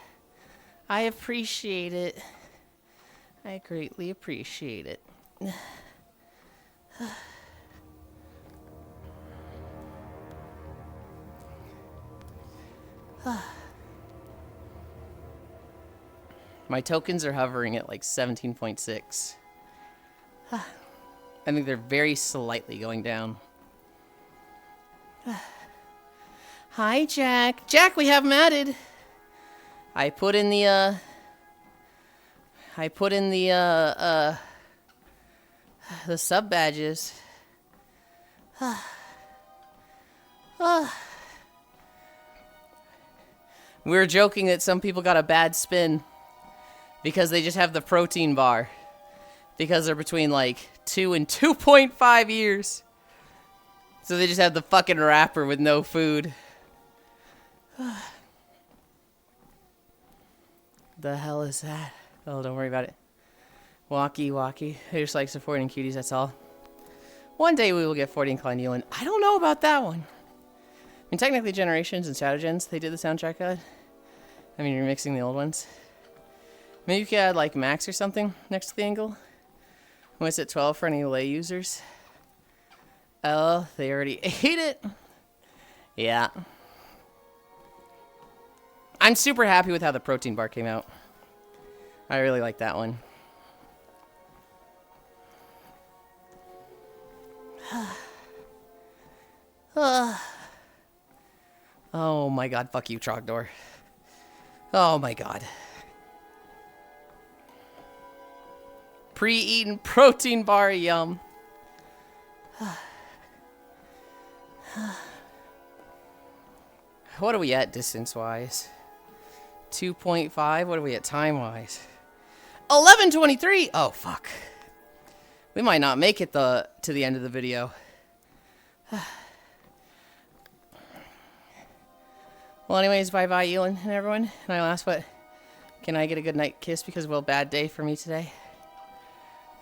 I appreciate it. I greatly appreciate it. My tokens are hovering at like 17.6. I think they're very slightly going down. Hi, Jack. Jack, we have him added. I put in the sub badges. We were joking that some people got a bad spin because they just have the protein bar. Because they're between like 2 and 2.5 years. So they just have the fucking wrapper with no food. The hell is that? Oh, don't worry about it. Walkie. I just like supporting cuties, that's all. One day we will get 40 inclined Yulind. I don't know about that one. I mean, technically Generations and Shadow Gens, they did the soundtrack guide. I mean, you're mixing the old ones. Maybe you could add like Max or something next to the angle. When it's at 12 for any lay users. Oh, they already ate it. Yeah. I'm super happy with how the protein bar came out. I really like that one. Oh my god, fuck you, Trogdor. Oh my god. Pre-eaten protein bar, yum. What are we at distance-wise? 2.5. What are we at time-wise? 11:23. Oh fuck. We might not make it to the end of the video. Well, anyways, bye-bye, Yulind and everyone. And I'll ask what... Can I get a good night kiss because, well, bad day for me today?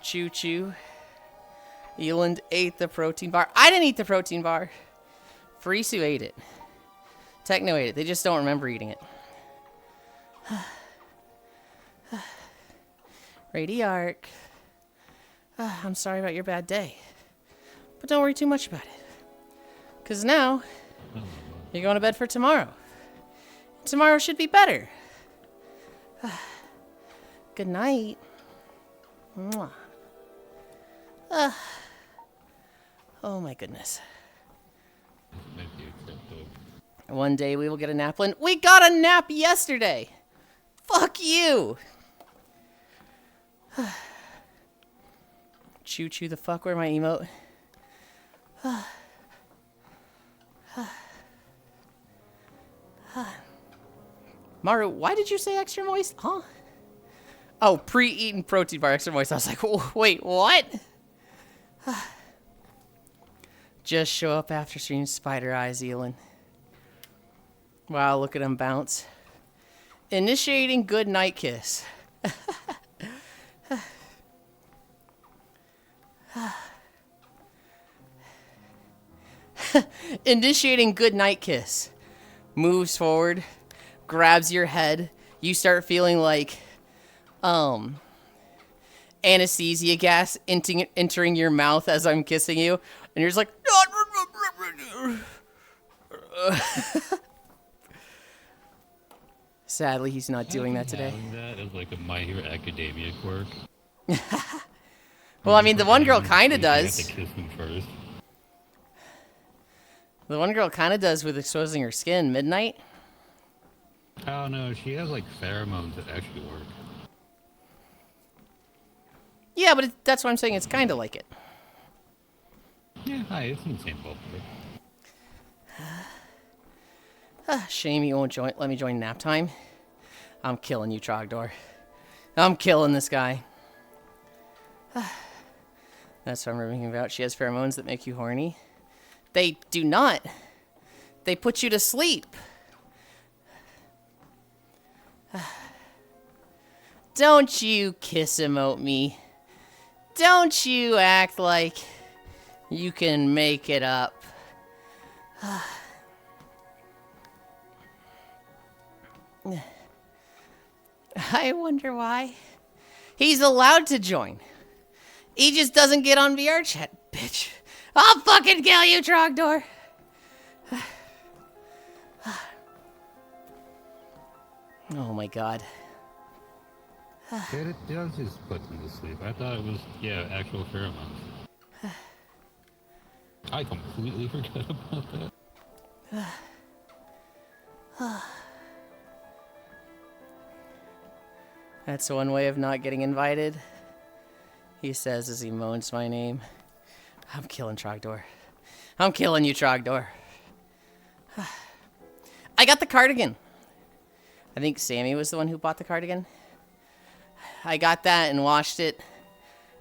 Choo-choo. Yulind ate the protein bar. I didn't eat the protein bar. Farisu ate it. Techno ate it. They just don't remember eating it. Radiark. I'm sorry about your bad day. But don't worry too much about it. Because now, you're going to bed for tomorrow. Tomorrow should be better. Good night. Mwah. Oh my goodness. One day we will get a nap. We got a nap yesterday. Fuck you. Choo-choo the fuck. Where my emote? Maru, why did you say extra moist? Huh? Oh, pre-eaten protein bar extra moist. I was like, wait, what? Just show up after stream, spider eyes, Yulind. Wow, look at him bounce. Initiating good night kiss. Initiating good night kiss. Moves forward, grabs your head. You start feeling like, anesthesia gas entering your mouth as I'm kissing you, and you're just like. Sadly, he's not doing that today. That is like a My Hero Academia quirk. Well, I mean, the one girl kind of You have does. to kiss them first. The one girl kind of does with exposing her skin. Midnight? Oh no, she has like pheromones that actually work. Yeah, but that's what I'm saying. It's kind of like it. Yeah, hi, it's in the same ballpark. Shame you won't let me join nap time. I'm killing you, Trogdor. I'm killing this guy. That's what I'm raving about. She has pheromones that make you horny. They do not. They put you to sleep. Don't you kiss emote me. Don't you act like you can make it up. I wonder why. He's allowed to join. He just doesn't get on VR chat, bitch. I'll fucking kill you, Trogdor. Oh my god. It does just put them to sleep. I thought it was, yeah, actual pheromones. I completely forgot about that. That's one way of not getting invited. He says as he moans my name. I'm killing Trogdor. I'm killing you, Trogdor. I got the cardigan. I think Sammy was the one who bought the cardigan. I got that and washed it.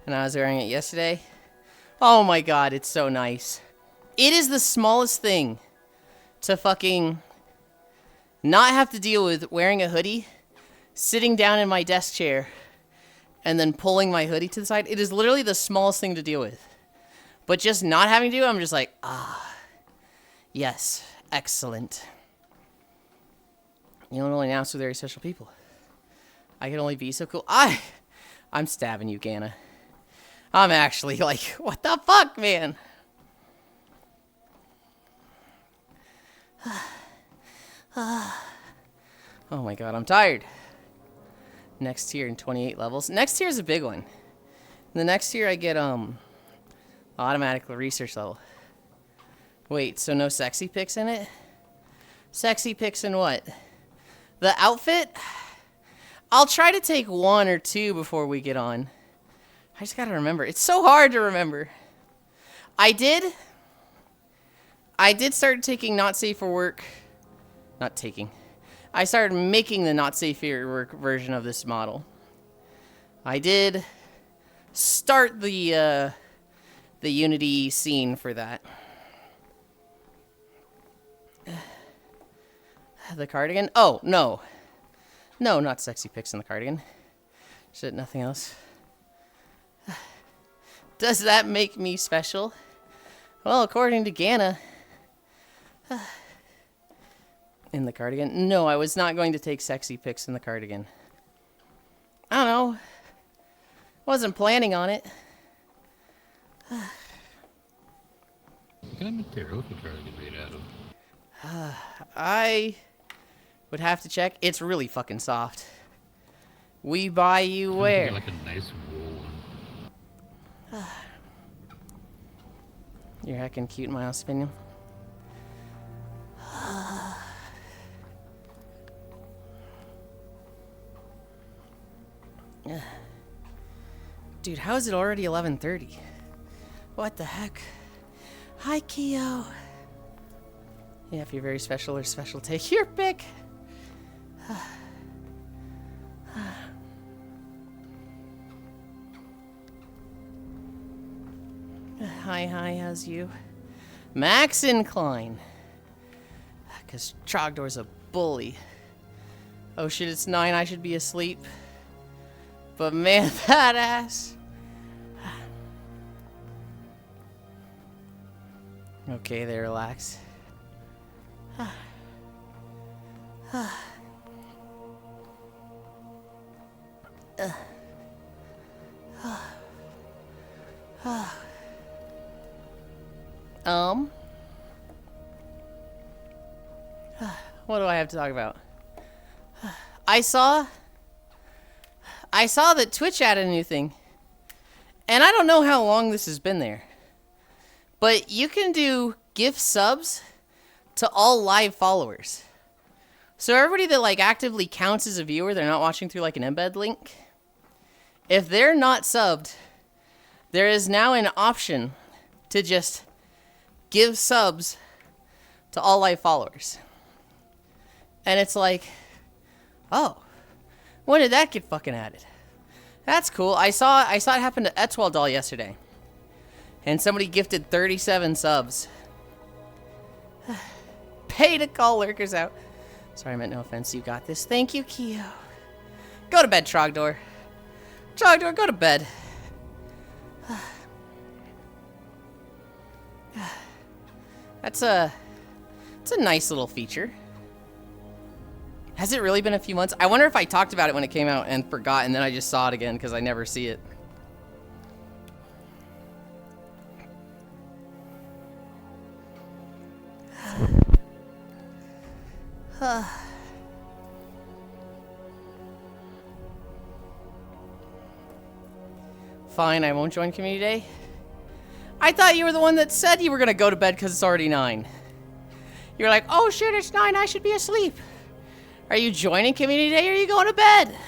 And I was wearing it yesterday. Oh my god, it's so nice. It is the smallest thing to fucking not have to deal with wearing a hoodie, sitting down in my desk chair, and then pulling my hoodie to the side. It is literally the smallest thing to deal with. But just not having to, I'm just like, yes, excellent. You don't only announce with very special people. I can only be so cool. I'm stabbing you, Ganna. I'm actually like, what the fuck, man? Oh my god, I'm tired. Next tier in 28 levels. Next tier is a big one. The next tier I get automatic research level. Wait, so no sexy pics in it? Sexy pics in what? The outfit? I'll try to take 1 or 2 before we get on. I just gotta remember. It's so hard to remember. I did start taking not safe for work. Not taking. I started making the not safe for work version of this model. I did start the Unity scene for that. The cardigan? Oh, no. No, not sexy pics in the cardigan. Shit, nothing else. Does that make me special? Well, according to Ganna. In the cardigan? No, I was not going to take sexy pics in the cardigan. I don't know. Wasn't planning on it. What kind of material is the cardigan made out of? I would have to check. It's really fucking soft. We buy you where? Like a nice wool one. You're heckin' cute, Miles Spinion. Dude, how is it already 11:30? What the heck? Hi, Keo. Yeah, if you're very special or special, take your pick. Hi, how's you? Max Incline. Because Trogdor's a bully. Oh shit, it's 9, I should be asleep. But man, that ass. Okay, there, relax. What do I have to talk about? I saw that Twitch added a new thing. And I don't know how long this has been there. But you can do gift subs to all live followers. So everybody that like actively counts as a viewer, they're not watching through like an embed link. If they're not subbed, there is now an option to just give subs to all live followers. And it's like, oh, when did that get fucking added? That's cool. I saw it happen to Etwaldal yesterday. And somebody gifted 37 subs. Pay to call lurkers out. Sorry, I meant no offense. You got this. Thank you, Keo. Go to bed, Trogdor. Trogdor, go to bed. It's a nice little feature. Has it really been a few months? I wonder if I talked about it when it came out and forgot, and then I just saw it again because I never see it. Fine, I won't join Community Day. I thought you were the one that said you were going to go to bed because it's already 9. You were like, oh shit, it's 9, I should be asleep. Are you joining Community Day or are you going to bed?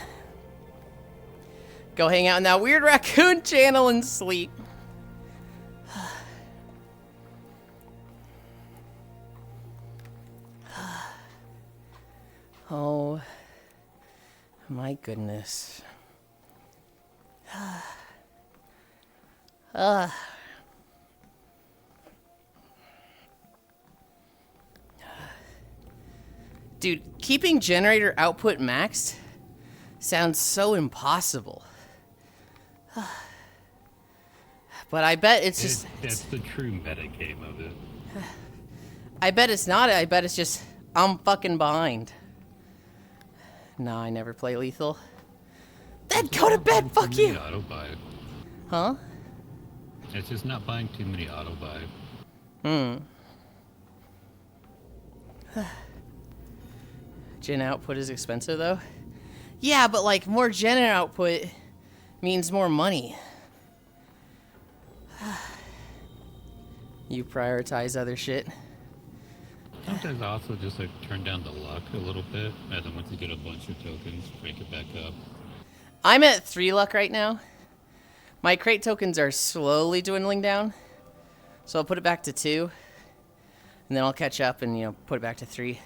Go hang out in that weird raccoon channel and sleep. Oh, my goodness. Dude, keeping generator output maxed sounds so impossible. But I bet it's just... That's the true meta game of it. I bet it's not. I bet it's just, I'm fucking behind. No, I never play lethal. Then go to bed, fuck you! Auto buy. Huh? It's just not buying too many auto buy. Gen output is expensive, though. Yeah, but, like, more gen output means more money. You prioritize other shit. Sometimes I also just like turn down the luck a little bit, and then once you get a bunch of tokens, crank it back up. I'm at 3 luck right now. My crate tokens are slowly dwindling down. So I'll put it back to 2. And then I'll catch up and, you know, put it back to 3.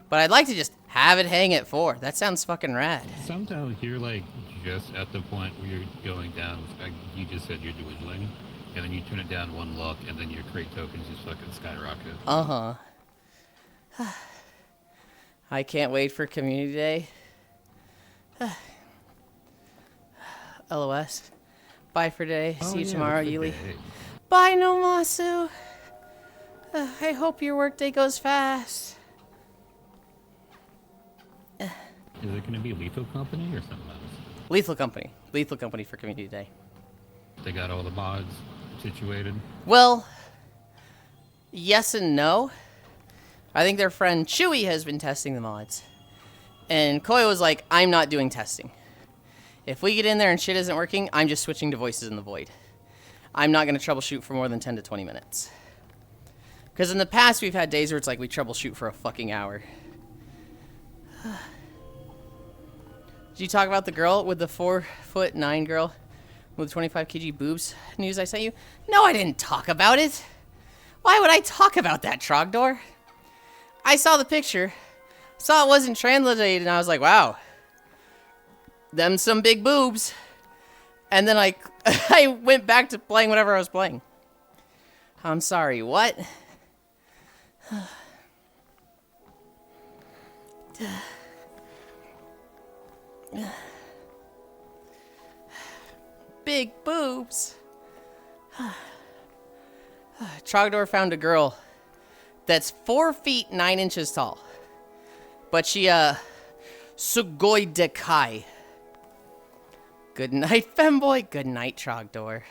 But I'd like to just have it hang at 4. That sounds fucking rad. Sometimes you're like just at the point where you're going down, like you just said you're dwindling, and then you turn it down 1 luck, and then your crate tokens just fucking skyrocket. Uh-huh. I can't wait for Community Day. LOS. Bye for today. See you tomorrow, Yuli. Bye, Nomasu. I hope your workday goes fast. Is it going to be Lethal Company or something else? Lethal Company. Lethal Company for Community Day. They got all the mods situated? Well, yes and no. I think their friend Chewy has been testing the mods. And Koi was like, I'm not doing testing. If we get in there and shit isn't working, I'm just switching to Voices in the Void. I'm not going to troubleshoot for more than 10 to 20 minutes. Because in the past, we've had days where it's like we troubleshoot for a fucking hour. Did you talk about the girl with the 4'9" girl with 25 kg boobs news I sent you? No, I didn't talk about it. Why would I talk about that, Trogdor? I saw the picture, saw it wasn't translated, and I was like, wow. Them some big boobs. And then I went back to playing whatever I was playing. I'm sorry, what? Big boobs. Trogdor found a girl that's 4 feet 9 inches tall. But she, Sugoi Dekai. Good night, femboy. Good night, Trogdor.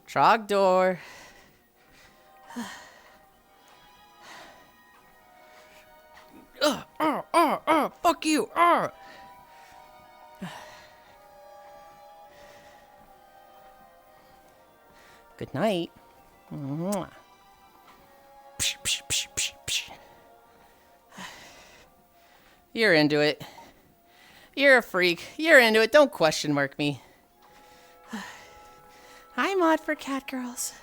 Trogdor. Fuck you. Good night. Mwah. Psh, psh, psh, psh, psh. You're into it. You're a freak. You're into it. Don't question mark me. I'm odd for cat girls.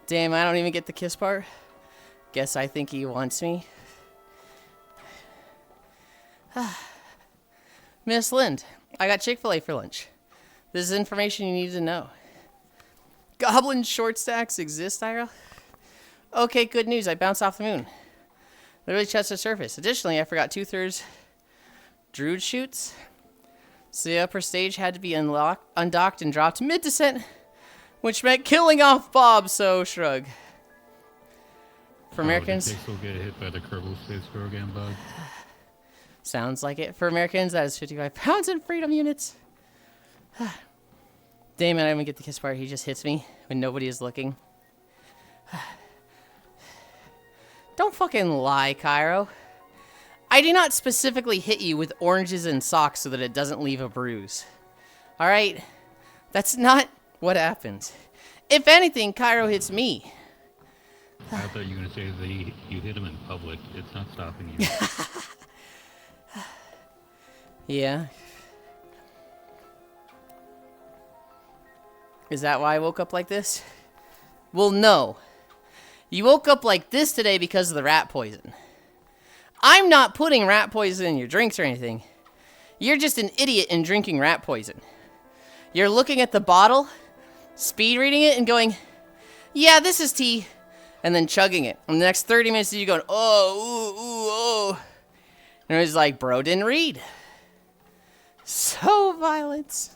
Damn, I don't even get the kiss part. Guess I think he wants me. Miss Lind, I got Chick-fil-A for lunch. This is information you need to know. Goblin short stacks exist, Ira? Okay, good news. I bounced off the moon. Literally touched the surface. Additionally, I forgot 2/3 druid shoots. So the upper stage had to be undocked and dropped mid-descent, which meant killing off Bob, so shrug. For Americans... Did Pixel get hit by the Kerbal Space Program bug? Sounds like it. For Americans, that is 55 pounds in freedom units. Damn it, I don't even get the kiss part. He just hits me when nobody is looking. Don't fucking lie, Cairo. I do not specifically hit you with oranges and socks so that it doesn't leave a bruise. Alright? That's not what happens. If anything, Cairo hits me. I thought you were going to say that you hit him in public. It's not stopping you. Yeah. Is that why I woke up like this? Well, no. You woke up like this today because of the rat poison. I'm not putting rat poison in your drinks or anything. You're just an idiot in drinking rat poison. You're looking at the bottle, speed reading it, and going, yeah, this is tea, and then chugging it. And the next 30 minutes, you're going, oh, ooh, ooh, oh. And it was like, bro, didn't read. So violent.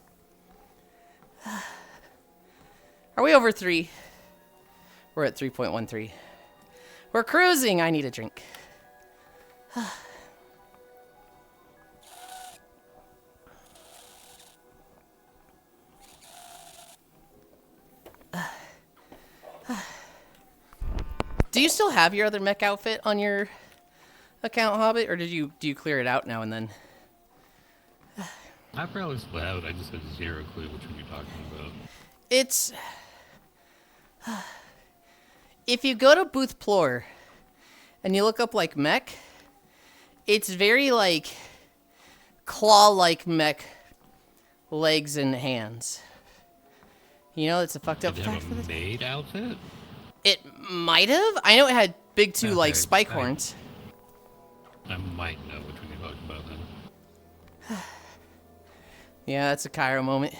Are we over 3? We're at 3.13. We're cruising. I need a drink. Do you still have your other mech outfit on your account, Hobbit, or do you clear it out now and then? I probably still have it. I just had zero clue which one you're talking about. It's... If you go to Booth Plore and you look up, like, mech, it's very, like, claw-like mech legs and hands. You know, it's a fucked up Did it fact have a maid outfit? It might have. I know it had big two, like, spike horns. I might know which one you're talking about then. Yeah, that's a Cairo moment.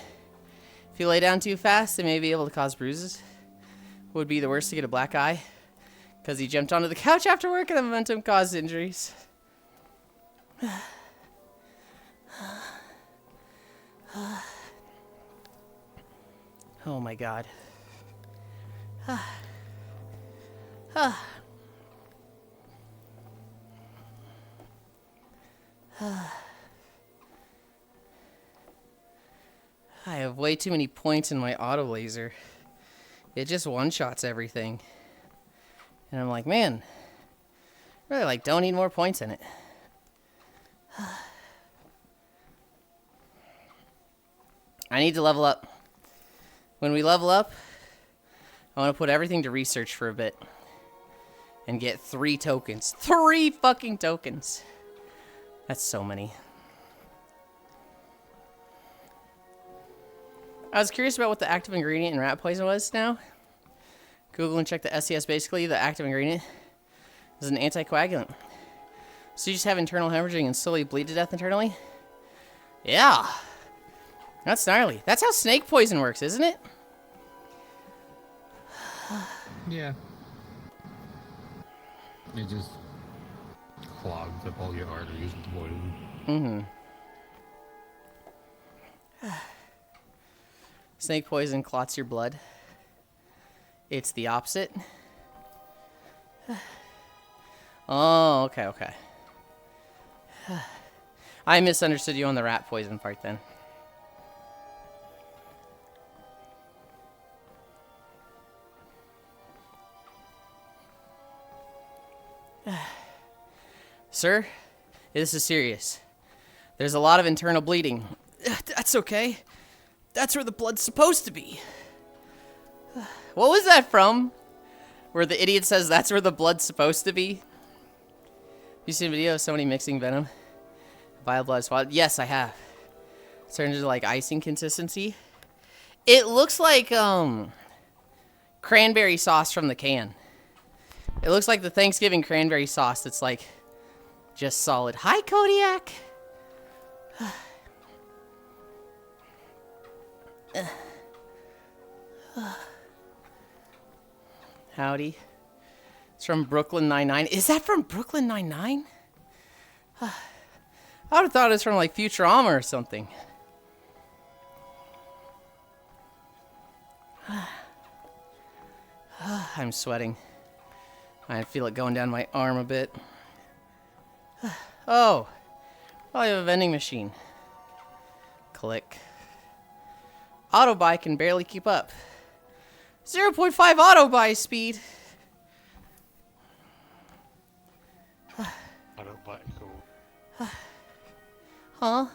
If you lay down too fast, it may be able to cause bruises. Would be the worst to get a black eye, because he jumped onto the couch after work and the momentum caused injuries. Oh my god. I have way too many points in my auto laser. It just one-shots everything. And I'm like, man, really, like, don't need more points in it. I need to level up. When we level up, I want to put everything to research for a bit. And get 3 tokens. 3 fucking tokens. That's so many. I was curious about what the active ingredient in rat poison was now. Google and check the SES. Basically, the active ingredient is an anticoagulant. So you just have internal hemorrhaging and slowly bleed to death internally? Yeah. That's gnarly. That's how snake poison works, isn't it? Yeah. It just clogs up all your arteries with poison. Mm-hmm. Snake poison clots your blood. It's the opposite. Oh, okay, okay. I misunderstood you on the rat poison part then. Sir, this is serious. There's a lot of internal bleeding. That's okay. That's where the blood's supposed to be. What was that from? Where the idiot says that's where the blood's supposed to be? You seen a video of somebody mixing venom? Vial blood swab? Yes, I have. It turns into like icing consistency. It looks like cranberry sauce from the can. It looks like the Thanksgiving cranberry sauce that's like just solid. Hi, Kodiak. Howdy. It's from Brooklyn Nine-Nine. Is that from Brooklyn Nine-Nine? I would have thought it was from like Futurama or something. I'm sweating. I feel it going down my arm a bit. Oh, I have a vending machine. Click. Auto buy can barely keep up. 0.5 auto buy speed. Auto buy go. Huh?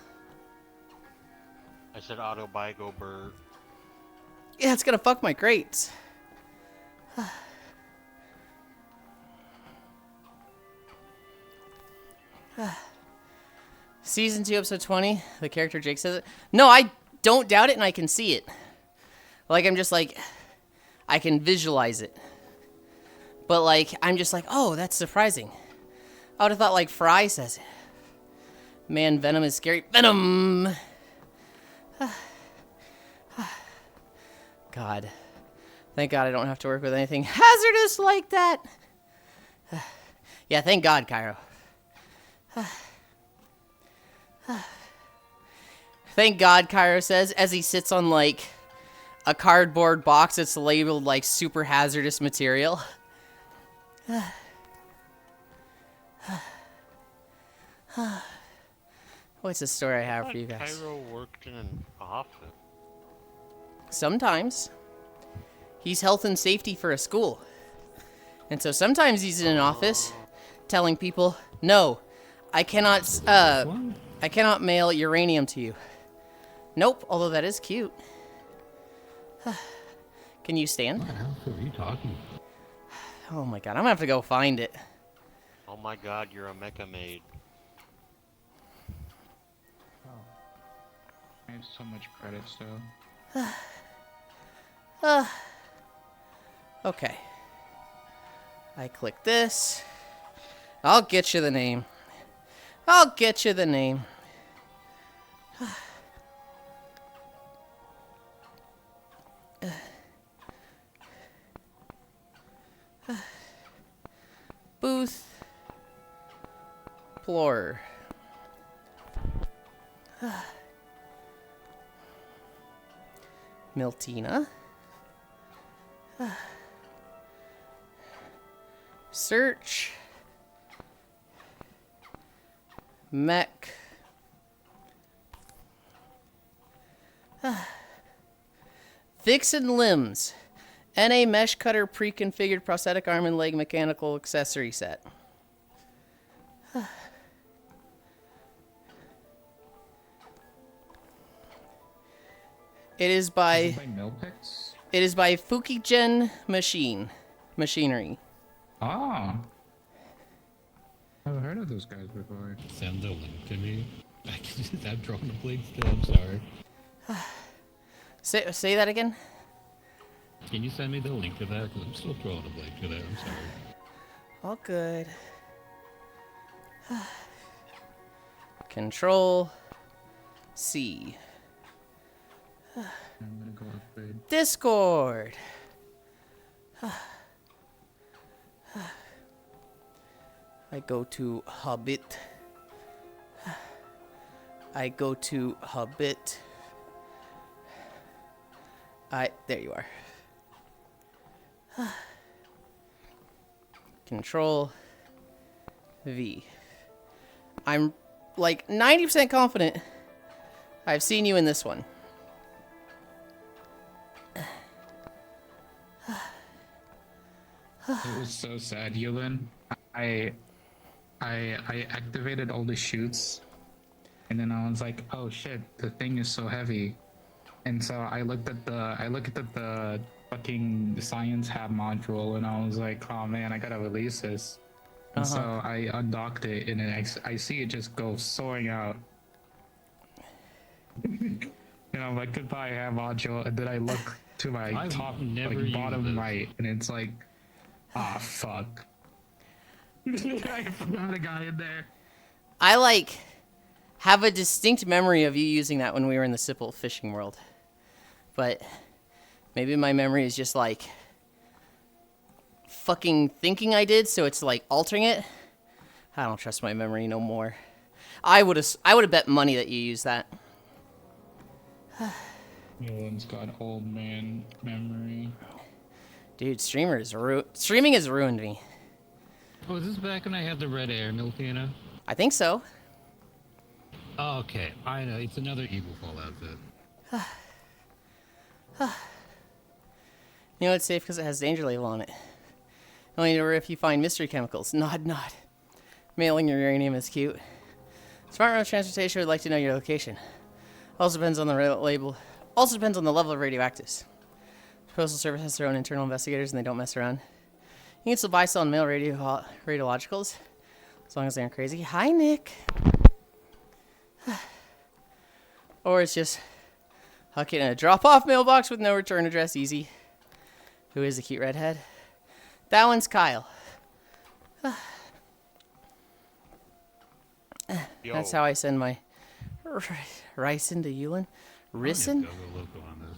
I said auto buy go bird. Yeah, it's gonna fuck my crates. Season 2, episode 20. The character Jake says it. No, I don't doubt it, and I can see it. Like, I'm just like, I can visualize it. But, like, I'm just like, oh, that's surprising. I would have thought, like, Fry says it. Man, Venom is scary. Venom! God. Thank God I don't have to work with anything hazardous like that. Yeah, thank God, Cairo. Thank God, Cairo says, as he sits on, like, a cardboard box that's labeled, like, super hazardous material. What's the story I have for you guys? Cairo worked in an office. Sometimes. He's health and safety for a school. And so sometimes he's in an office telling people, no, I cannot mail uranium to you. Nope, although that is cute. Can you stand? What else are you talking? Oh my God, I'm gonna have to go find it. Oh my God, you're a mecha maid. I have so much credits though. Okay. I click this. I'll get you the name. I'll get you the name. Booth. Plorer. Miltina. Search. Mech. Fixin' limbs. NA mesh cutter pre-configured prosthetic arm and leg mechanical accessory set. It is by Milpix? It is by Fukigen Machinery. Ah. I've heard of those guys before. Send the link to me. I'm drawing the blade still. I'm sorry. Say that again. Can you send me the link to that? Because I'm still drawing the blade to that. I'm sorry. All good. Control C. I'm gonna go upgrade. Discord. I go to Hobbit. I go to Hobbit. There you are. Control V. I'm like 90% confident I've seen you in this one. It was so sad, Yulind. I activated all the chutes, and then I was like, oh shit, the thing is so heavy. And so I looked at the fucking science hab module, and I was like, oh man, I gotta release this. And so I undocked it, and then I see it just go soaring out. And I'm like, goodbye, hab module. And then I look to my I've top, never like used bottom this. right, and it's like, ah, fuck. I forgot a guy in there. I like have a distinct memory of you using that when we were in the Sipple fishing world. But maybe my memory is just like fucking thinking I did, so it's like altering it. I don't trust my memory no more. I would have bet money that you used that. Yulind's got old man memory. Dude, streaming has ruined me. Oh, is this back when I had the red air milk piano? I think so. Oh, okay, I know. It's another Evil Fall outfit. You know it's safe because it has danger label on it. Only to worry if you find mystery chemicals. Nod, nod. Mailing your uranium is cute. Smart Road Transportation would like to know your location. Also depends on the label. Also depends on the level of radioactives. Postal Service has their own internal investigators and they don't mess around. You can still buy, sell, and mail radiologicals as long as they aren't crazy. Hi, Nick. Or it's just huck it in a drop-off mailbox with no return address. Easy. Who is the cute redhead? That one's Kyle. That's how I send my rice into Yulind. Ricin? Go local on this.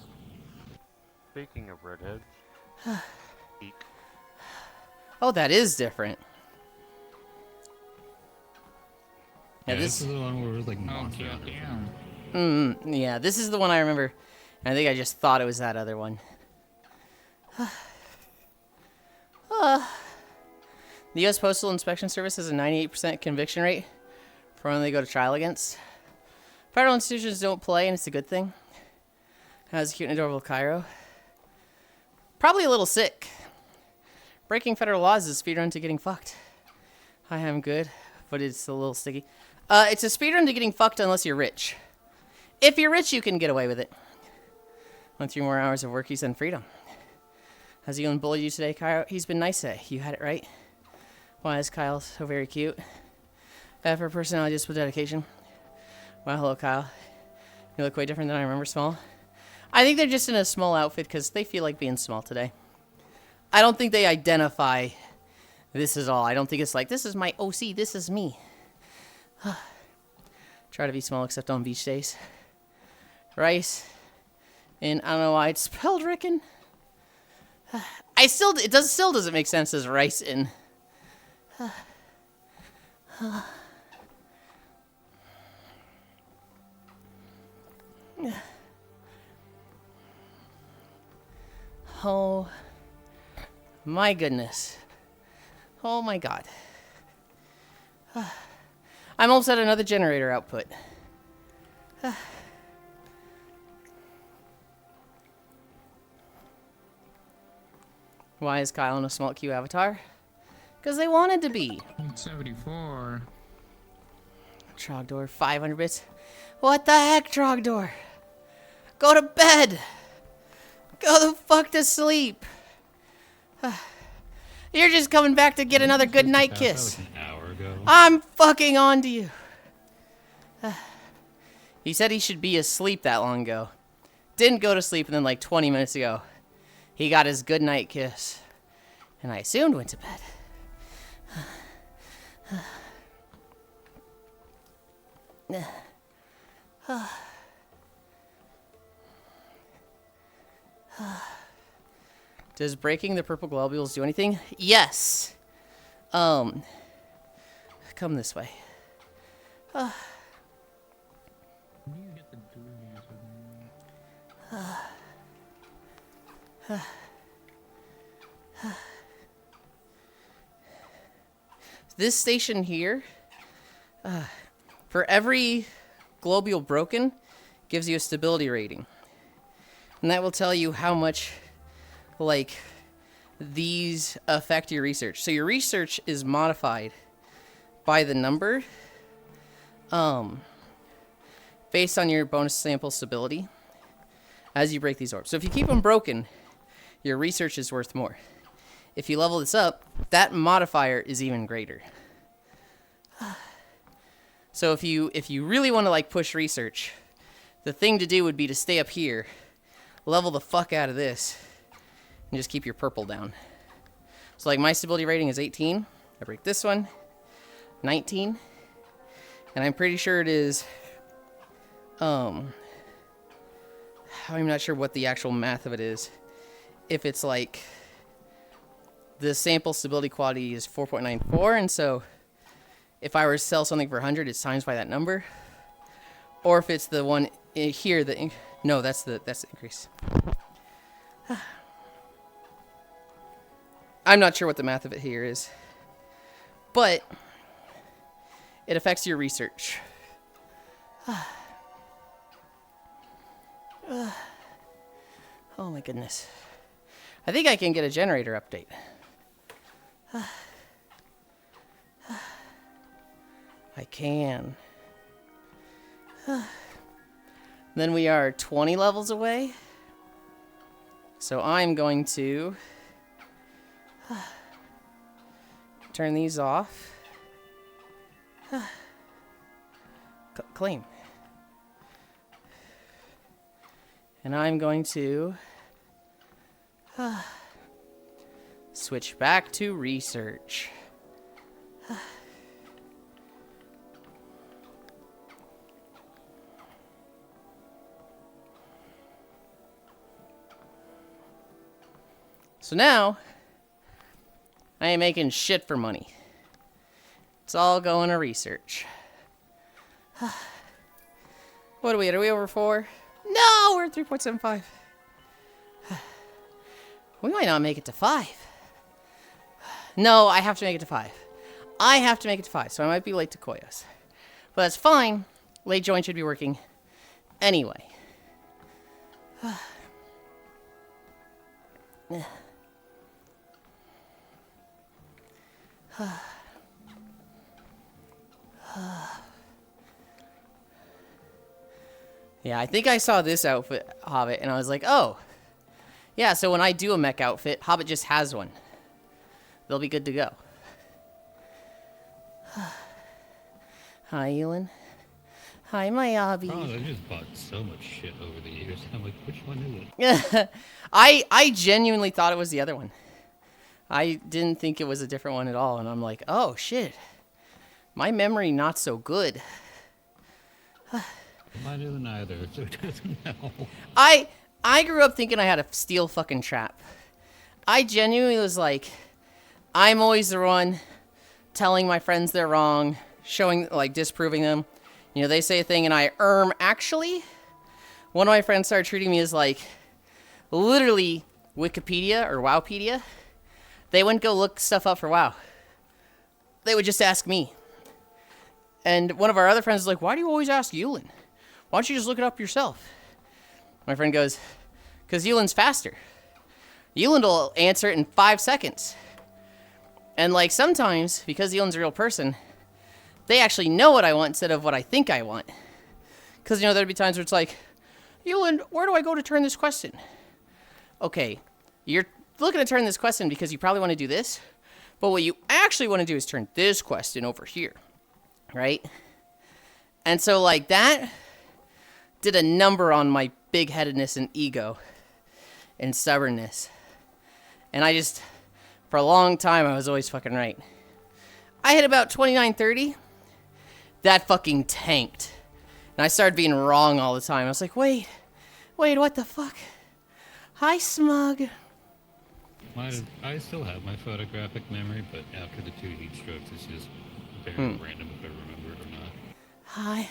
Speaking of redheads, Eek. Oh, that is different. Yeah, This is the one where it was like Oh, monster. damn. Yeah, this is the one I remember. And I think I just thought it was that other one. The U.S. Postal Inspection Service has a 98% conviction rate for when they go to trial against. Federal institutions don't play, and it's a good thing. Has a cute and adorable Cairo. Probably a little sick. Breaking federal laws is a speedrun to getting fucked. I am good, but it's a little sticky. It's a speedrun to getting fucked unless you're rich. If you're rich, you can get away with it. 3 more hours of work, you send freedom. Has Yulind bullied you today, Cairo? He's been nice today. You had it right. Why is Kyle so very cute? For personality, just with dedication. Well, hello, Kyle. You look way different than I remember small. I think they're just in a small outfit because they feel like being small today. I don't think they identify this is all. I don't think it's like, this is my OC, this is me. Try to be small except on beach days. Rice. And I don't know why it's spelled Rickon. It still doesn't make sense as rice in. Oh my goodness. Oh my god. I'm almost at another generator output. Why is Kyle in a small Q avatar? Because they wanted to be. 74. Trogdor, 500 bits. What the heck, Trogdor? Go to bed! Go the fuck to sleep! You're just coming back to get another good night kiss. Like an hour ago. I'm fucking on to you. He said he should be asleep that long ago. Didn't go to sleep, and then like 20 minutes ago, he got his good night kiss. And I assumed went to bed. Does breaking the purple globules do anything? Yes. Come this way. When do you get the doohies with me? This station here For every globule broken, gives you a stability rating. And that will tell you how much, like, these affect your research. So your research is modified by the number, based on your bonus sample stability as you break these orbs. So if you keep them broken, your research is worth more. If you level this up, that modifier is even greater. So if you really want to like push research, the thing to do would be to stay up here, level the fuck out of this, and just keep your purple down. So like my stability rating is 18. I break this one, 19, and I'm pretty sure it is. I'm not sure what the actual math of it is. If it's like the sample stability quality is 4.94, and so if I were to sell something for 100, it's times by that number. Or if it's the one here, no, that's the increase. I'm not sure what the math of it here is, but it affects your research. Oh my goodness. I think I can get a generator update. I can. Then we are 20 levels away. So I'm going to turn these off. Claim. And I'm going to switch back to research. So now, I ain't making shit for money. It's all going to research. What are we at? Are we over 4? No, we're at 3.75. We might not make it to 5. No, I have to make it to 5. I have to make it to 5, so I might be late to Koyos. But that's fine. Late join should be working anyway. Yeah, I think I saw this outfit, Hobbit, and I was like, oh. Yeah, so when I do a mech outfit, Hobbit just has one. They'll be good to go. Hi, Yulind. Hi, my hobby. Oh, I just bought so much shit over the years. I'm like, which one is it? I genuinely thought it was the other one. I didn't think it was a different one at all, and I'm like, oh, shit. My memory not so good. Mine isn't either, so it doesn't know. I grew up thinking I had a steel fucking trap. I genuinely was like, I'm always the one telling my friends they're wrong, showing, like, disproving them. You know, they say a thing and I, actually, one of my friends started treating me as, like, literally Wikipedia or Wowpedia. They wouldn't go look stuff up for WoW. They would just ask me. And one of our other friends was like, why do you always ask Yulind? Why don't you just look it up yourself? My friend goes, because Yulind's faster. Yulind will answer it in 5 seconds. And, like, sometimes, because Yulind's a real person, they actually know what I want instead of what I think I want. Because, you know, there'd be times where it's like, Yulind, where do I go to turn this quest in? Okay, you're looking to turn this quest in because you probably want to do this. But what you actually want to do is turn this quest in over here. Right? And so, like, that did a number on my big-headedness and ego and stubbornness. And I just, for a long time, I was always fucking right. I hit about 29-30. That fucking tanked. And I started being wrong all the time. I was like, wait, what the fuck? Hi, Smug. I still have my photographic memory, but after the 2 heat strokes, it's just very random if I remember it or not.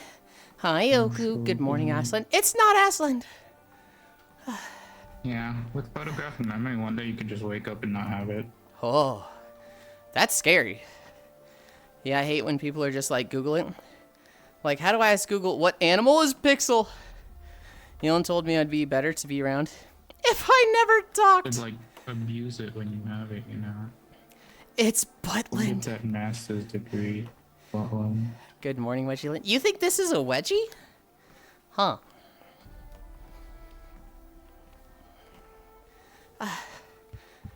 Hi, Oku. Good morning, Aslan. It's not Aslan. Yeah, with photographic memory, one day you could just wake up and not have it. Oh, that's scary. Yeah, I hate when people are just like, Google it. Like, how do I ask Google, what animal is Pixel? Yulind told me I'd be better to be around if I never talked. It's like abuse it when you have it, you know. It's Get Buttland. that master's degree. Butland. Good morning, Wedgie Lynn. You think this is a wedgie? Huh.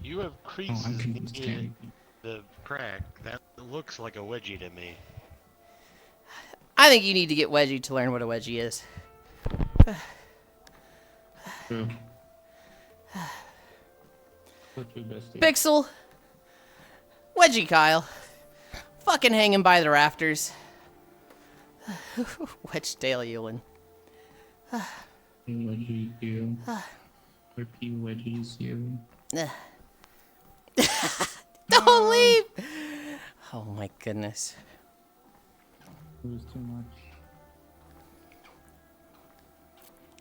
You have creases I'm confused, in Kenny. the crack. That looks like a wedgie to me. I think you need to get wedgie to learn what a wedgie is. True. What's your bestie? Pixel. Wedgie Kyle. Fucking hanging by the rafters. Wedge Dale Yulind. Wedgie you. Or P wedgies you. Don't leave! Oh my goodness. It was too much.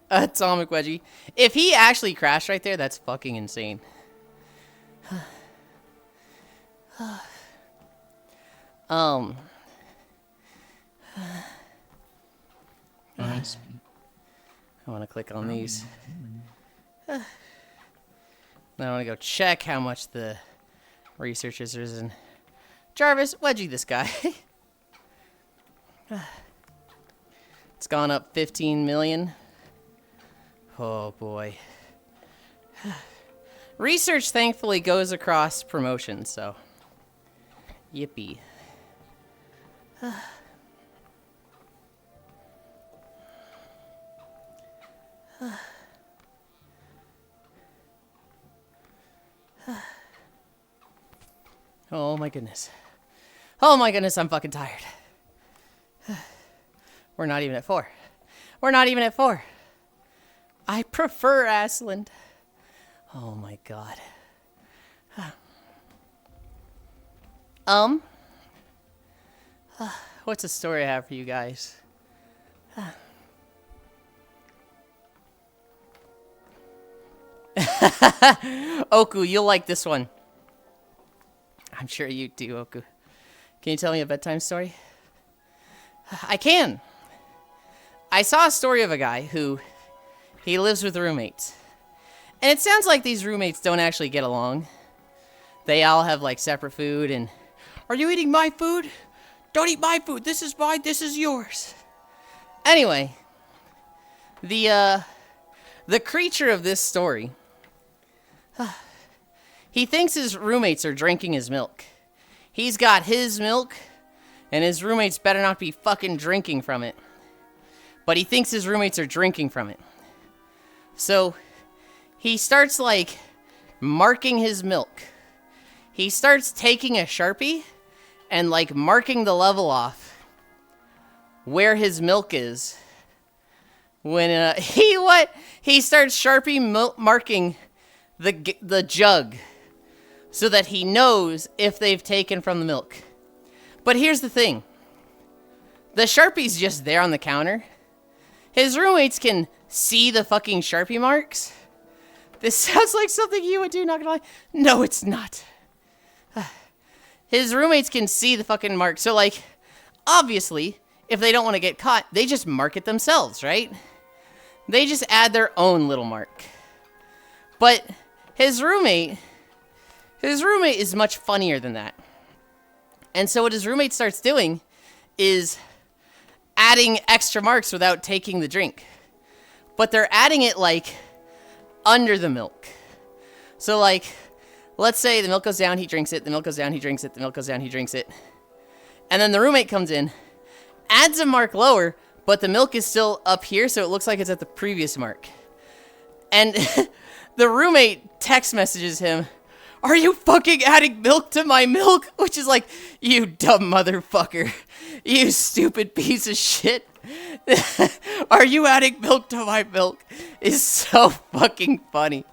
Atomic Wedgie. If he actually crashed right there, that's fucking insane. Nice. I want to click on these. Now I want to go check how much the researchers is in. Jarvis, Wedgie this guy. It's gone up 15 million. Oh boy. Research thankfully goes across promotions, so yippee. Oh my goodness. Oh my goodness, I'm fucking tired. We're not even at 4. We're not even at 4. I prefer Asland. Oh my god. What's a story I have for you guys? Oku, you'll like this one. I'm sure you do, Oku. Can you tell me a bedtime story? I can. I saw a story of a guy who he lives with roommates. And it sounds like these roommates don't actually get along. They all have like separate food and, are you eating my food? Don't eat my food. This is mine. This is yours. Anyway, the creature of this story, he thinks his roommates are drinking his milk. He's got his milk, and his roommates better not be fucking drinking from it. But he thinks his roommates are drinking from it. So, he starts, like, marking his milk. He starts taking a Sharpie and, like, marking the level off where his milk is. When, he starts Sharpie marking the jug so that he knows if they've taken from the milk. But here's the thing. The Sharpie's just there on the counter. His roommates can see the fucking Sharpie marks. This sounds like something you would do, not gonna lie. No, it's not. His roommates can see the fucking mark. So, like, obviously, if they don't want to get caught, they just mark it themselves, right? They just add their own little mark. But his roommate is much funnier than that. And so what his roommate starts doing is adding extra marks without taking the drink. But they're adding it, like, under the milk. So, like, let's say the milk goes down, he drinks it, the milk goes down, he drinks it, the milk goes down, he drinks it. And then the roommate comes in, adds a mark lower, but the milk is still up here, so it looks like it's at the previous mark. And the roommate text messages him, are you fucking adding milk to my milk? Which is like, you dumb motherfucker. You stupid piece of shit. Are you adding milk to my milk? Is so fucking funny.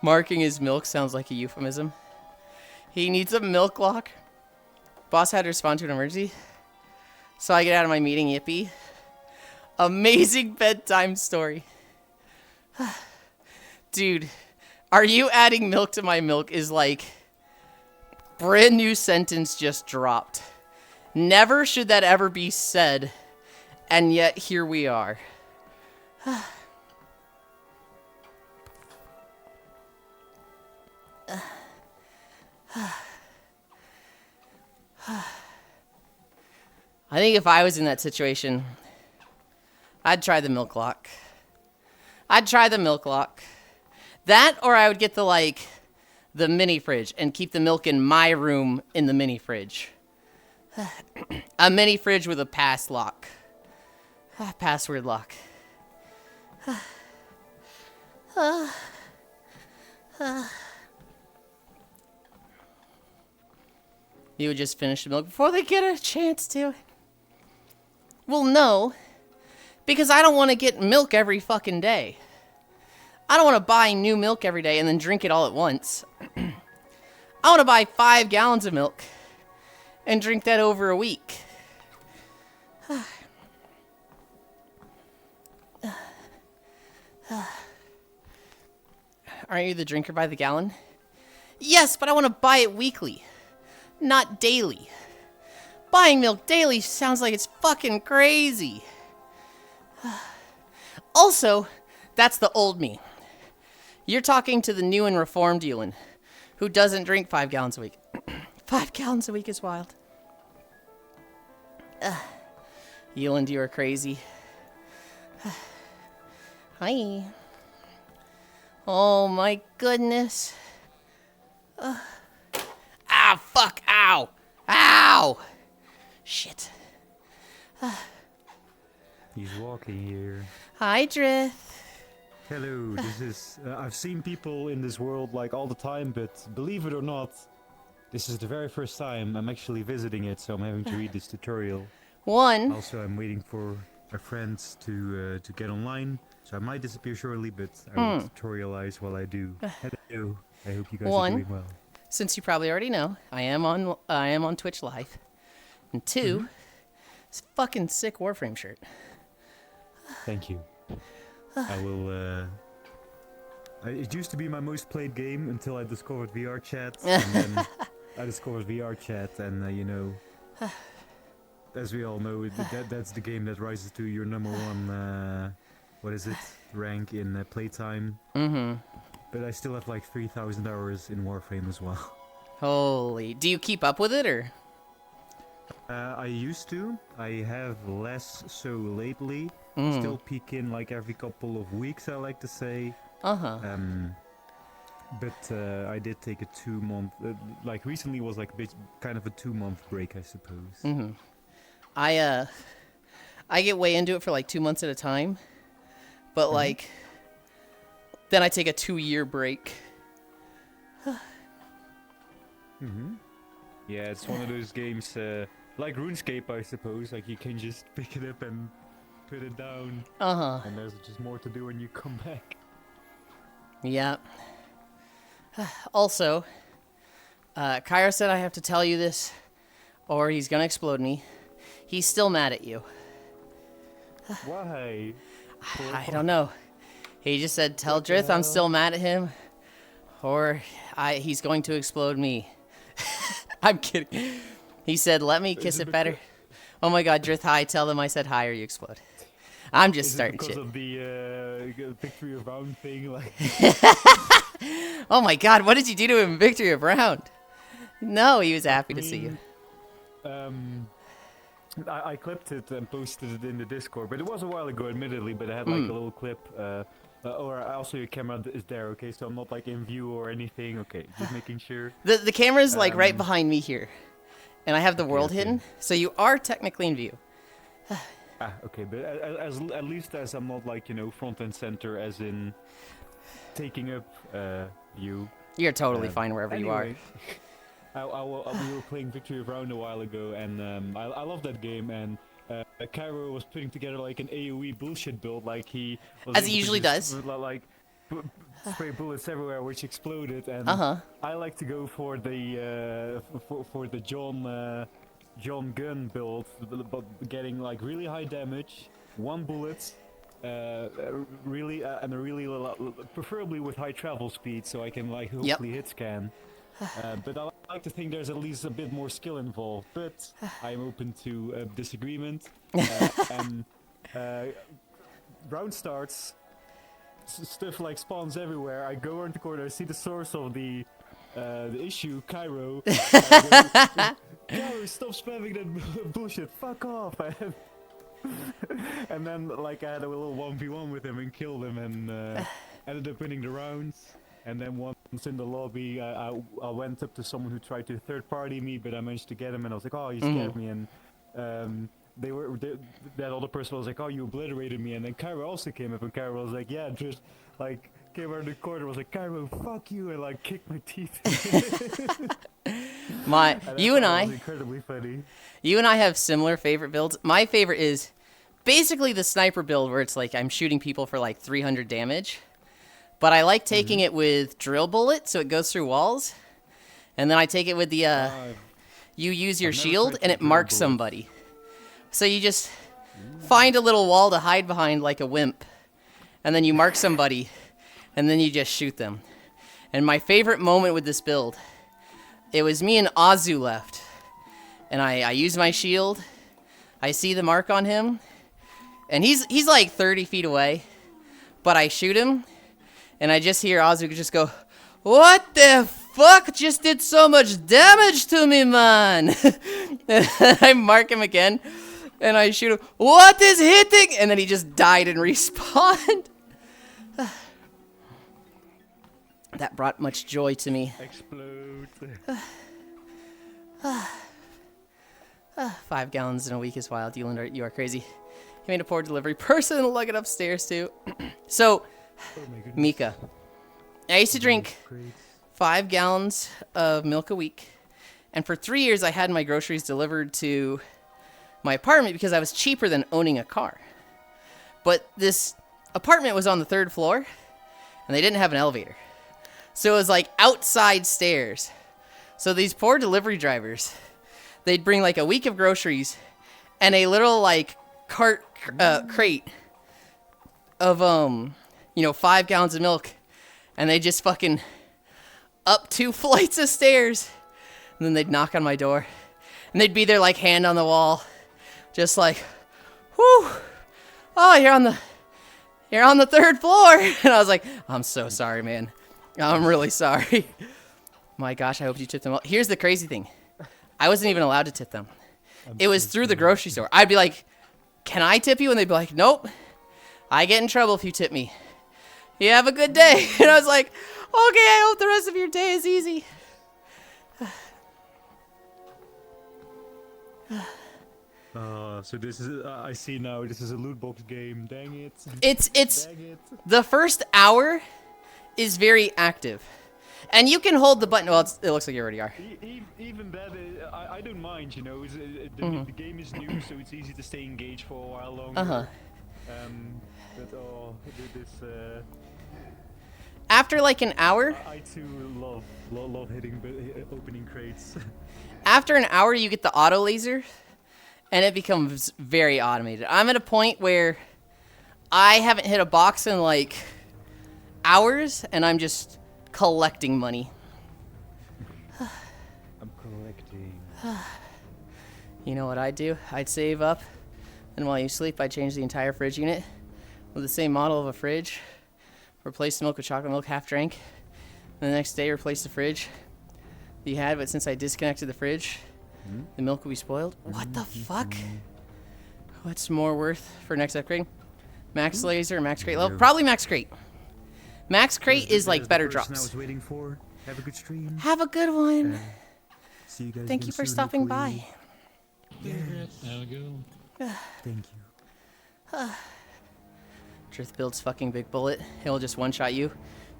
Marking his milk sounds like a euphemism. He needs a milk lock. Boss had to respond to an emergency. So I get out of my meeting, yippee. Amazing bedtime story. Dude, are you adding milk to my milk is like brand new sentence just dropped. Never should that ever be said, and yet here we are. I think if I was in that situation, I'd try the milk lock. I'd try the milk lock. That, or I would get the mini fridge and keep the milk in my room in the mini fridge. A mini fridge with a pass lock. Password lock. You would just finish the milk before they get a chance to. Well, no. Because I don't want to get milk every fucking day. I don't want to buy new milk every day and then drink it all at once. I want to buy 5 gallons of milk and drink that over a week. Aren't you the drinker by the gallon? Yes, but I want to buy it weekly, not daily. Buying milk daily sounds like it's fucking crazy. Also, that's the old me. You're talking to the new and reformed Yulind, who doesn't drink 5 gallons a week. 5 gallons a week is wild. Yulind, you are crazy. Hi. Oh my goodness. Ah, fuck. Ow. Ow. Shit. He's walking here. Hi, Drith. Hello, this is... I've seen people in this world like all the time, but believe it or not, this is the very first time I'm actually visiting it, so I'm having to read this tutorial. Also, I'm waiting for my friends to get online, so I might disappear shortly, but I will tutorialize while I do. Hello, I hope you guys are doing well. Since you probably already know, I am on Twitch Live. And 2, this fucking sick Warframe shirt. Thank you. I will, it used to be my most played game until I discovered VR chat, and then I discovered VR chat, and you know, as we all know, that's the game that rises to your number 1, what is it, rank in playtime. But I still have like 3,000 hours in Warframe as well. Holy, do you keep up with it, or? I used to. I have less so lately. Still peek in like every couple of weeks, I like to say. But I did take a 2-month, like recently was like a bit, kind of a 2-month break, I suppose. I get way into it for like 2 months at a time, but like, then I take a 2-year break. Yeah, it's one of those games, like RuneScape, I suppose. Like you can just pick it up and put it down. And there's just more to do when you come back. Yeah. Also, Kyra said I have to tell you this, or he's gonna explode me. He's still mad at you. Why? I don't know. He just said, tell Drith I'm still mad at him, or he's going to explode me. I'm kidding. He said, let me kiss it better. Oh my god, Drith, hi. Tell them I said hi or you explode. I'm just starting shit. Because of the Victory of Round thing? Like... Oh my god, what did you do to him in Victory of Round? No, he was happy to see you. I clipped it and posted it in the Discord, but it was a while ago, admittedly, but I had like a little clip. Or also your camera is there, okay? So I'm not like in view or anything, okay? Just making sure. The camera's like right behind me here. And I have the world hidden, so you are technically in view. Okay, but at least as I'm not like, you know, front and center as in taking up view. You're totally fine wherever you are. We were playing Victory of Round a while ago, and I love that game, and Cairo was putting together like an AoE bullshit build, like he was as he usually does. Like spray bullets everywhere, which exploded, and I like to go for the for the John gun build, but getting like really high damage, 1 bullet, really and a really preferably with high travel speed, so I can like hopefully hit scan. But I like to think there's at least a bit more skill involved, but I'm open to disagreement. And round starts, stuff like spawns everywhere. I go around the corner, I see the source of the issue, Cairo. Cairo, stop spamming that bullshit. Fuck off. And then, like, I had a little 1v1 with him and killed him, and ended up winning the rounds. And then once in the lobby, I went up to someone who tried to third-party me, but I managed to get him, and I was like, oh, you scared me. And that other person was like, oh, you obliterated me. And then Cairo also came up, and Cairo was like, yeah, just, like, came around the corner, was like, Cairo, fuck you, and, like, kicked my teeth. You and I, was incredibly funny. you and I have similar favorite builds. My favorite is basically the sniper build where it's like I'm shooting people for like 300 damage. But I like taking it with drill bullet so it goes through walls. And then I take it with the, you use your shield and it marks somebody. So you just find a little wall to hide behind like a wimp. And then you mark somebody and then you just shoot them. And my favorite moment with this build, it was me and Azu left. And I use my shield. I see the mark on him. And he's like 30 feet away. But I shoot him. And I just hear Azu just go, "What the fuck just did so much damage to me, man?" And I mark him again. And I shoot him. "What is hitting?" And then he just died and respawned. That brought much joy to me. Explode. 5 gallons in a week is wild. Yulind, you are crazy. He made a poor delivery person lug it upstairs too. So, Oh my goodness. Mika, I used to drink 5 gallons of milk a week. And for 3 years, I had my groceries delivered to my apartment because I was cheaper than owning a car. But this apartment was on the 3rd floor, and they didn't have an elevator. So it was like outside stairs. So these poor delivery drivers, they'd bring like a week of groceries and a little like crate of 5 gallons of milk, and they just fucking up 2 flights of stairs, and then they'd knock on my door, and they'd be there like hand on the wall, just like, "Whew, oh, you're on the 3rd floor," and I was like, "I'm so sorry, man. I'm really sorry." My gosh, I hope you tipped them well. Here's the crazy thing. I wasn't even allowed to tip them. It was through the grocery store. I'd be like, "Can I tip you?" And they'd be like, "Nope. I get in trouble if you tip me. You have a good day." And I was like, "Okay, I hope the rest of your day is easy." So this is, I see now, this is a loot box game. Dang it. It's Dang it. the first hour is very active. And you can hold the button. Well, it looks like you already are. Even that, I don't mind, you know. The game is new, so it's easy to stay engaged for a while longer. Uh-huh. But After like an hour, I too love hitting opening crates. after an hour, you get the auto laser, and it becomes very automated. I'm at a point where I haven't hit a box in like hours, and I'm just collecting money. I'm collecting. You know what I'd do? I'd save up, and while you sleep, I'd change the entire fridge unit with the same model of a fridge, replace the milk with chocolate milk half drank, and the next day replace the fridge that you had, but since I disconnected the fridge, the milk will be spoiled. What the fuck? What's more worth for next upgrade? Max laser or max crate level? Probably max crate. Max crate is like better I was drops. waiting for. Have a good stream. Have a good one. See you guys. Thank again you for soon, stopping hopefully. by. Have a good one. Thank you. Truth builds fucking big bullet. He'll just one-shot you. If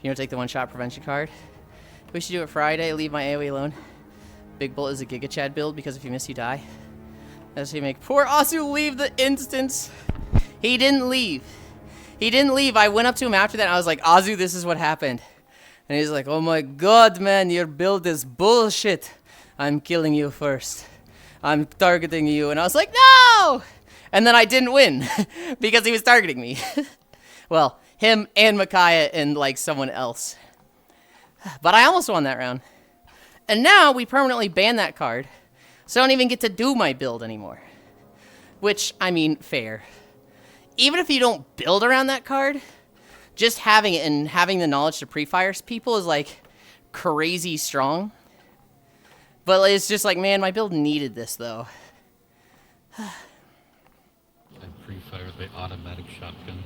you don't take the one-shot prevention card. We should do it Friday. Leave my AoE alone. Big bullet is a Giga Chad build because if you miss, you die. As he make poor Asu leave the instance. He didn't leave. He didn't leave. I went up to him after that and I was like, "Azu, this is what happened." And he's like, "Oh my god, man, your build is bullshit. I'm killing you first. I'm targeting you." And I was like, "No!" And then I didn't win because he was targeting me. Well, him and Micaiah and like someone else. But I almost won that round. And now we permanently ban that card, so I don't even get to do my build anymore. Which, I mean, fair. Even if you don't build around that card, just having it and having the knowledge to pre-fire people is, like, crazy strong. But it's just like, man, my build needed this, though. I pre-fire the automatic shotgun.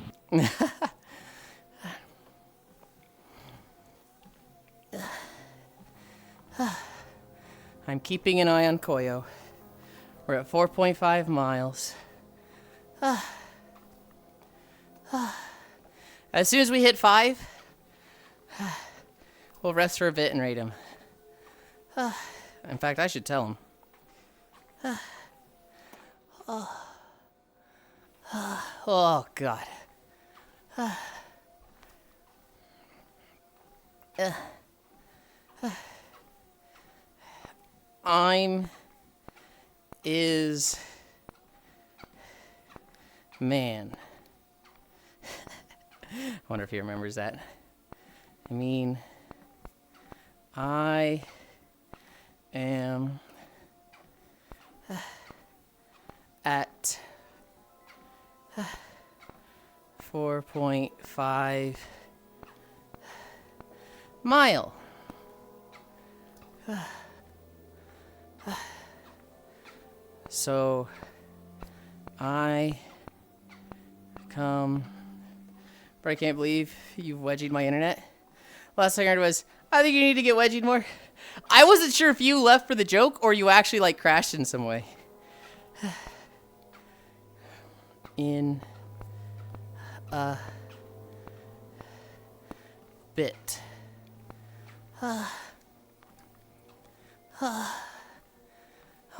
I'm keeping an eye on Koyo. We're at 4.5 miles. As soon as we hit 5, we'll rest for a bit and raid him. In fact, I should tell him. Oh, God. Man. I wonder if he remembers that. I mean, I am at 4.5 mile. So I come, but I can't believe you've wedgied my internet. Last thing I heard was, I think you need to get wedgied more. I wasn't sure if you left for the joke or you actually like crashed in some way. In a bit.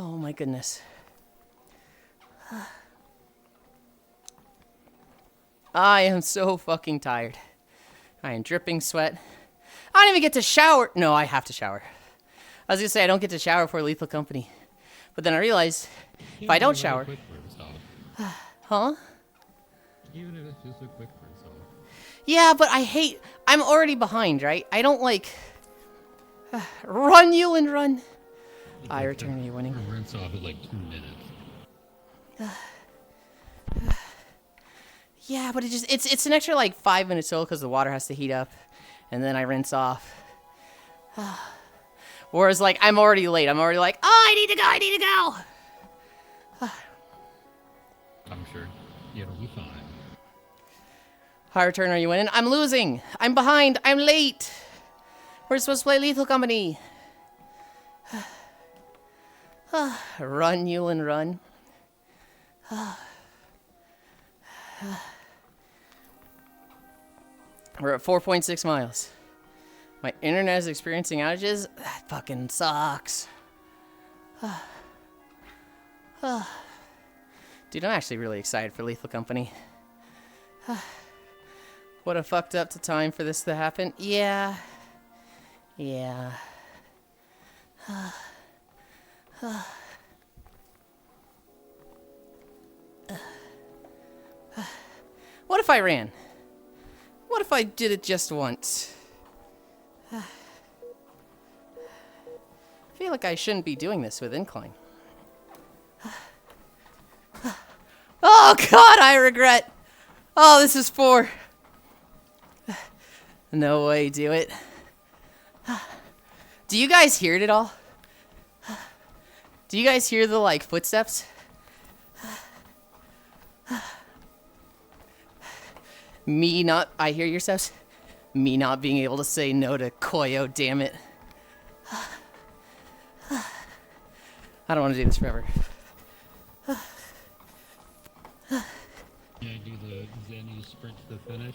Oh my goodness. I am so fucking tired. I am dripping sweat. I don't even get to shower. No, I have to shower. I was gonna say I don't get to shower for Lethal Company. But then I realized if I don't shower. Huh? Even if it's just a quick rinse off. Yeah, but I'm already behind, right? I don't like. Run, Yulind, run. I return you winning. Rinse off in like 2 minutes. Yeah, but it's an extra like 5 minutes old because the water has to heat up, and then I rinse off. Whereas like I'm already late. I'm already like, oh, I need to go. I'm sure. Yeah, it'll be fine. High return, are you winning? I'm losing. I'm behind. I'm late. We're supposed to play Lethal Company. Run, Yulind, run. We're at 4.6 miles. My internet is experiencing outages. That fucking sucks. Dude, I'm actually really excited for Lethal Company. What a fucked up time for this to happen. Yeah. Yeah. What if I ran? What if I did it just once? I feel like I shouldn't be doing this with incline. Oh God, I regret. Oh, this is for. No way, do it. Do you guys hear it at all? Do you guys hear the like footsteps? I hear your steps. Me not being able to say no to Koyo, damn it. I don't want to do this forever. Yeah, do the Zenny sprint to the finish.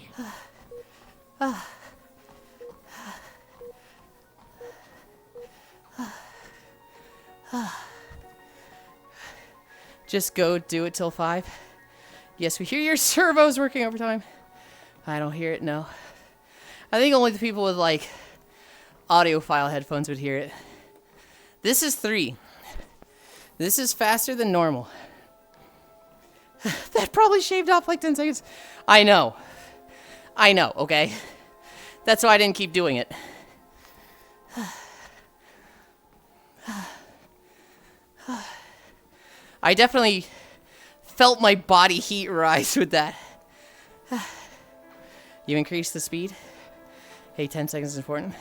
Just go do it till 5. Yes, we hear your servos working overtime. I don't hear it, no. I think only the people with, like, audiophile headphones would hear it. This is 3. This is faster than normal. That probably shaved off like 10 seconds. I know. I know, okay? That's why I didn't keep doing it. I definitely felt my body heat rise with that. You increase the speed. Hey, 10 seconds is important.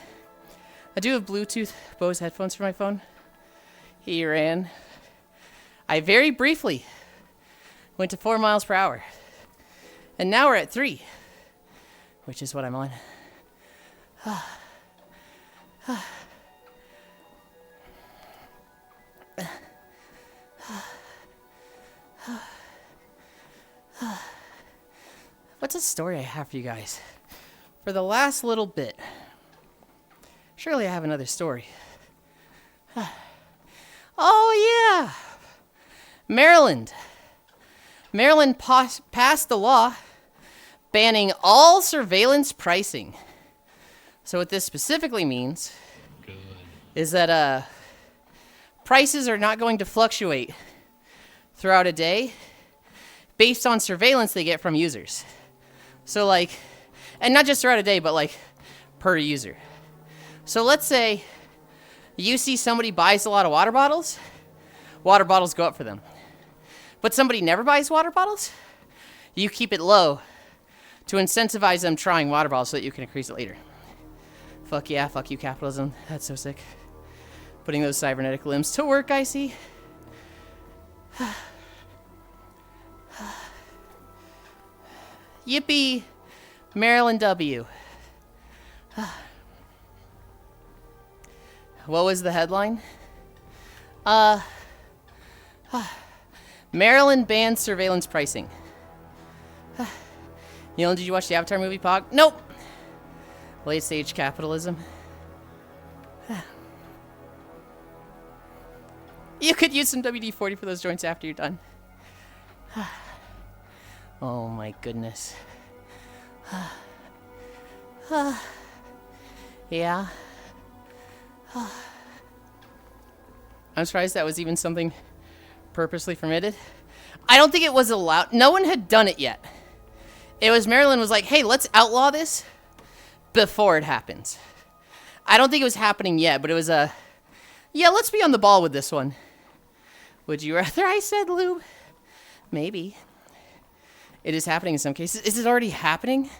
I do have Bluetooth Bose headphones for my phone. He ran. I very briefly went to 4 miles per hour. And now we're at 3, which is what I'm on. What's a story I have for you guys? For the last little bit. Surely I have another story. Oh, yeah. Maryland. Maryland passed the law banning all surveillance pricing. So what this specifically means is that prices are not going to fluctuate throughout a day based on surveillance they get from users. So like, and not just throughout a day, but like per user. So let's say you see somebody buys a lot of water bottles go up for them. But somebody never buys water bottles, you keep it low to incentivize them trying water bottles so that you can increase it later. Fuck yeah, fuck you capitalism. That's so sick. Putting those cybernetic limbs to work, I see. Yippee, Maryland W. What was the headline? Maryland bans surveillance pricing. Yulind, did you watch the Avatar movie, Pog? Nope. Late stage capitalism. You could use some WD-40 for those joints after you're done. Oh my goodness. Yeah. I'm surprised that was even something purposely permitted. I don't think it was allowed. No one had done it yet. It was Maryland was like, hey, let's outlaw this before it happens. I don't think it was happening yet, but it was yeah, let's be on the ball with this one. Would you rather I said lube? Maybe. It is happening in some cases. Is it already happening?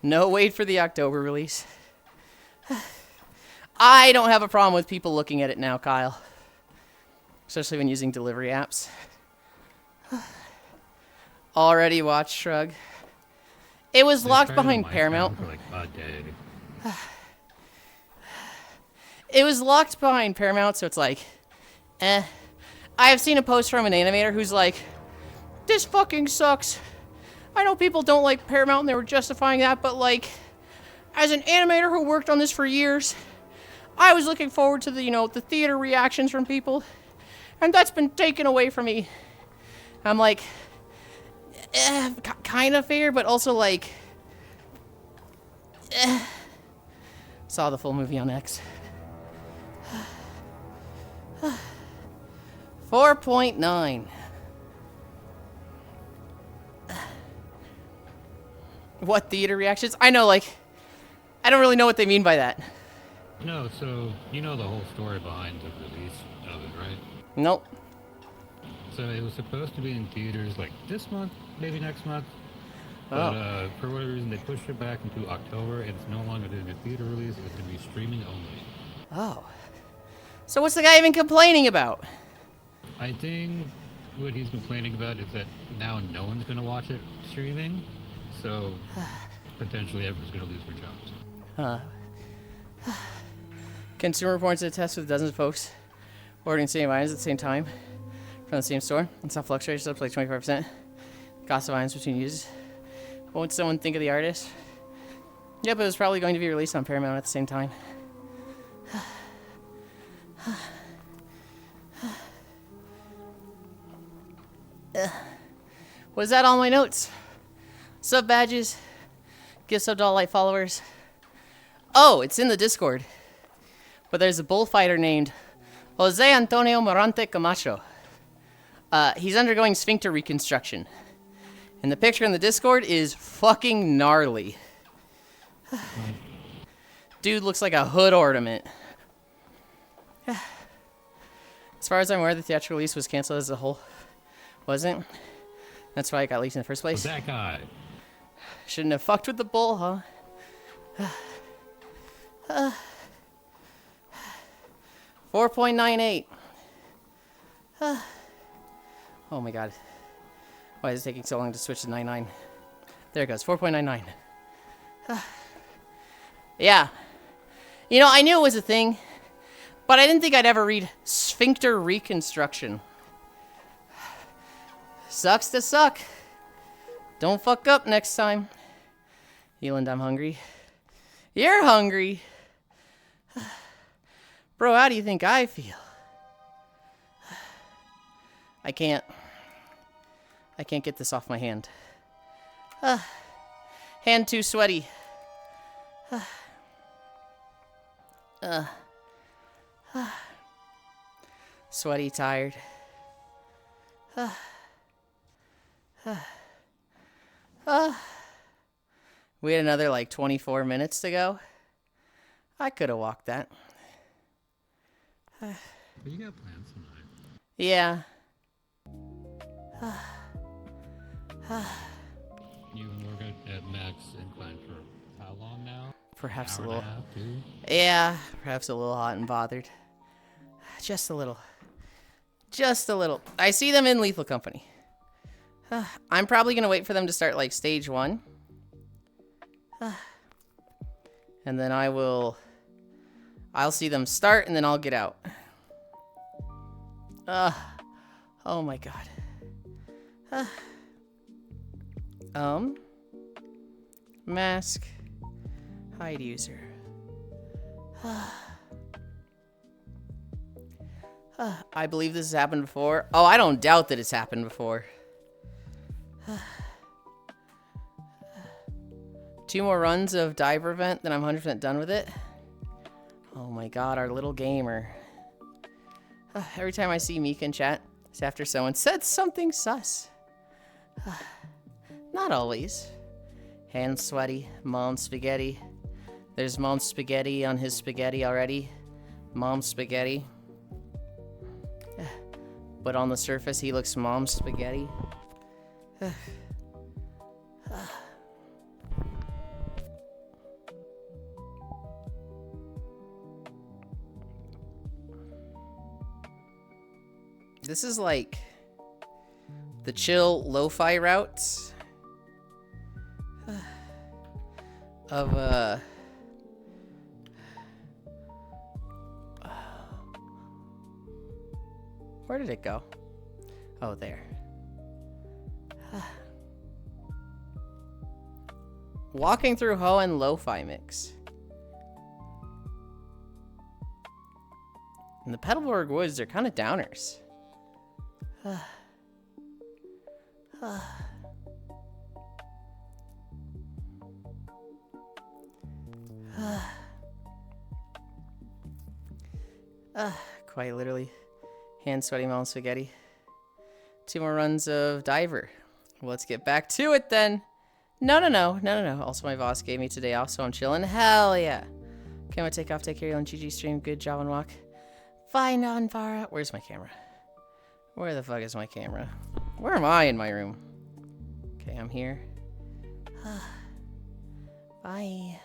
No, wait for the October release. I don't have a problem with people looking at it now, Kyle. Especially when using delivery apps. Already watched Shrug. It was locked behind Paramount. For like a day. It was locked behind Paramount, so it's like, eh. I have seen a post from an animator who's like, this fucking sucks. I know people don't like Paramount and they were justifying that, but like, as an animator who worked on this for years, I was looking forward to the, you know, the theater reactions from people, and that's been taken away from me. I'm like, kind of fair, but also like, saw the full movie on X. 4.9. What theater reactions? I know, like, I don't really know what they mean by that. No, so you know the whole story behind the release of it, right? Nope. So it was supposed to be in theaters like this month, maybe next month. Oh. But for whatever reason, they pushed it back into October. It's no longer doing a theater release. It's going to be streaming only. Oh. So what's the guy even complaining about? I think what he's complaining about is that now no one's going to watch it streaming. So potentially everyone's going to lose their jobs. Huh. Consumer Reports attest with dozens of folks ordering same items at the same time from the same store. And some fluctuations up to like 25%. Cost of items between users. Won't someone think of the artist? Yep, it was probably going to be released on Paramount at the same time. Was that all my notes? Sub badges? Give sub to all light followers? Oh, it's in the Discord. But there's a bullfighter named Jose Antonio Morante Camacho. He's undergoing sphincter reconstruction. And the picture in the Discord is fucking gnarly. Dude looks like a hood ornament. As far as I'm aware, the theatrical release was canceled as a whole. Wasn't? That's why it got leaked in the first place. So that guy. Shouldn't have fucked with the bull, huh? 4.98. Oh my god. Why is it taking so long to switch to 99? There it goes, 4.99. Yeah. You know, I knew it was a thing, but I didn't think I'd ever read sphincter reconstruction. Sucks to suck. Don't fuck up next time. Yulind, I'm hungry. You're hungry. Bro, how do you think I feel? I can't get this off my hand. Hand too sweaty. Sweaty, tired. We had another like 24 minutes to go. I could have walked that. You got plans tonight. Yeah. You've been working at Max Incline for how long now? Perhaps a Hour little. and a half, 2? Yeah, perhaps a little hot and bothered. Just a little. Just a little. I see them in Lethal Company. I'm probably going to wait for them to start like stage 1. And then I'll see them start and then I'll get out. Oh my god. Mask. Hide user. I believe this has happened before. Oh, I don't doubt that it's happened before. 2 more runs of Diver Event, then I'm 100% done with it. Oh my god, our little gamer. Every time I see Mika in chat, it's after someone said something sus. Not always. Hands sweaty, mom's spaghetti. There's mom's spaghetti on his spaghetti already. Mom's spaghetti. But on the surface, he looks mom's spaghetti. This is like the chill lo-fi routes of where did it go? Oh, there. Walking through Ho and lo-fi mix. And the Petalburg Woods are kind of downers. Quite literally. Hand sweaty mom spaghetti. 2 more runs of Diver. Let's get back to it then. No. Also, my boss gave me today off, so I'm chilling. Hell yeah. Okay, I'm gonna take off. Take care of you on GG stream. Good job on walk. Fine on Vara. Where's my camera? Where the fuck is my camera? Where am I in my room? Okay, I'm here. Bye.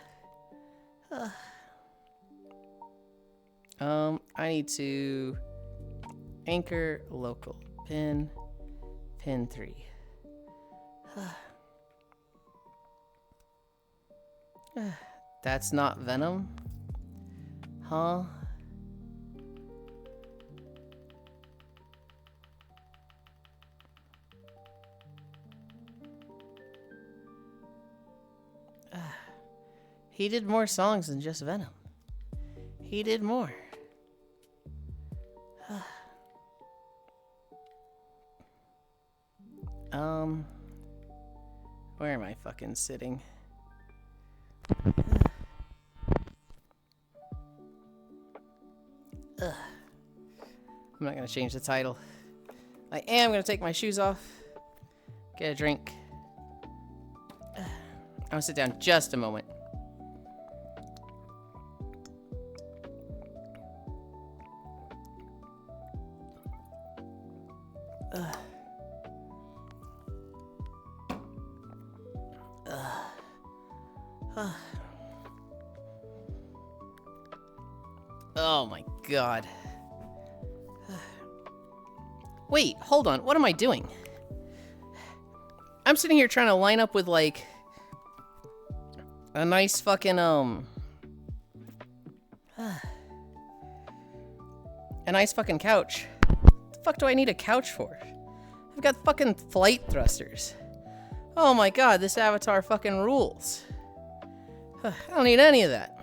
I need to anchor local pin 3. That's not Venom, huh? He did more songs than just Venom. He did more. Where am I fucking sitting? I'm not gonna change the title. I am gonna take my shoes off, get a drink. I'm gonna sit down just a moment. Oh my god. Wait, hold on. What am I doing? I'm sitting here trying to line up with, like, a nice fucking, a nice fucking couch. What the fuck do I need a couch for? I've got fucking flight thrusters. Oh my god, this avatar fucking rules. I don't need any of that.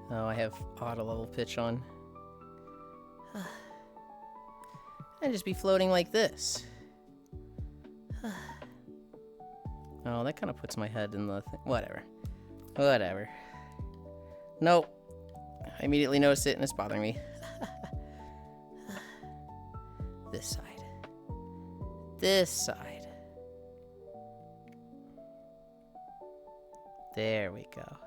Oh, I have auto level pitch on. I'd just be floating like this. Oh, that kind of puts my head in the thing. Whatever. Whatever. Nope. I immediately noticed it and it's bothering me. This side. This side. There we go.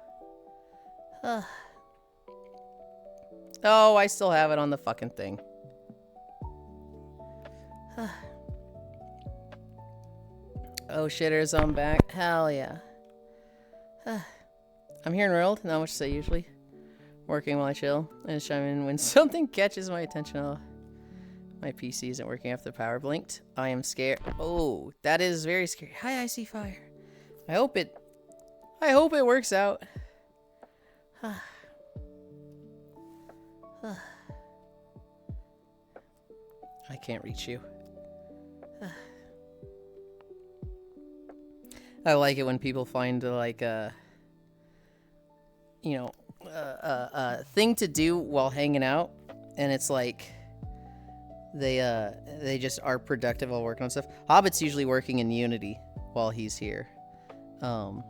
Oh, I still have it on the fucking thing. Oh, shitters, I'm back. Hell yeah. I'm here in World, not much to say usually. Working while I chill, and chime in when something catches my attention. Oh, my PC isn't working after the power blinked. I am scared. Oh, that is very scary. Hi, I see fire. I hope it works out. I can't reach you. I like it when people find like a thing to do while hanging out, and it's like they just are productive while working on stuff. Hobbit's usually working in Unity while he's here, and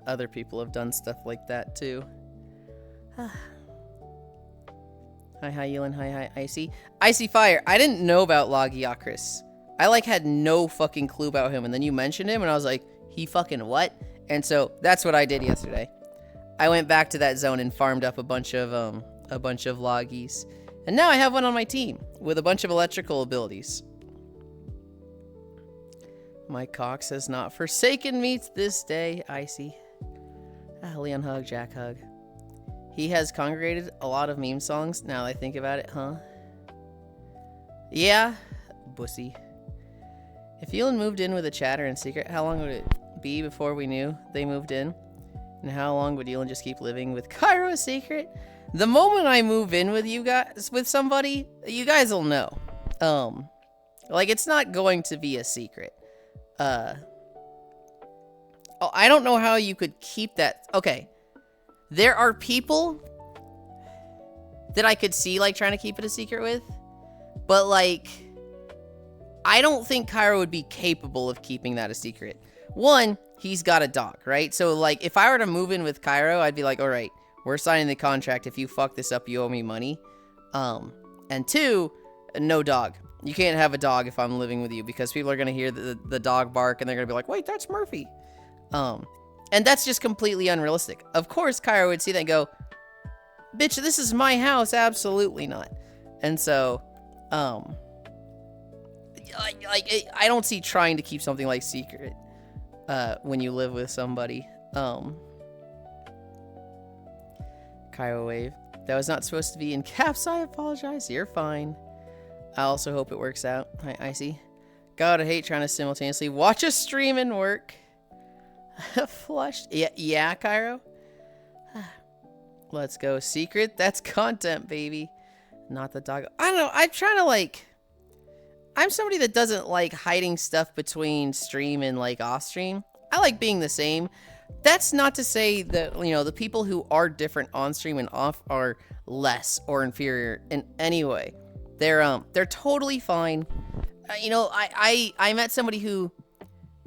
other people have done stuff like that too. Hi, Yulind. Hi, Icy. Icy Fire. I didn't know about Logiocris. I, like, had no fucking clue about him, and then you mentioned him, and I was like, he fucking what? And so, that's what I did yesterday. I went back to that zone and farmed up a bunch of Loggies. And now I have one on my team, with a bunch of electrical abilities. My Cox has not forsaken me to this day, Icy. Leon Hug, Jack Hug. He has congregated a lot of meme songs, now that I think about it, huh? Yeah, Bussy. If Yulind moved in with a chatter in secret, how long would it be before we knew they moved in? And how long would Yulind just keep living with Cairo a secret? The moment I move in with you guys, with somebody, you guys will know. Like, it's not going to be a secret. Oh, I don't know how you could keep that. Okay. There are people that I could see, like, trying to keep it a secret with. But, like, I don't think Cairo would be capable of keeping that a secret. One, he's got a dog, right? So, like, if I were to move in with Cairo, I'd be like, all right, we're signing the contract. If you fuck this up, you owe me money. And two, no dog. You can't have a dog if I'm living with you, because people are going to hear the dog bark, and they're going to be like, wait, that's Murphy. And that's just completely unrealistic. Of course, Cairo would see that and go, bitch, this is my house. Absolutely not. And so, I don't see trying to keep something like secret when you live with somebody. Cairo Wave. That was not supposed to be in caps. I apologize. You're fine. I also hope it works out. Hi, Icy. God, I hate trying to simultaneously watch a stream and work. Flushed. Yeah, Cairo. Let's go. Secret? That's content, baby. Not the dog. I don't know. I'm trying to, like... I'm somebody that doesn't like hiding stuff between stream and, like, off stream. I like being the same. That's not to say that, you know, the people who are different on stream and off are less or inferior in any way. They're totally fine. You know, I met somebody who...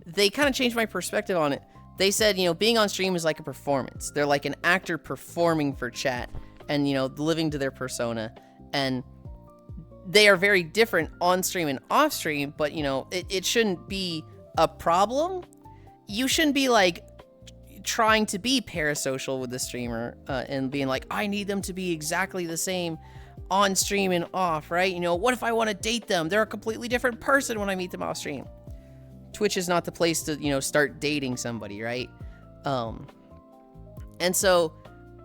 They kind of changed my perspective on it. They said, you know, being on stream is like a performance. They're like an actor performing for chat and, you know, living to their persona. And they are very different on stream and off stream, but, you know, it shouldn't be a problem. You shouldn't be, like, trying to be parasocial with the streamer and being like, I need them to be exactly the same on stream and off, right? You know, what if I want to date them? They're a completely different person when I meet them off stream. Twitch is not the place to, you know, start dating somebody, right? And so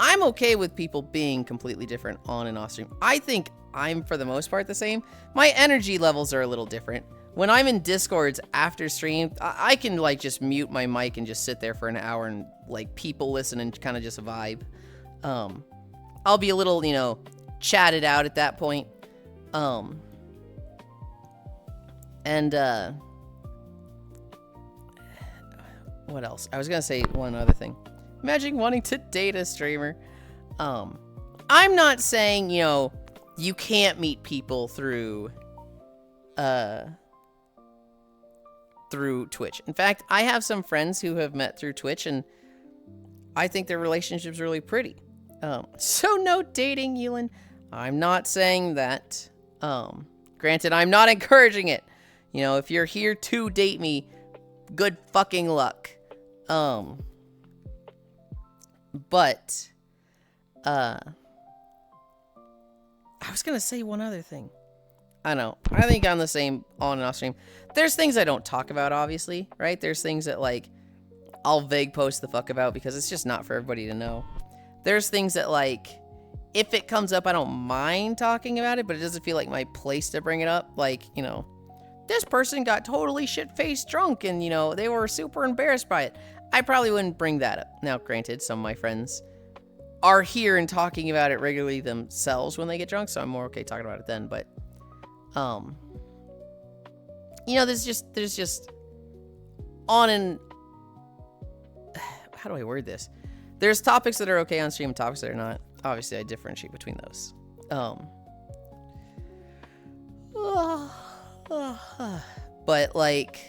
I'm okay with people being completely different on and off stream. I think I'm, for the most part, the same. My energy levels are a little different. When I'm in Discords after stream, I can, like, just mute my mic and just sit there for an hour and, like, people listen and kind of just vibe. I'll be a little, you know, chatted out at that point. What else? I was gonna say one other thing. Imagine wanting to date a streamer. I'm not saying, you know, you can't meet people through Twitch. In fact, I have some friends who have met through Twitch, and I think their relationship's really pretty. So no dating, Yulind. I'm not saying that. Granted, I'm not encouraging it. You know, if you're here to date me, good fucking luck. But, I was gonna say one other thing. I know. I think I'm the same on and off stream. There's things I don't talk about, obviously, right? There's things that, like, I'll vague post the fuck about because it's just not for everybody to know. There's things that, like, if it comes up, I don't mind talking about it, but it doesn't feel like my place to bring it up. Like, you know, this person got totally shit-faced drunk and, you know, they were super embarrassed by it. I probably wouldn't bring that up. Now, granted, some of my friends are here and talking about it regularly themselves when they get drunk, so I'm more okay talking about it then, but, you know, there's just on and, how do I word this? There's topics that are okay on stream and topics that are not. Obviously, I differentiate between those. But, like,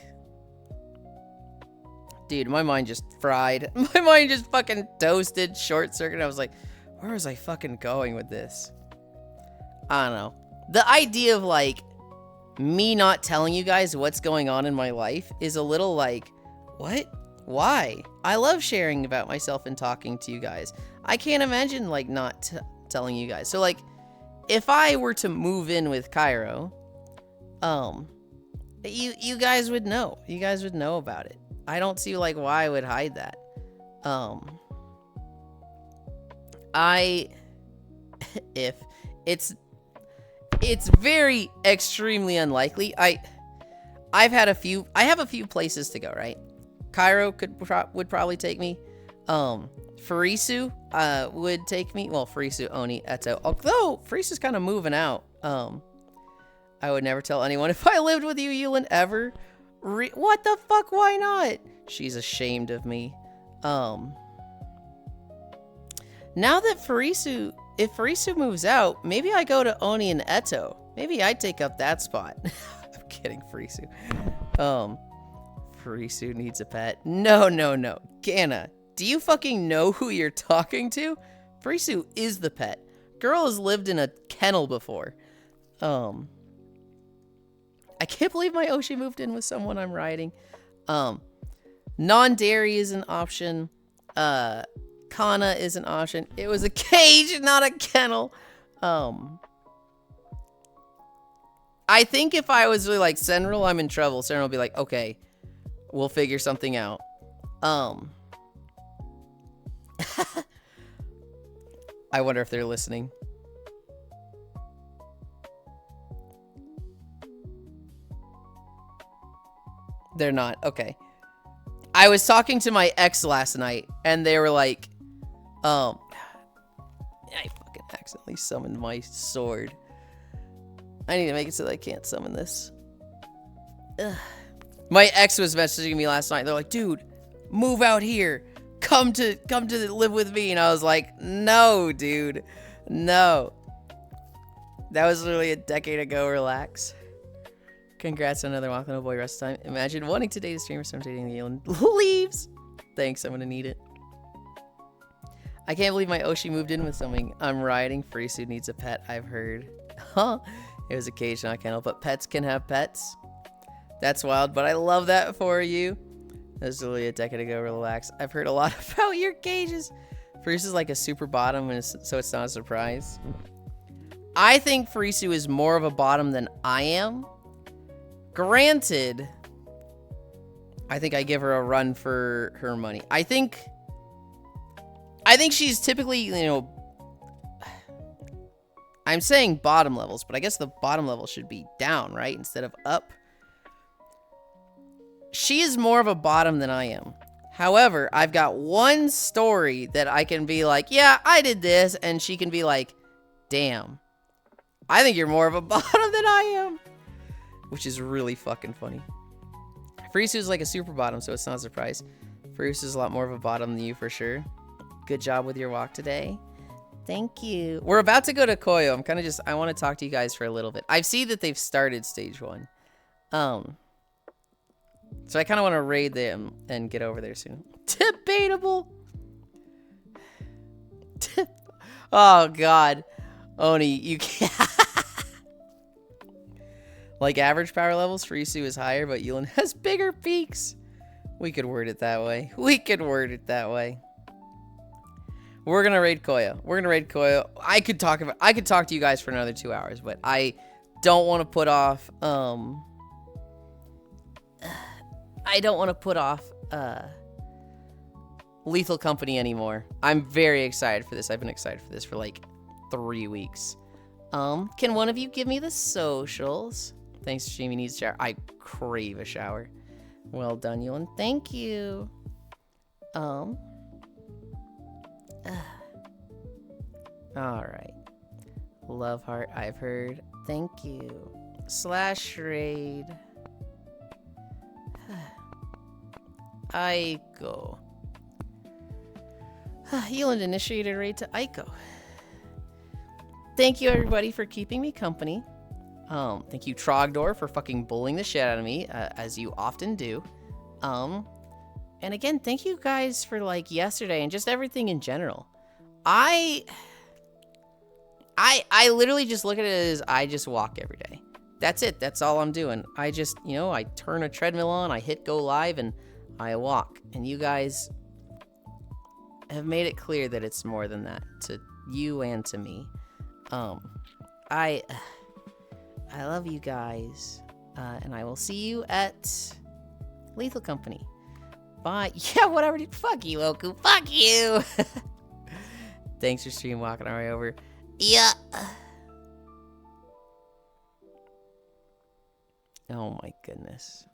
dude, my mind just fried. My mind just fucking toasted, short circuit. I was like, where was I fucking going with this? I don't know. The idea of, like, me not telling you guys what's going on in my life is a little like, what? Why? I love sharing about myself and talking to you guys. I can't imagine, like, not telling you guys. So, like, if I were to move in with Cairo, you guys would know. You guys would know about it. I don't see, like, why I would hide that. If it's very extremely unlikely. I have a few places to go, right? Cairo would probably take me. Farisu would take me. Well, Farisu, Oni, Eto. Although Farisu's kind of moving out. I would never tell anyone if I lived with you, Yulind, ever. What the fuck? Why not? She's ashamed of me. Now that Farisu, if Farisu moves out, maybe I go to Oni and Eto. Maybe I take up that spot. I'm kidding, Farisu. Farisu needs a pet. No. Gana, do you fucking know who you're talking to? Farisu is the pet. Girl has lived in a kennel before. I can't believe my Oshi moved in with someone I'm riding. Non-dairy is an option. Kana is an option. It was a cage, not a kennel. I think if I was really like, Senral, I'm in trouble. Senral will be like, okay, we'll figure something out. I wonder if they're listening. They're not. Okay. I was talking to my ex last night, and they were like, I fucking accidentally summoned my sword. I need to make it so that I can't summon this. Ugh. My ex was messaging me last night. They're like, dude, move out here. Come to live with me. And I was like, no, dude. No. That was literally a decade ago. Relax. Congrats on another Walk on a Boy rest time. Imagine wanting to date a streamer, so I'm dating the Yulind. Leaves. Thanks, I'm gonna need it. I can't believe my Oshi moved in with something. I'm riding. Farisu needs a pet, I've heard. Huh? It was a cage, not a kennel, but pets can have pets. That's wild, but I love that for you. This is literally a decade ago. Relax. I've heard a lot about your gauges. Farisu is like a super bottom, and so it's not a surprise. I think Farisu is more of a bottom than I am. Granted, I think I give her a run for her money. I think she's typically, you know, I'm saying bottom levels, but I guess the bottom level should be down, right? Instead of up. She is more of a bottom than I am. However, I've got one story that I can be like, yeah, I did this. And she can be like, damn, I think you're more of a bottom than I am. Which is really fucking funny. Farisu is like a super bottom, so it's not a surprise. Farisu is a lot more of a bottom than you for sure. Good job with your walk today. Thank you. We're about to go to Koyo. I'm kind of just, I want to talk to you guys for a little bit. I see that they've started stage 1. So I kind of want to raid them and get over there soon. Debatable. Oh, God. Oni, you can't. Like average power levels, Farisu is higher, but Yulind has bigger peaks. We could word it that way. We could word it that way. We're gonna raid Koyo. We're gonna raid Koyo. I could talk to you guys for another 2 hours, but I don't want to put off Lethal Company anymore. I'm very excited for this. I've been excited for this for like 3 weeks. Can one of you give me the socials? Thanks, Jamie needs a shower. I crave a shower. Well done, Yulind. Thank you. Alright. Love heart, I've heard. Thank you. Slash raid. Aiko. Yulind initiated a raid to Aiko. Thank you, everybody, for keeping me company. Thank you, Trogdor, for fucking bullying the shit out of me, as you often do. And again, thank you guys for, like, yesterday and just everything in general. I literally just look at it as I just walk every day. That's it. That's all I'm doing. I just, you know, I turn a treadmill on, I hit go live, and I walk. And you guys have made it clear that it's more than that to you and to me. I love you guys, and I will see you at Lethal Company. Bye. Yeah, whatever. Fuck you, Oku. Fuck you. Thanks for stream walking our way over. Yeah. Oh my goodness.